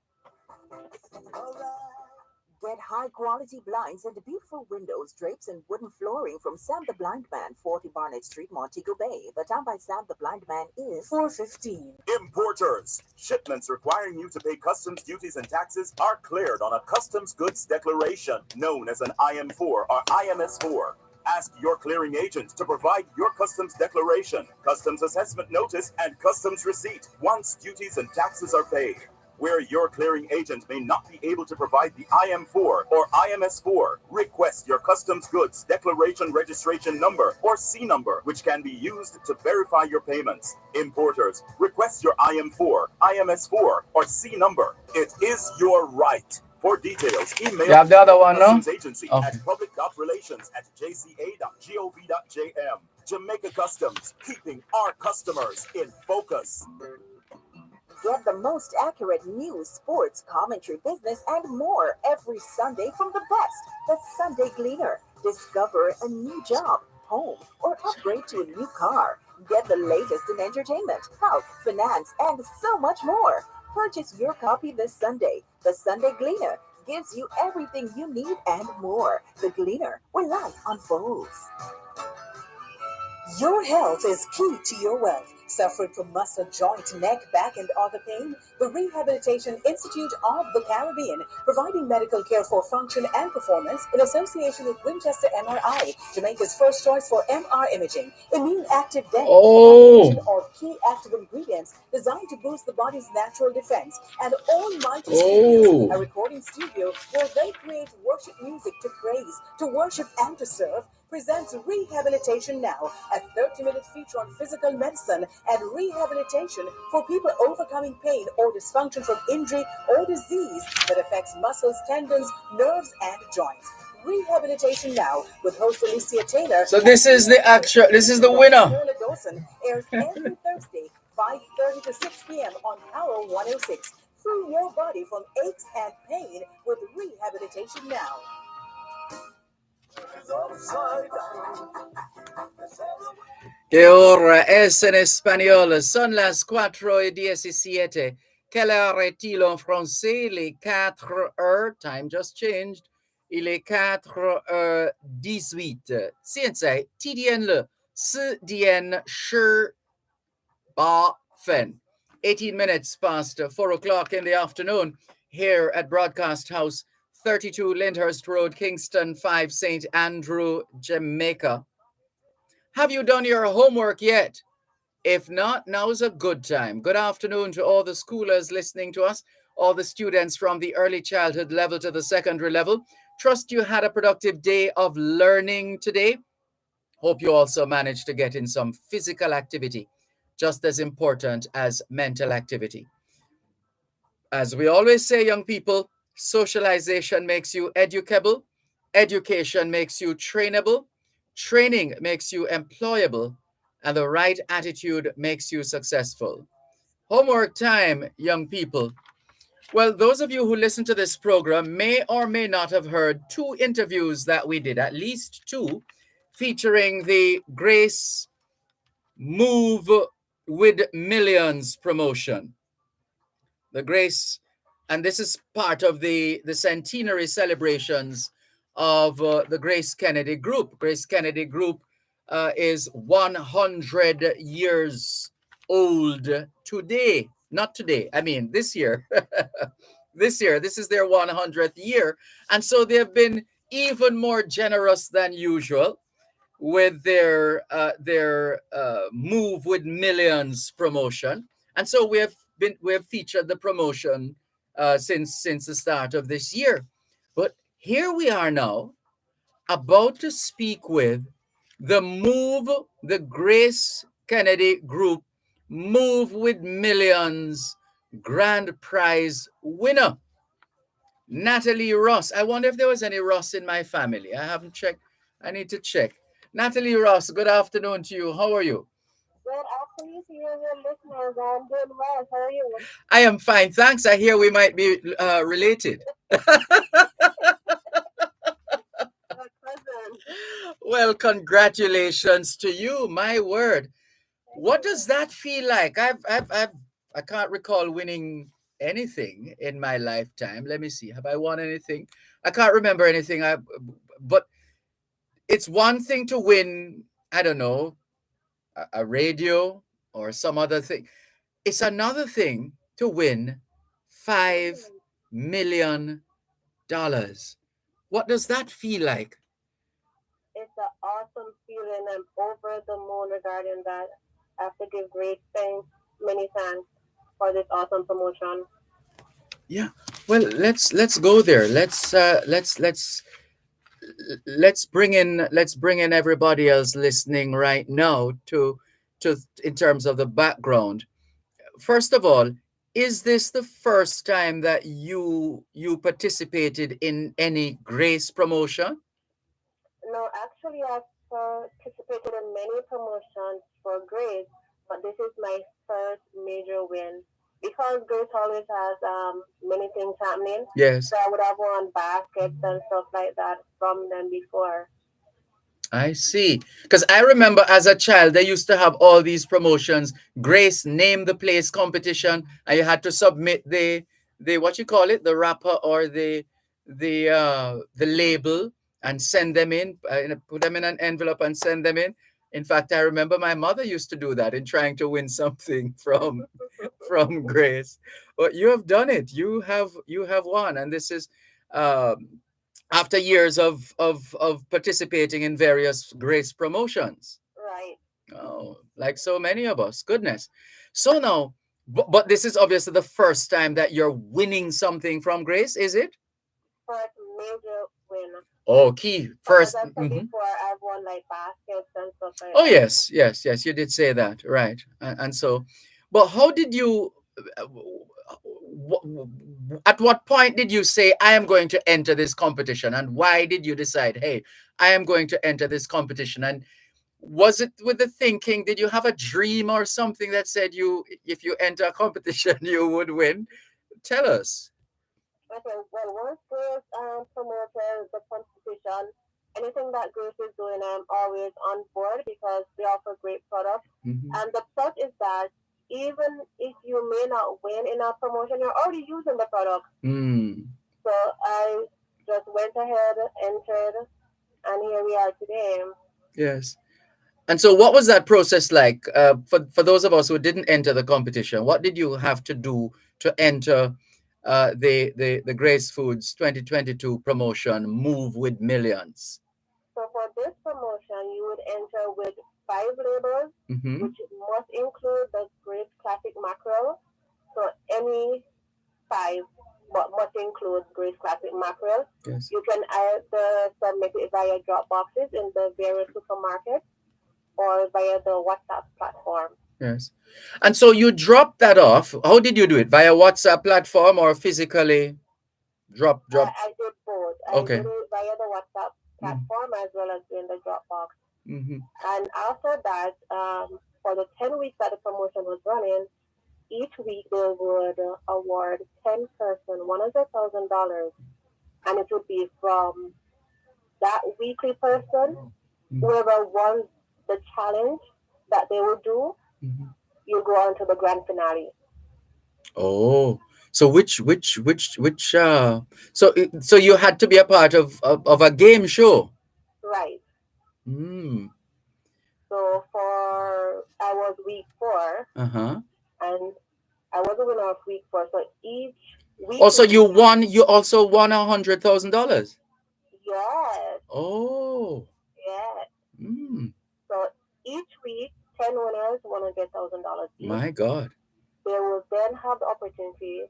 Get high-quality blinds and beautiful windows, drapes, and wooden flooring from Sam the Blind Man, 40 Barnett Street, Montego Bay. The time by Sam the Blind Man is 4:15. Importers. Shipments requiring you to pay customs duties and taxes are cleared on a customs goods declaration, known as an IM4 or IMS4. Ask your clearing agent to provide your customs declaration, customs assessment notice, and customs receipt once duties and taxes are paid. Where your clearing agent may not be able to provide the IM4 or IMS4, request your customs goods declaration registration number or C number, which can be used to verify your payments. Importers, request your IM4, IMS4, or C number. It is your right. For details, email You have the other one, no? Customs Agency Okay. at public.relations@jca.gov.jm. Jamaica Customs, keeping our customers in focus. Get the most accurate news, sports, commentary, business, and more every Sunday from the best. The Sunday Gleaner. Discover a new job, home, or upgrade to a new car. Get the latest in entertainment, health, finance, and so much more. Purchase your copy this Sunday. The Sunday Gleaner gives you everything you need and more. The Gleaner, where life unfolds. Your health is key to your wealth. Suffering from muscle, joint, neck, back, and other pain? The Rehabilitation Institute of the Caribbean, providing medical care for function and performance in association with Winchester MRI, Jamaica's first choice for MR imaging. Immune Active Day, combination of key active ingredients designed to boost the body's natural defense. And Almighty Studios, a recording studio where they create worship music to praise, to worship, and to serve, presents Rehabilitation Now, a 30-minute feature on physical medicine and rehabilitation for people overcoming pain or dysfunction from injury or disease that affects muscles, tendons, nerves, and joints. Rehabilitation Now with host Alicia Taylor. So this is the winner. Shirley Dawson airs every Thursday, 5:30 to 6 p.m. on Power 106. Free your body from aches and pain with Rehabilitation Now. Que hora es en español? Son las 4:17. Quelle heure est-il en français? Les 4h, time just changed. Il est 4h18. 现在几点了？4点18分。18 minutes past 4 o'clock in the afternoon here at Broadcast House, 32 Lyndhurst Road, Kingston 5, St. Andrew, Jamaica. Have you done your homework yet? If not, now's a good time. Good afternoon to all the schoolers listening to us, all the students from the early childhood level to the secondary level. Trust you had a productive day of learning today. Hope you also managed to get in some physical activity, just as important as mental activity. As we always say, young people, socialization makes you educable, education makes you trainable, training makes you employable, and the right attitude makes you successful. Homework time, young people. Well, those of you who listen to this program may or may not have heard 2 interviews that we did, at least 2, featuring the Grace Move with Millions promotion. The Grace, and this is part of the centenary celebrations of the Grace Kennedy Group. Grace Kennedy Group is 100 years old today. Not today, I mean this year. This year, this is their 100th year. And so they've been even more generous than usual with their Move with Millions promotion. And so we have featured the promotion since the start of this year. But here we are now, about to speak with the Grace Kennedy Group Move with Millions grand prize winner, Natalie Ross. I wonder if there was any Ross in my family. I haven't checked. I need to check. Natalie Ross, good afternoon to you. How are you? Good afternoon to you, your listeners. I'm doing well. How are you? I am fine, thanks. I hear we might be related. Well, congratulations to you. My word. What does that feel like? I can't recall winning anything in my lifetime. Let me see. Have I won anything? I can't remember anything. But it's one thing to win, I don't know, a radio or some other thing. It's another thing to win $5 million. What does that feel like? It's an awesome feeling. I'm over the moon regarding that. I have to give great thanks, many thanks for this awesome promotion. Yeah. Well, let's go there. Let's bring in everybody else listening right now to in terms of the background. First of all, is this the first time that you participated in any Grace promotion? No, actually, I've participated in many promotions for Grace, but this is my first major win because Grace always has many things happening. Yes. So I would have won baskets and stuff like that from them before. I see. Because I remember as a child, they used to have all these promotions. Grace name the place competition, and you had to submit the what you call it, the wrapper or the label, and send them in. Put them in an envelope and send them in. In fact, I remember my mother used to do that in trying to win something from Grace. But you have done it. You have won, and this is. Um, After years of participating in various Grace promotions. Right. Oh, like so many of us. Goodness. So now, but this is obviously the first time that you're winning something from Grace, is it? First major win. Oh, key. But as First. I said before, I've won like baskets and stuff like Oh, that. yes, you did say that, right? And so, but how did you? At what point did you say, I am going to enter this competition, and why did you decide, hey, I am going to enter this competition? And was it with the thinking, did you have a dream or something that said you, if you enter a competition, you would win? Tell us. Okay, well, once Grace promoted the competition, anything that Grace is doing, I'm always on board because they offer great products. Mhm. And the plus is that even if you may not win in a promotion, you're already using the product. Mm. So I just went ahead, entered, and here we are today. Yes. And so, what was that process like for those of us who didn't enter the competition? What did you have to do to enter the Grace Foods 2022 promotion, Move with Millions? So for this promotion, you would enter with 5 labels, Mm-hmm. which must include the Grace Classic Mackerel. So any 5 but must include Grace Classic Mackerel. Yes. You can either submit it via drop boxes in the various supermarkets or via the WhatsApp platform. Yes. And so you dropped that off. How did you do it? Via WhatsApp platform or physically drop? I did both. I Okay. did it via the WhatsApp platform as well as in the Dropbox. Mm-hmm. And after that, for the 10 weeks that the promotion was running, each week they would award 10 person $100,000, and it would be from that weekly person, whoever won the challenge that they would do, you go on to the grand finale. Oh, so so you had to be a part of a game show. Right. Mm. So I was week 4, Uh-huh. and I was a winner of week 4. So each week. Also, you also won $100,000. Yes. Oh. Yes. Mm. So each week, 10 winners, $100,000 each. My God. They will then have the opportunity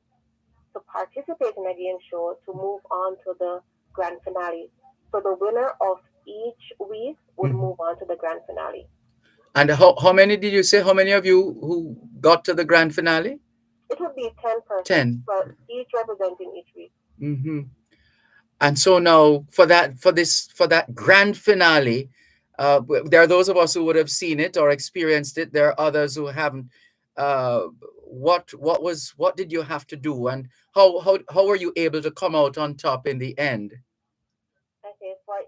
to participate in a game show to move on to the grand finale. So the winner of each week would move on to the grand finale. And how many did you say? How many of you who got to the grand finale? It would be 10 persons. 10. But each representing each week. Mm-hmm. And so now for that grand finale, there are those of us who would have seen it or experienced it. There are others who haven't. What did you have to do, and how were you able to come out on top in the end? Okay, for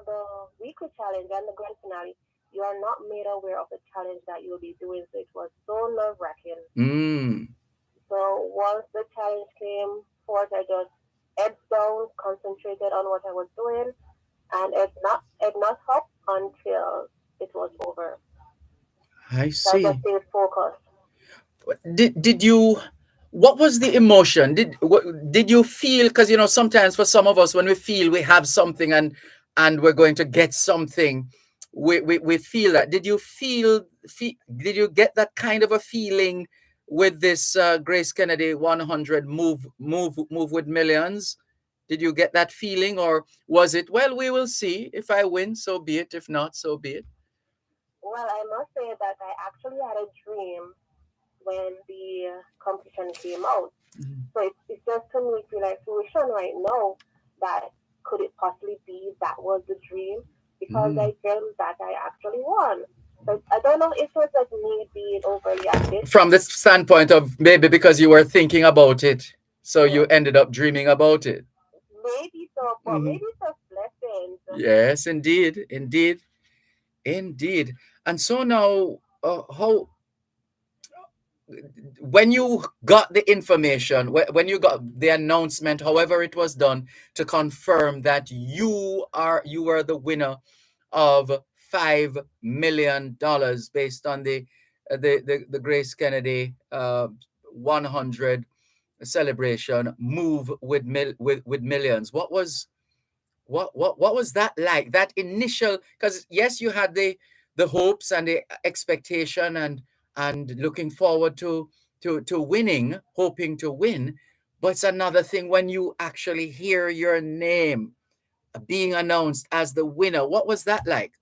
the weekly challenge and the grand finale, you are not made aware of the challenge that you'll be doing. So it was so nerve-wracking. Mm. So once the challenge came forth, I just head down, concentrated on what I was doing, and it not stop until it was over. I So I see. just stayed focused. Did you? What was the emotion? Did you feel? Because sometimes for some of us, when we feel we have something and we're going to get something, we feel that. Did you feel? Did you get that kind of a feeling with this Grace Kennedy 100 move with millions? Did you get that feeling, or was it, well, we will see. If I win, so be it. If not, so be it. Well, I must say that I actually had a dream when the competition came out. So it's just to me feel like fruition right now that could it possibly be that was the dream, because I felt that I actually won. But I don't know if it was like me being overly ambitious. From the standpoint of maybe because you were thinking about it, so you ended up dreaming about it. Maybe so, but maybe it's a blessing. Yes, indeed, indeed, indeed. And so now, how, when you got the information, when you got the announcement, however it was done, to confirm that you were the winner of $5 million based on the Grace Kennedy 100 celebration, move with millions. What was that like? That initial, because yes, you had the hopes and the expectation and looking forward to winning, hoping to win, but it's another thing when you actually hear your name being announced as the winner. What was that like?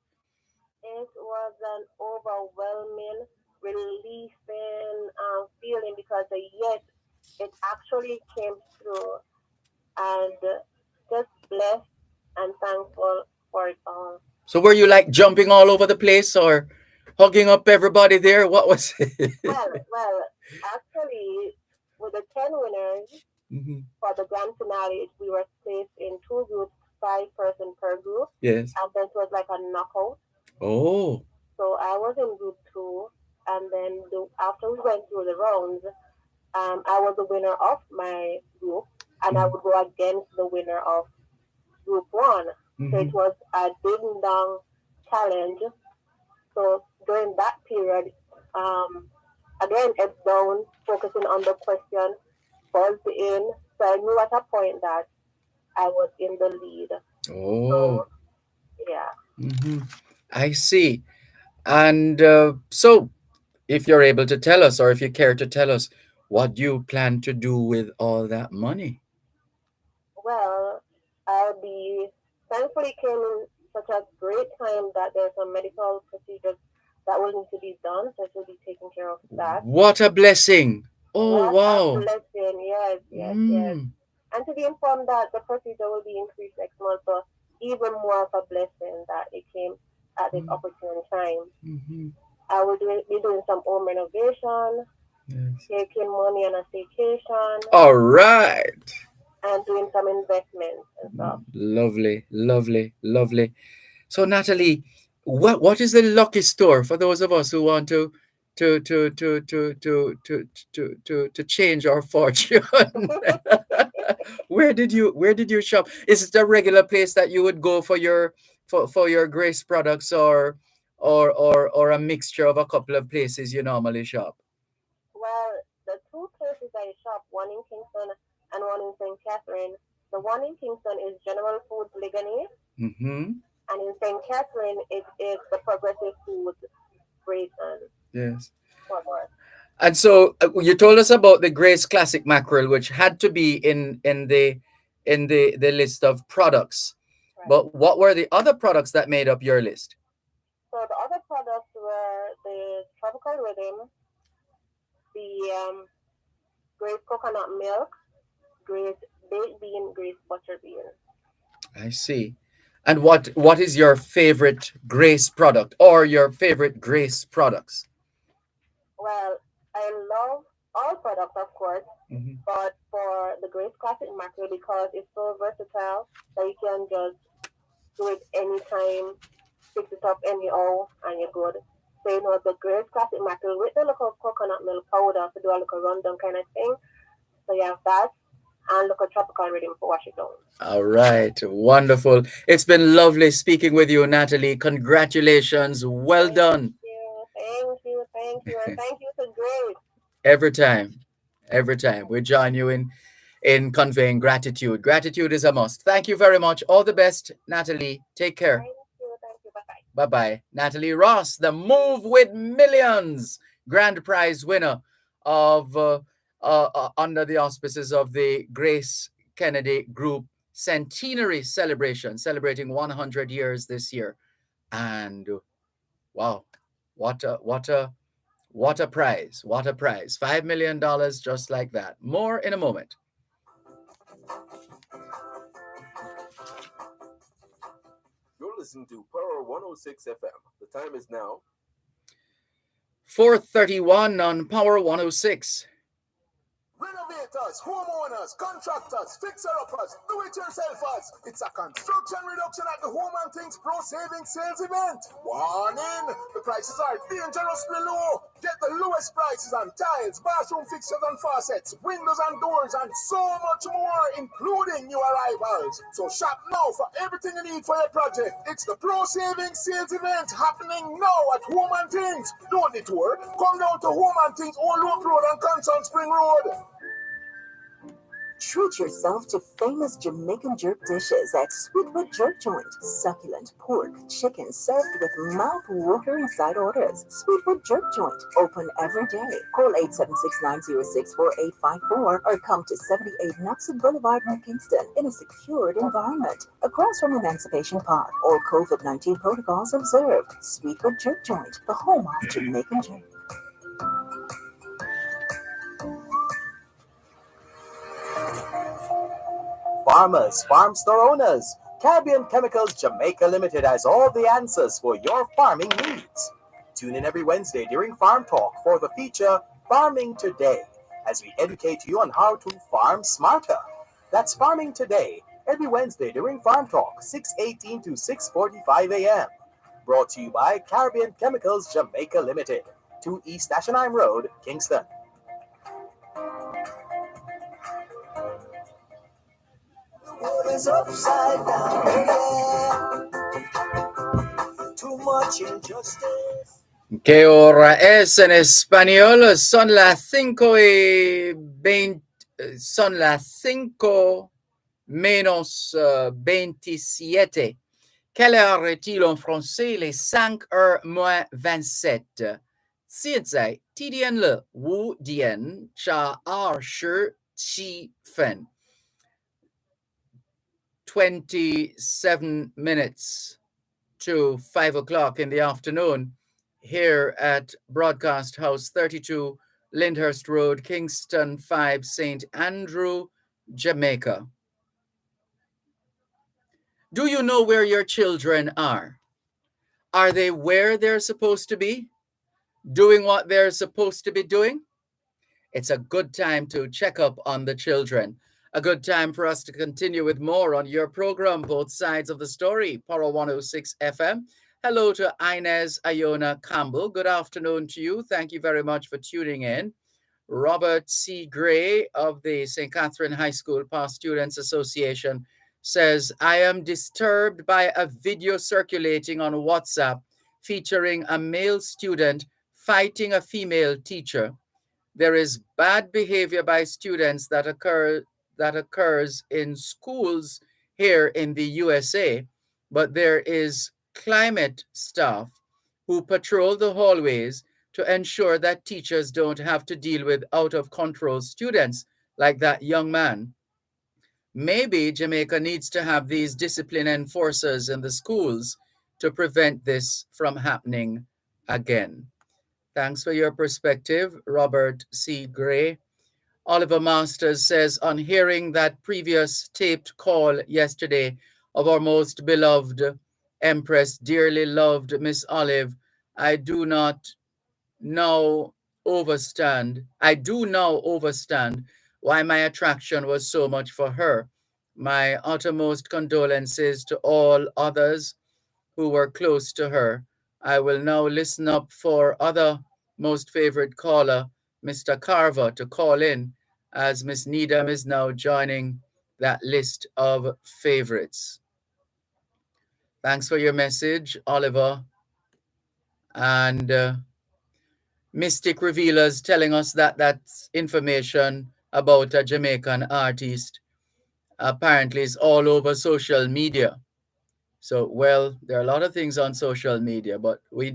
It was an overwhelming, releasing feeling, because yes, it actually came through, and just blessed and thankful for it all. So were you like jumping all over the place or hugging up everybody there? What was it? Well, actually, with the 10 winners for the grand finale, we were placed in two groups, 5 person per group. Yes. And then it was like a knockout. Oh. So I was in group 2, and then after we went through the rounds, I was the winner of my group, and I would go against the winner of group 1. So it was a ding dong challenge. So during that period, again, it's down, focusing on the question, buzzed in. So I knew at a point that I was in the lead. Oh. So, yeah. I see. And so, if you're able to tell us, or if you care to tell us, what do you plan to do with all that money? Well, I'll be thankfully came in such a great time that there's some medical procedures that will need to be done, so it will be taking care of that. What a blessing! Oh, What wow! a blessing! Yes. And to be informed that the procedure will be increased next month, so even more of a blessing that it came at this opportune time. I will be doing some home renovation, taking money on a staycation. All right. And doing some investments and stuff. Lovely, lovely, lovely. So Natalie, what is the lucky store for those of us who want to change our fortune? Where did you shop? Is it a regular place that you would go for your Grace products, or a mixture of a couple of places you normally shop? Well, the two places I shop, one in Kingston and one in St. Catherine. The one in Kingston is General Foods Ligonier. And in St. Catherine, it is the Progressive Foods Grayson. Yes. And so you told us about the Grace Classic Mackerel, which had to be in the list of products. Right. But what were the other products that made up your list? So the other products were the Tropical Rhythm, the Grace Coconut Milk, Grace Baked Bean, Grace Butter Bean. I see. And what is your favorite Grace product, or your favorite Grace products? Well, I love all products, of course, but for the Grace Classic Mackerel, because it's so versatile that you can just do it anytime, fix it up anyhow, and you're good. So, the Grace Classic Mackerel with the little coconut milk powder to do a little rundown kind of thing. So you have that, and look at Tropical Rhythm for wash it down. All right. Wonderful. It's been lovely speaking with you, Natalie. Congratulations. Well done. Thank you. And thank you to Grace. Every time. We join you in conveying gratitude. Gratitude is a must. Thank you very much. All the best, Natalie. Take care. Thank you. Bye-bye. Bye-bye. Natalie Ross, the Move with Millions grand prize winner of under the auspices of the Grace Kennedy Group centenary celebration, celebrating 100 years this year. And wow, what a prize. What a prize. $5 million just like that. More in a moment. You're listening to Power 106 FM. The time is now 4:31 on Power 106. Renovators, homeowners, contractors, fixer-uppers, do-it-yourselfers. It's a construction reduction at the Home and Things Pro Savings Sales event. Warning! The prices are dangerously low. Get the lowest prices on tiles, bathroom fixtures and faucets, windows and doors, and so much more, including new arrivals. So shop now for everything you need for your project. It's the Pro Savings Sales event happening now at Home and Things. Don't detour. Come down to Home and Things, Old Loop Road and Consult Spring Road. Treat yourself to famous Jamaican jerk dishes at Sweetwood Jerk Joint. Succulent pork, chicken served with mouth-watering side orders. Sweetwood Jerk Joint, open every day. Call 876-906-4854 or come to 78 Knoxville Boulevard in Kingston in a secured environment. Across from Emancipation Park, all COVID-19 protocols observed. Sweetwood Jerk Joint, the home of Jamaican jerk. Farmers, farm store owners, Caribbean Chemicals Jamaica Limited has all the answers for your farming needs. Tune in every Wednesday during Farm Talk for the feature Farming Today, as we educate you on how to farm smarter. That's Farming Today, every Wednesday during Farm Talk, 6:18 to 6:45 a.m. Brought to you by Caribbean Chemicals Jamaica Limited, 2 East Ashenheim Road, Kingston. Is upside down, yeah. Too much injustice. ¿Qué hora es en español? Son las 5:20. Son las 5 menos 27. Quelle heure est-il en français? Les 5h moins 27. 现在几点了？5点加27分。27 minutes to 5 o'clock in the afternoon here at Broadcast House 32, Lyndhurst Road, Kingston 5, St. Andrew, Jamaica. Do you know where your children are? Are they where they're supposed to be? Doing what they're supposed to be doing? It's a good time to check up on the children. A good time for us to continue with more on your program, Both Sides of the Story, Power 106 FM. Hello to Inez Iona Campbell. Good afternoon to you. Thank you very much for tuning in. Robert C. Gray of the St. Catherine High School Past Students Association says, I am disturbed by a video circulating on WhatsApp featuring a male student fighting a female teacher. There is bad behavior by students that occurs in schools here in the USA, but there is climate staff who patrol the hallways to ensure that teachers don't have to deal with out-of-control students like that young man. Maybe Jamaica needs to have these discipline enforcers in the schools to prevent this from happening again. Thanks for your perspective, Robert C. Gray. Oliver Masters says, on hearing that previous taped call yesterday of our most beloved Empress, dearly loved Miss Olive, I do now overstand why my attraction was so much for her. My uttermost condolences to all others who were close to her. I will now listen up for other most favorite caller, Mr. Carver, to call in, as Miss Needham is now joining that list of favorites. Thanks for your message, Oliver. And Mystic Revealers telling us that that's information about a Jamaican artist apparently is all over social media. So, well, there are a lot of things on social media, but we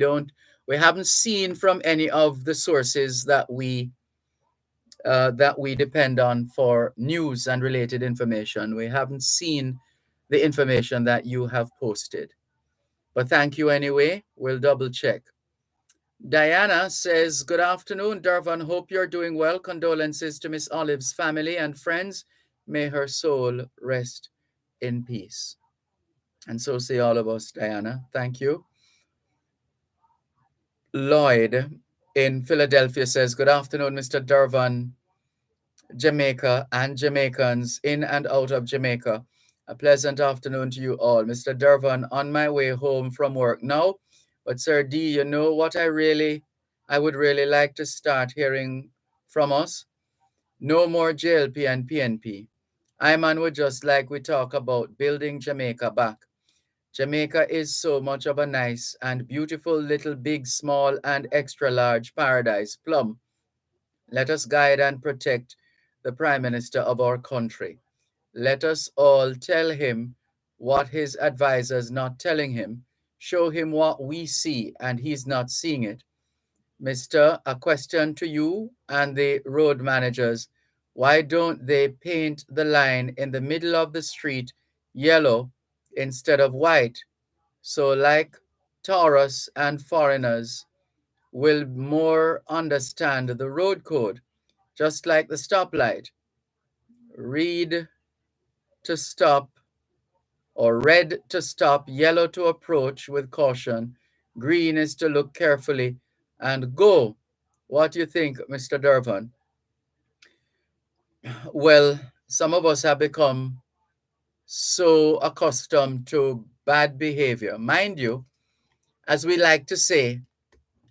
haven't seen from any of the sources that we that we depend on for news and related information. We haven't seen the information that you have posted. But thank you anyway. We'll double check. Diana says, good afternoon, Dervan. Hope you're doing well. Condolences to Miss Olive's family and friends. May her soul rest in peace. And so say all of us, Diana. Thank you. Lloyd in Philadelphia says, good afternoon, Mr. Dervan, Jamaica and Jamaicans in and out of Jamaica. A pleasant afternoon to you all. Mr. Dervan, on my way home from work now. But Sir D, you know what I would really like to start hearing from us? No more JLP and PNP. Iman would just like we talk about building Jamaica back. Jamaica is so much of a nice and beautiful little big, small, and extra large paradise plum. Let us guide and protect the Prime Minister of our country. Let us all tell him what his advisors not telling him. Show him what we see and he's not seeing it. Mister, a question to you and the road managers. Why don't they paint the line in the middle of the street yellow instead of white? So like tourists and foreigners will more understand the road code, just like the stoplight. Read to stop or red to stop, yellow to approach with caution, green is to look carefully and go. What do you think, Mr. Dervan? Well, some of us have become so accustomed to bad behavior. Mind you, as we like to say,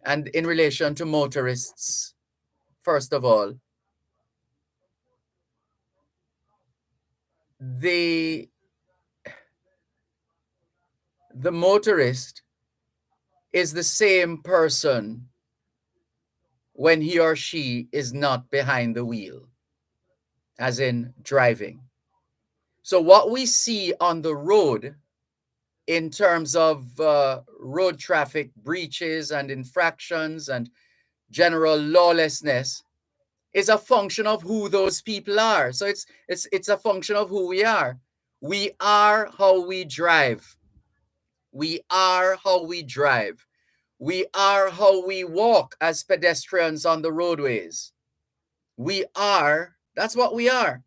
and in relation to motorists, first of all, the motorist is the same person when he or she is not behind the wheel, as in driving. So what we see on the road in terms of road traffic breaches and infractions and general lawlessness is a function of who those people are. So it's a function of who we are. We are how we drive. We are how we drive. We are how we walk as pedestrians on the roadways. That's what we are.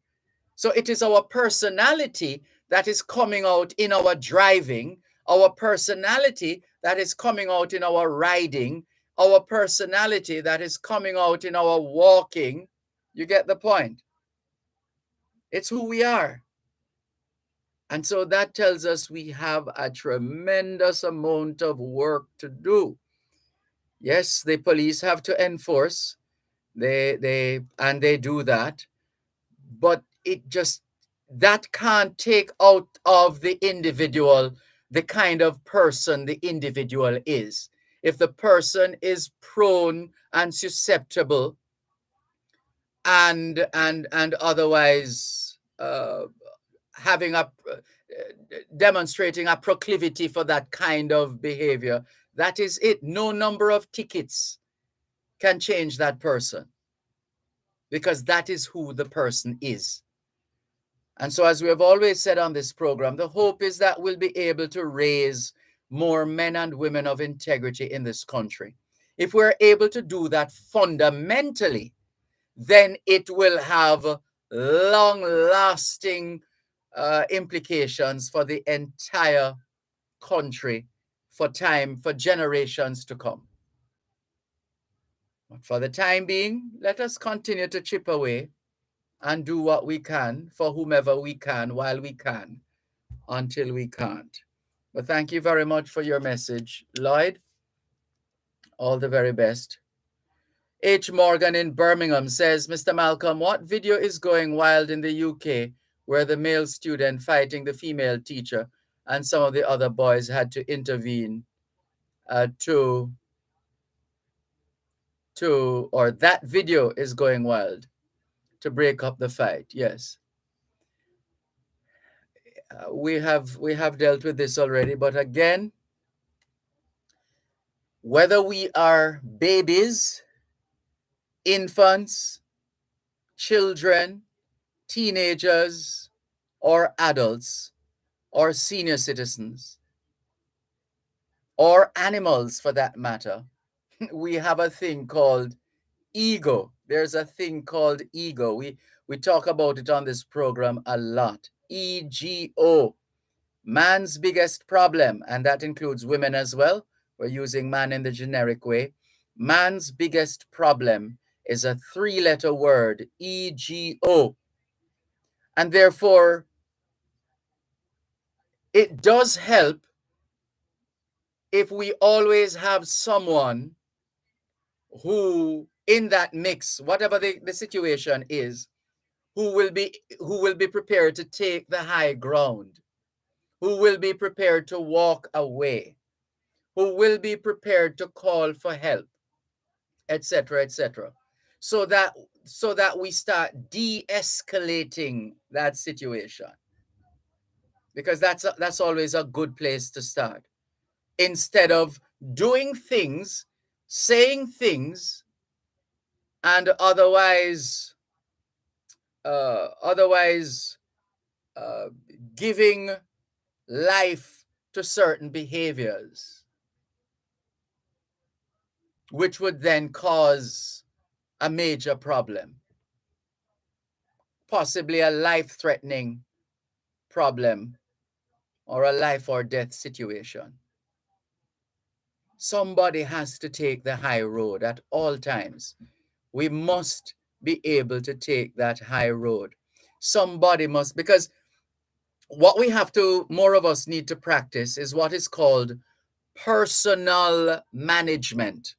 So it is our personality that is coming out in our driving, our personality that is coming out in our riding, our personality that is coming out in our walking. You get the point? It's who we are. And so that tells us we have a tremendous amount of work to do. Yes, the police have to enforce, they do that, but that can't take out of the individual the kind of person the individual is. If the person is prone and susceptible and otherwise having demonstrating a proclivity for that kind of behavior, that is it. No number of tickets can change that person, because that is who the person is. And so, as we have always said on this program, the hope is that we'll be able to raise more men and women of integrity in this country. If we're able to do that fundamentally, then it will have long-lasting implications for the entire country for generations to come. But for the time being, let us continue to chip away and do what we can for whomever we can while we can until we can't. But thank you very much for your message, Lloyd. All the very best. H. Morgan in Birmingham says, Mr. Malcolm, what video is going wild in the UK where the male student fighting the female teacher and some of the other boys had to intervene or that video is going wild to break up the fight? Yes. We have dealt with this already, but again, whether we are babies, infants, children, teenagers, or adults, or senior citizens, or animals for that matter, we have a thing called ego. There's a thing called ego. We talk about it on this program a lot. EGO, man's biggest problem, and that includes women as well. We're using man in the generic way. Man's biggest problem is a 3-letter word, EGO. And therefore, it does help if we always have someone who, in that mix, whatever the situation is, who will be prepared to take the high ground, who will be prepared to walk away, who will be prepared to call for help, etc., etc., so that we start de-escalating that situation, because that's always a good place to start, instead of doing things, saying things, and otherwise giving life to certain behaviors, which would then cause a major problem, possibly a life-threatening problem or a life or death situation. Somebody has to take the high road at all times. We must be able to take that high road. Somebody must, because what we have to, more of us need to practice is what is called personal management.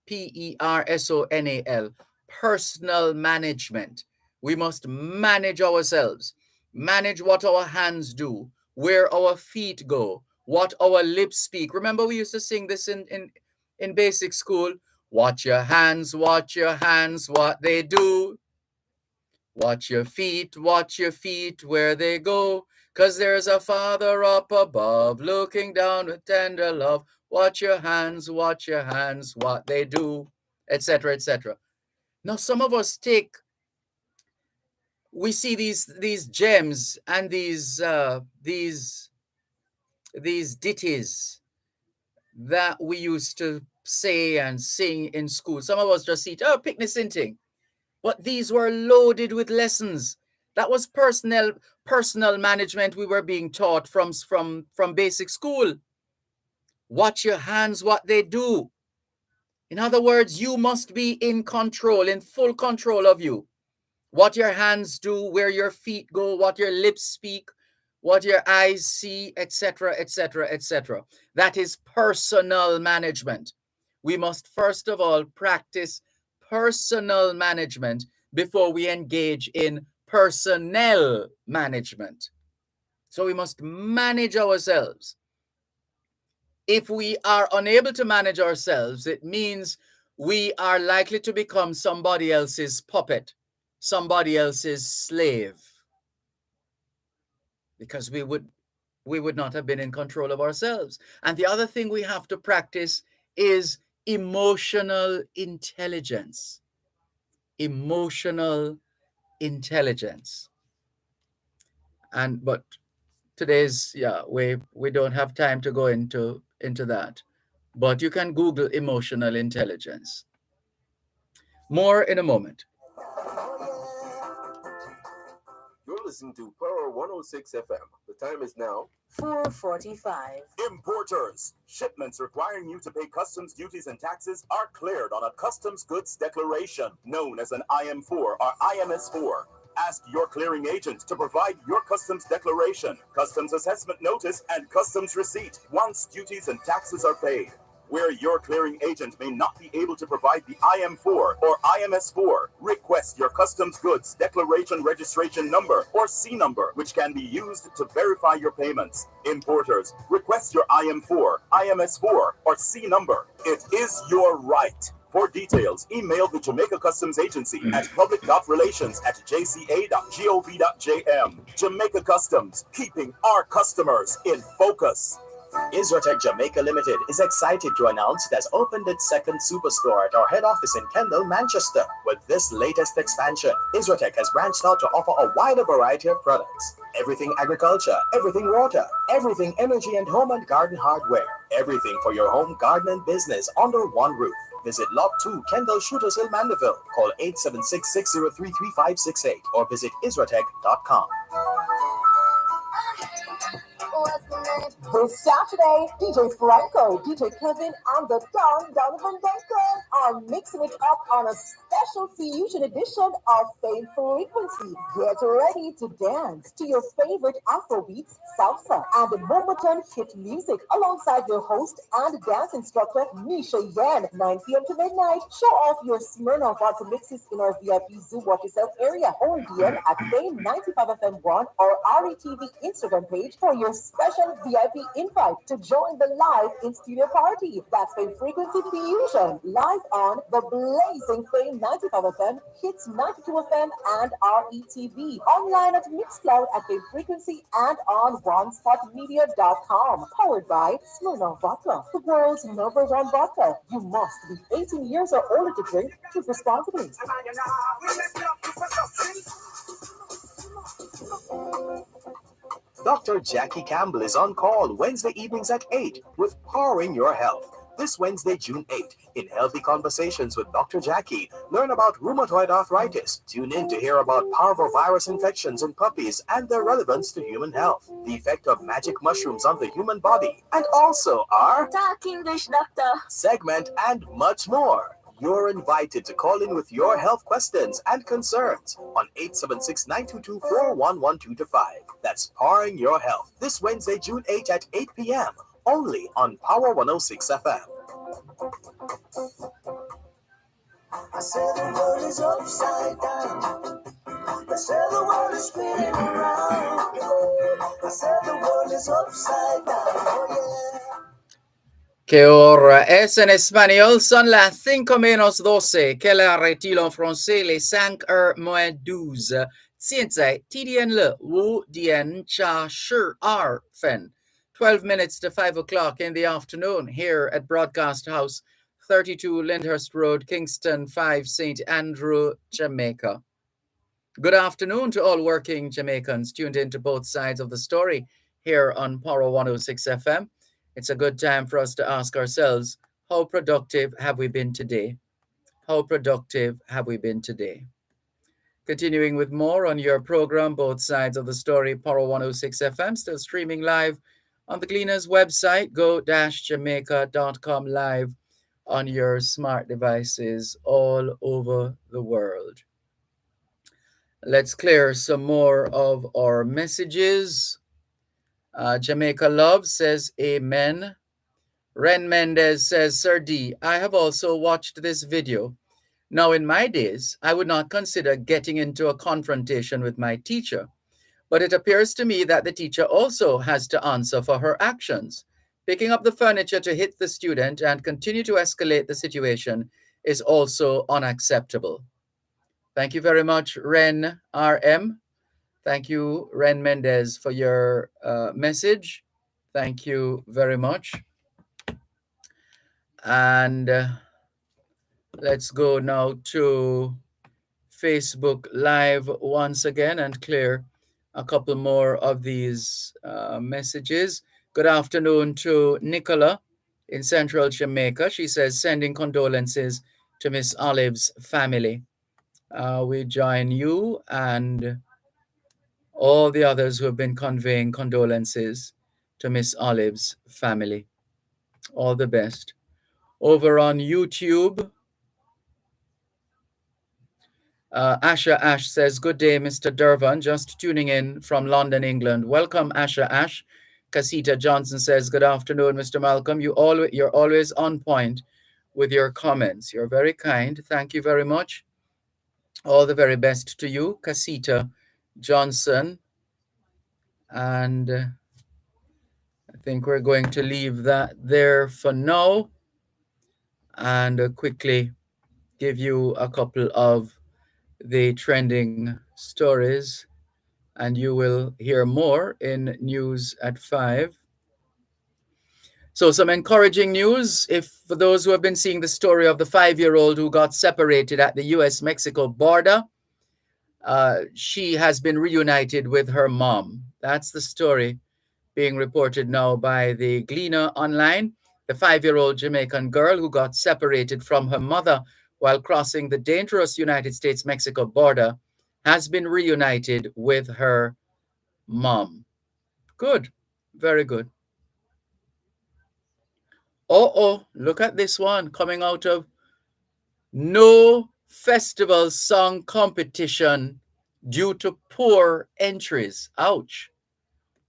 PERSONAL, personal management. We must manage ourselves, manage what our hands do, where our feet go, what our lips speak. Remember, we used to sing this in basic school. Watch your hands, what they do. Watch your feet, where they go. 'Cause there's a Father up above, looking down with tender love. Watch your hands, what they do, etc., etc. Now, some of us we see these gems and these ditties that we used to say and sing in school. Some of us just see, picnic sinting. But these were loaded with lessons. That was personal management we were being taught from basic school. Watch your hands, what they do. In other words, you must be in control, in full control of you. What your hands do, where your feet go, what your lips speak, what your eyes see, etc., etc., etc. That is personal management. We must first of all practice personal management before we engage in personnel management. So we must manage ourselves. If we are unable to manage ourselves, it means we are likely to become somebody else's puppet, somebody else's slave, because we would not have been in control of ourselves. And the other thing we have to practice is emotional intelligence. Emotional intelligence. But today's, we don't have time to go into that. But you can Google emotional intelligence. More in a moment. You're listening to Power 106 FM. The time is now 4:45. Importers. Shipments requiring you to pay customs duties and taxes are cleared on a customs goods declaration, known as an IM4 or IMS4. Ask your clearing agent to provide your customs declaration, customs assessment notice, and customs receipt once duties and taxes are paid. Where your clearing agent may not be able to provide the IM4 or IMS4, request your customs goods declaration registration number or C number, which can be used to verify your payments. Importers, request your IM4, IMS4, or C number. It is your right. For details, email the Jamaica Customs Agency at public.relations@jca.gov.jm. Jamaica Customs, keeping our customers in focus. Isratech Jamaica Limited is excited to announce it has opened its second superstore at our head office in Kendal, Manchester. With this latest expansion, Isratech has branched out to offer a wider variety of products. Everything agriculture, everything water, everything energy and home and garden hardware. Everything for your home, garden and business under one roof. Visit Lot 2, Kendall Shooters Hill, Mandeville. Call 876-603-3568 or visit isratech.com. This Saturday, DJ Franco, DJ Kevin, and the Don Donovan Dankers are mixing it up on a special fusion edition of Fame Frequency. Get ready to dance to your favorite Afrobeats, salsa, and Momoton hit music alongside your host and dance instructor, Misha Yan, 9 p.m. to midnight. Show off your Smirnoff vodka mixes in our VIP Zoo Watch Yourself area or DM at Fame 95FM1 or RETV Instagram page for your special VIP invite to join the live in-studio party. That's Fame Frequency Fusion, live on the blazing Fame 95FM, Hits 92FM, and RETV. Online at Mixcloud at Fame Frequency and on OneSpotMedia.com. Powered by Smirnoff Vodka, the world's #1 vodka. You must be 18 years or older to drink. Drink responsibly. Dr. Jackie Campbell is on call Wednesday evenings at 8 with Powering Your Health. This Wednesday, June 8th, in Healthy Conversations with Dr. Jackie, learn about rheumatoid arthritis. Tune in to hear about parvovirus infections in puppies and their relevance to human health, the effect of magic mushrooms on the human body, and also our Talk English Doctor segment and much more. You're invited to call in with your health questions and concerns on 876-922-41125. That's Powering Your Health. This Wednesday, June 8th at 8 p.m. only on Power 106 FM. I said the world is upside down. I said the world is spinning around. I said the world is upside down. Oh yeah. Que ahora es en español, son las 5:12. Quelle heure est-il en français? Les 5:12. 现在地点了5:12 12 minutes to 5 o'clock in the afternoon here at Broadcast House, 32 Lyndhurst Road, Kingston 5, St. Andrew, Jamaica. Good afternoon to all working Jamaicans tuned into both sides of the story here on Power 106 FM. It's a good time for us to ask ourselves, how productive have we been today? How productive have we been today? Continuing with more on your program, Both Sides of the Story, Power 106 FM, still streaming live on the Gleaners website, go-jamaica.com, live on your smart devices all over the world. Let's clear some more of our messages. Jamaica Love says, Amen. Ren Mendez says, Sir D, I have also watched this video. Now, in my days, I would not consider getting into a confrontation with my teacher, but it appears to me that the teacher also has to answer for her actions. Picking up the furniture to hit the student and continue to escalate the situation is also unacceptable. Thank you very much, Ren RM. Thank you, Ren Mendez, for your message. Thank you very much. And let's go now to Facebook Live once again and clear a couple more of these messages. Good afternoon to Nicola in Central Jamaica. She says, sending condolences to Miss Olive's family. We join you and all the others who have been conveying condolences to Miss Olive's family. All the best. Over on YouTube, Asha Ash says, good day, Mr. Dervan, just tuning in from London, England. Welcome, Asha Ash. Casita Johnson says, good afternoon, Mr. Malcolm. You're always on point with your comments. You're very kind. Thank you very much. All the very best to you, Casita Johnson. And I think we're going to leave that there for now and quickly give you a couple of the trending stories, and you will hear more in News at 5. So some encouraging news for those who have been seeing the story of the 5-year-old who got separated at the US-Mexico border. She has been reunited with her mom. That's the story being reported now by the Gleaner online. The 5-year-old Jamaican girl who got separated from her mother while crossing the dangerous United States-Mexico border has been reunited with her mom. Good. Very good. Oh, look at this one coming out of no festival song competition due to poor entries. Ouch.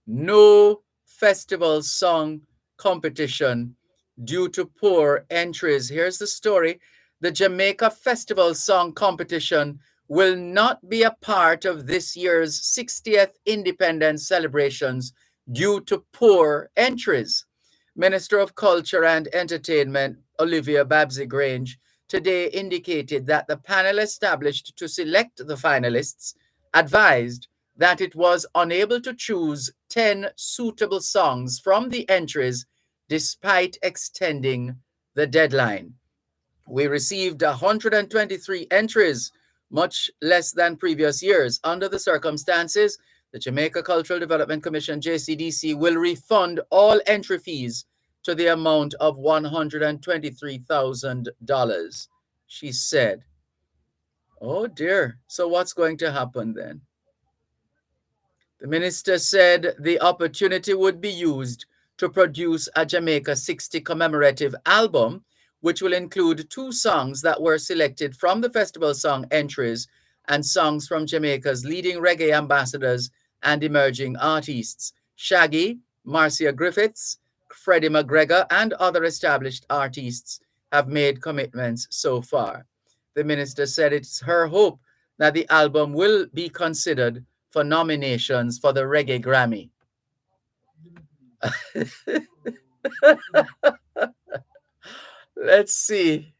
No festival song competition due to poor entries. Here's the story. The Jamaica Festival Song Competition will not be a part of this year's 60th Independence celebrations due to poor entries. Minister of Culture and Entertainment, Olivia Babsy-Grange, today indicated that the panel established to select the finalists advised that it was unable to choose 10 suitable songs from the entries despite extending the deadline. We received 123 entries, much less than previous years. Under the circumstances, the Jamaica Cultural Development Commission, JCDC, will refund all entry fees to the amount of $123,000, she said. Oh dear. So what's going to happen then? The minister said the opportunity would be used to produce a Jamaica 60 commemorative album, which will include 2 songs that were selected from the festival song entries and songs from Jamaica's leading reggae ambassadors and emerging artists. Shaggy, Marcia Griffiths, Freddie McGregor, and other established artists have made commitments so far. The minister said it's her hope that the album will be considered for nominations for the Reggae Grammy. Let's see.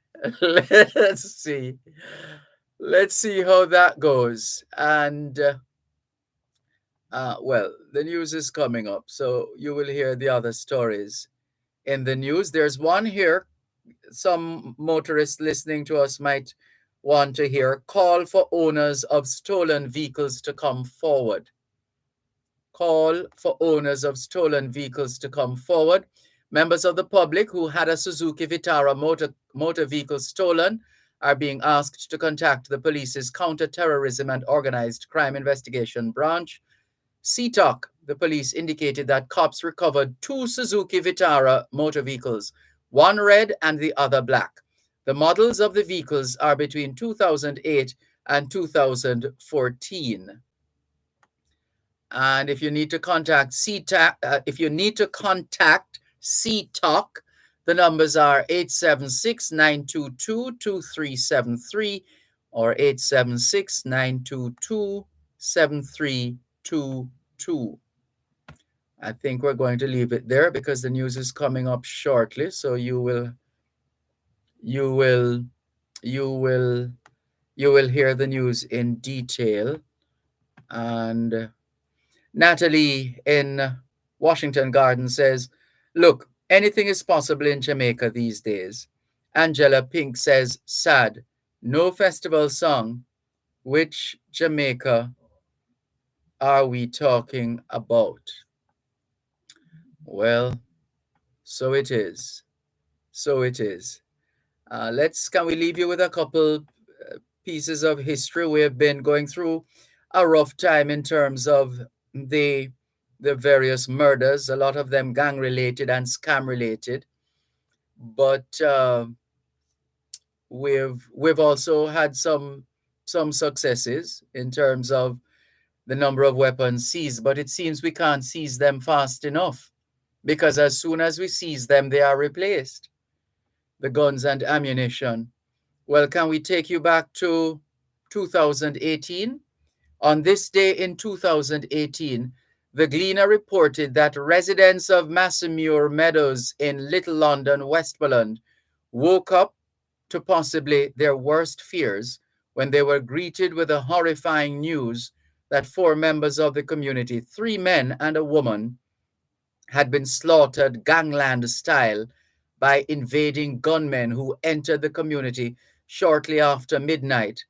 Let's see how that goes. And, well, the news is coming up, so you will hear the other stories in the news. There's one here. Some motorists listening to us might want to hear. Call for owners of stolen vehicles to come forward. Call for owners of stolen vehicles to come forward. Members of the public who had a Suzuki Vitara motor vehicle stolen are being asked to contact the police's Counter-Terrorism and Organized Crime Investigation Branch. CTOC, the police indicated that cops recovered 2 Suzuki Vitara motor vehicles, one red and the other black. The models of the vehicles are between 2008 and 2014. And if you need to contact CTOC, the numbers are 876-922-2373 or 876-922-7322. I think we're going to leave it there because the news is coming up shortly. So you will hear the news in detail. And Natalie in Washington Garden says, look, anything is possible in Jamaica these days. Angela Pink says, sad, no festival song. Which Jamaica are we talking about? Well, so it is. So it is. Can we leave you with a couple pieces of history? We have been going through a rough time in terms of the various murders, a lot of them gang related and scam related. But we've also had some successes in terms of the number of weapons seized, but it seems we can't seize them fast enough because as soon as we seize them, they are replaced. The guns and ammunition. Well, can we take you back to 2018? On this day in 2018, the Gleaner reported that residents of Massamure Meadows in Little London, Westmoreland, woke up to possibly their worst fears when they were greeted with the horrifying news that 4 members of the community, 3 men and a woman, had been slaughtered gangland style by invading gunmen who entered the community shortly after midnight.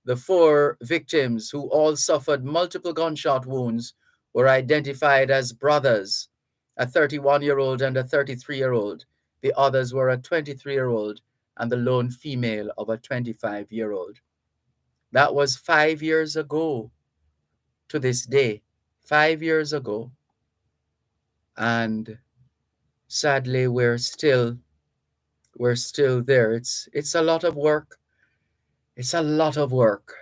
The 4 victims, who all suffered multiple gunshot wounds, were identified as brothers, a 31-year-old and a 33-year-old. The others were a 23-year-old and the lone female of a 25-year-old. That was 5 years ago to this day, 5 years ago. And sadly, we're still there. It's a lot of work. It's a lot of work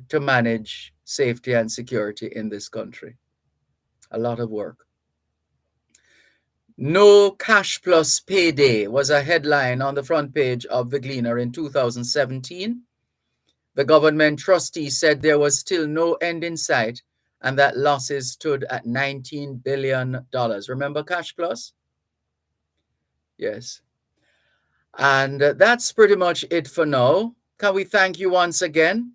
to manage safety and security in this country. A lot of work. No cash plus payday was a headline on the front page of the Gleaner in 2017. The government trustee said there was still no end in sight and that losses stood at $19 billion. Remember cash plus? Yes. And that's pretty much it for now. Can we thank you once again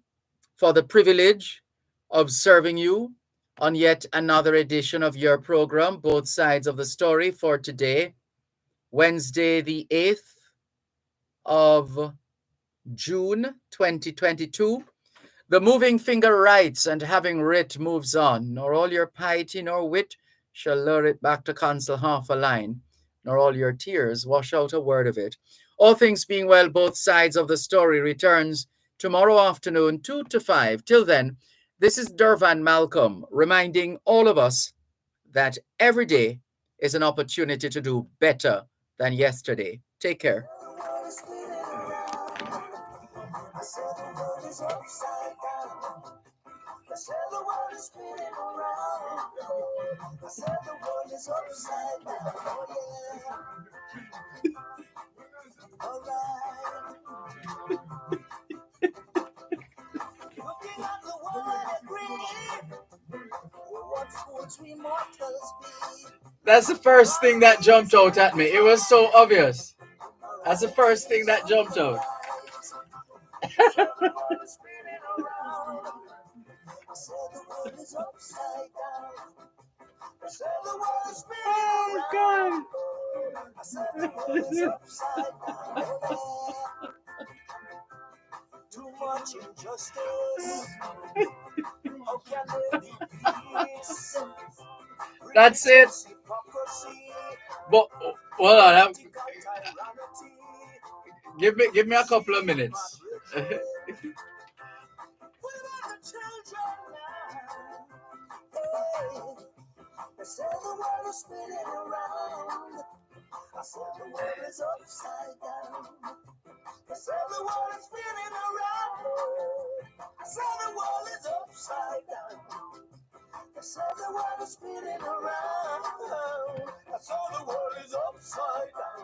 for the privilege of serving you on yet another edition of your program, Both Sides of the Story, for today, Wednesday, the 8th of June, 2022. The moving finger writes, and having writ moves on, nor all your piety nor wit shall lure it back to cancel half a line, nor all your tears wash out a word of it. All things being well, Both Sides of the Story returns tomorrow afternoon, 2 to 5. Till then, this is Dervan Malcolm reminding all of us that every day is an opportunity to do better than yesterday. Take care. I said the world is upside down. I said the world is spinning around. I said the world is upside down. Oh yeah. Alright. Looking at the world and agree. What fools we mortals be. That's the first thing that jumped out at me. It was so obvious. That's the first thing that jumped out. Oh, God. Too much injustice. How can there be peace? That's it. But hold on. Give me a couple of minutes. They say the world is spinning around. I said the world is upside down. They say the world is spinning around. I said the world is upside down. They say the world is spinning around. I saw the world is upside down.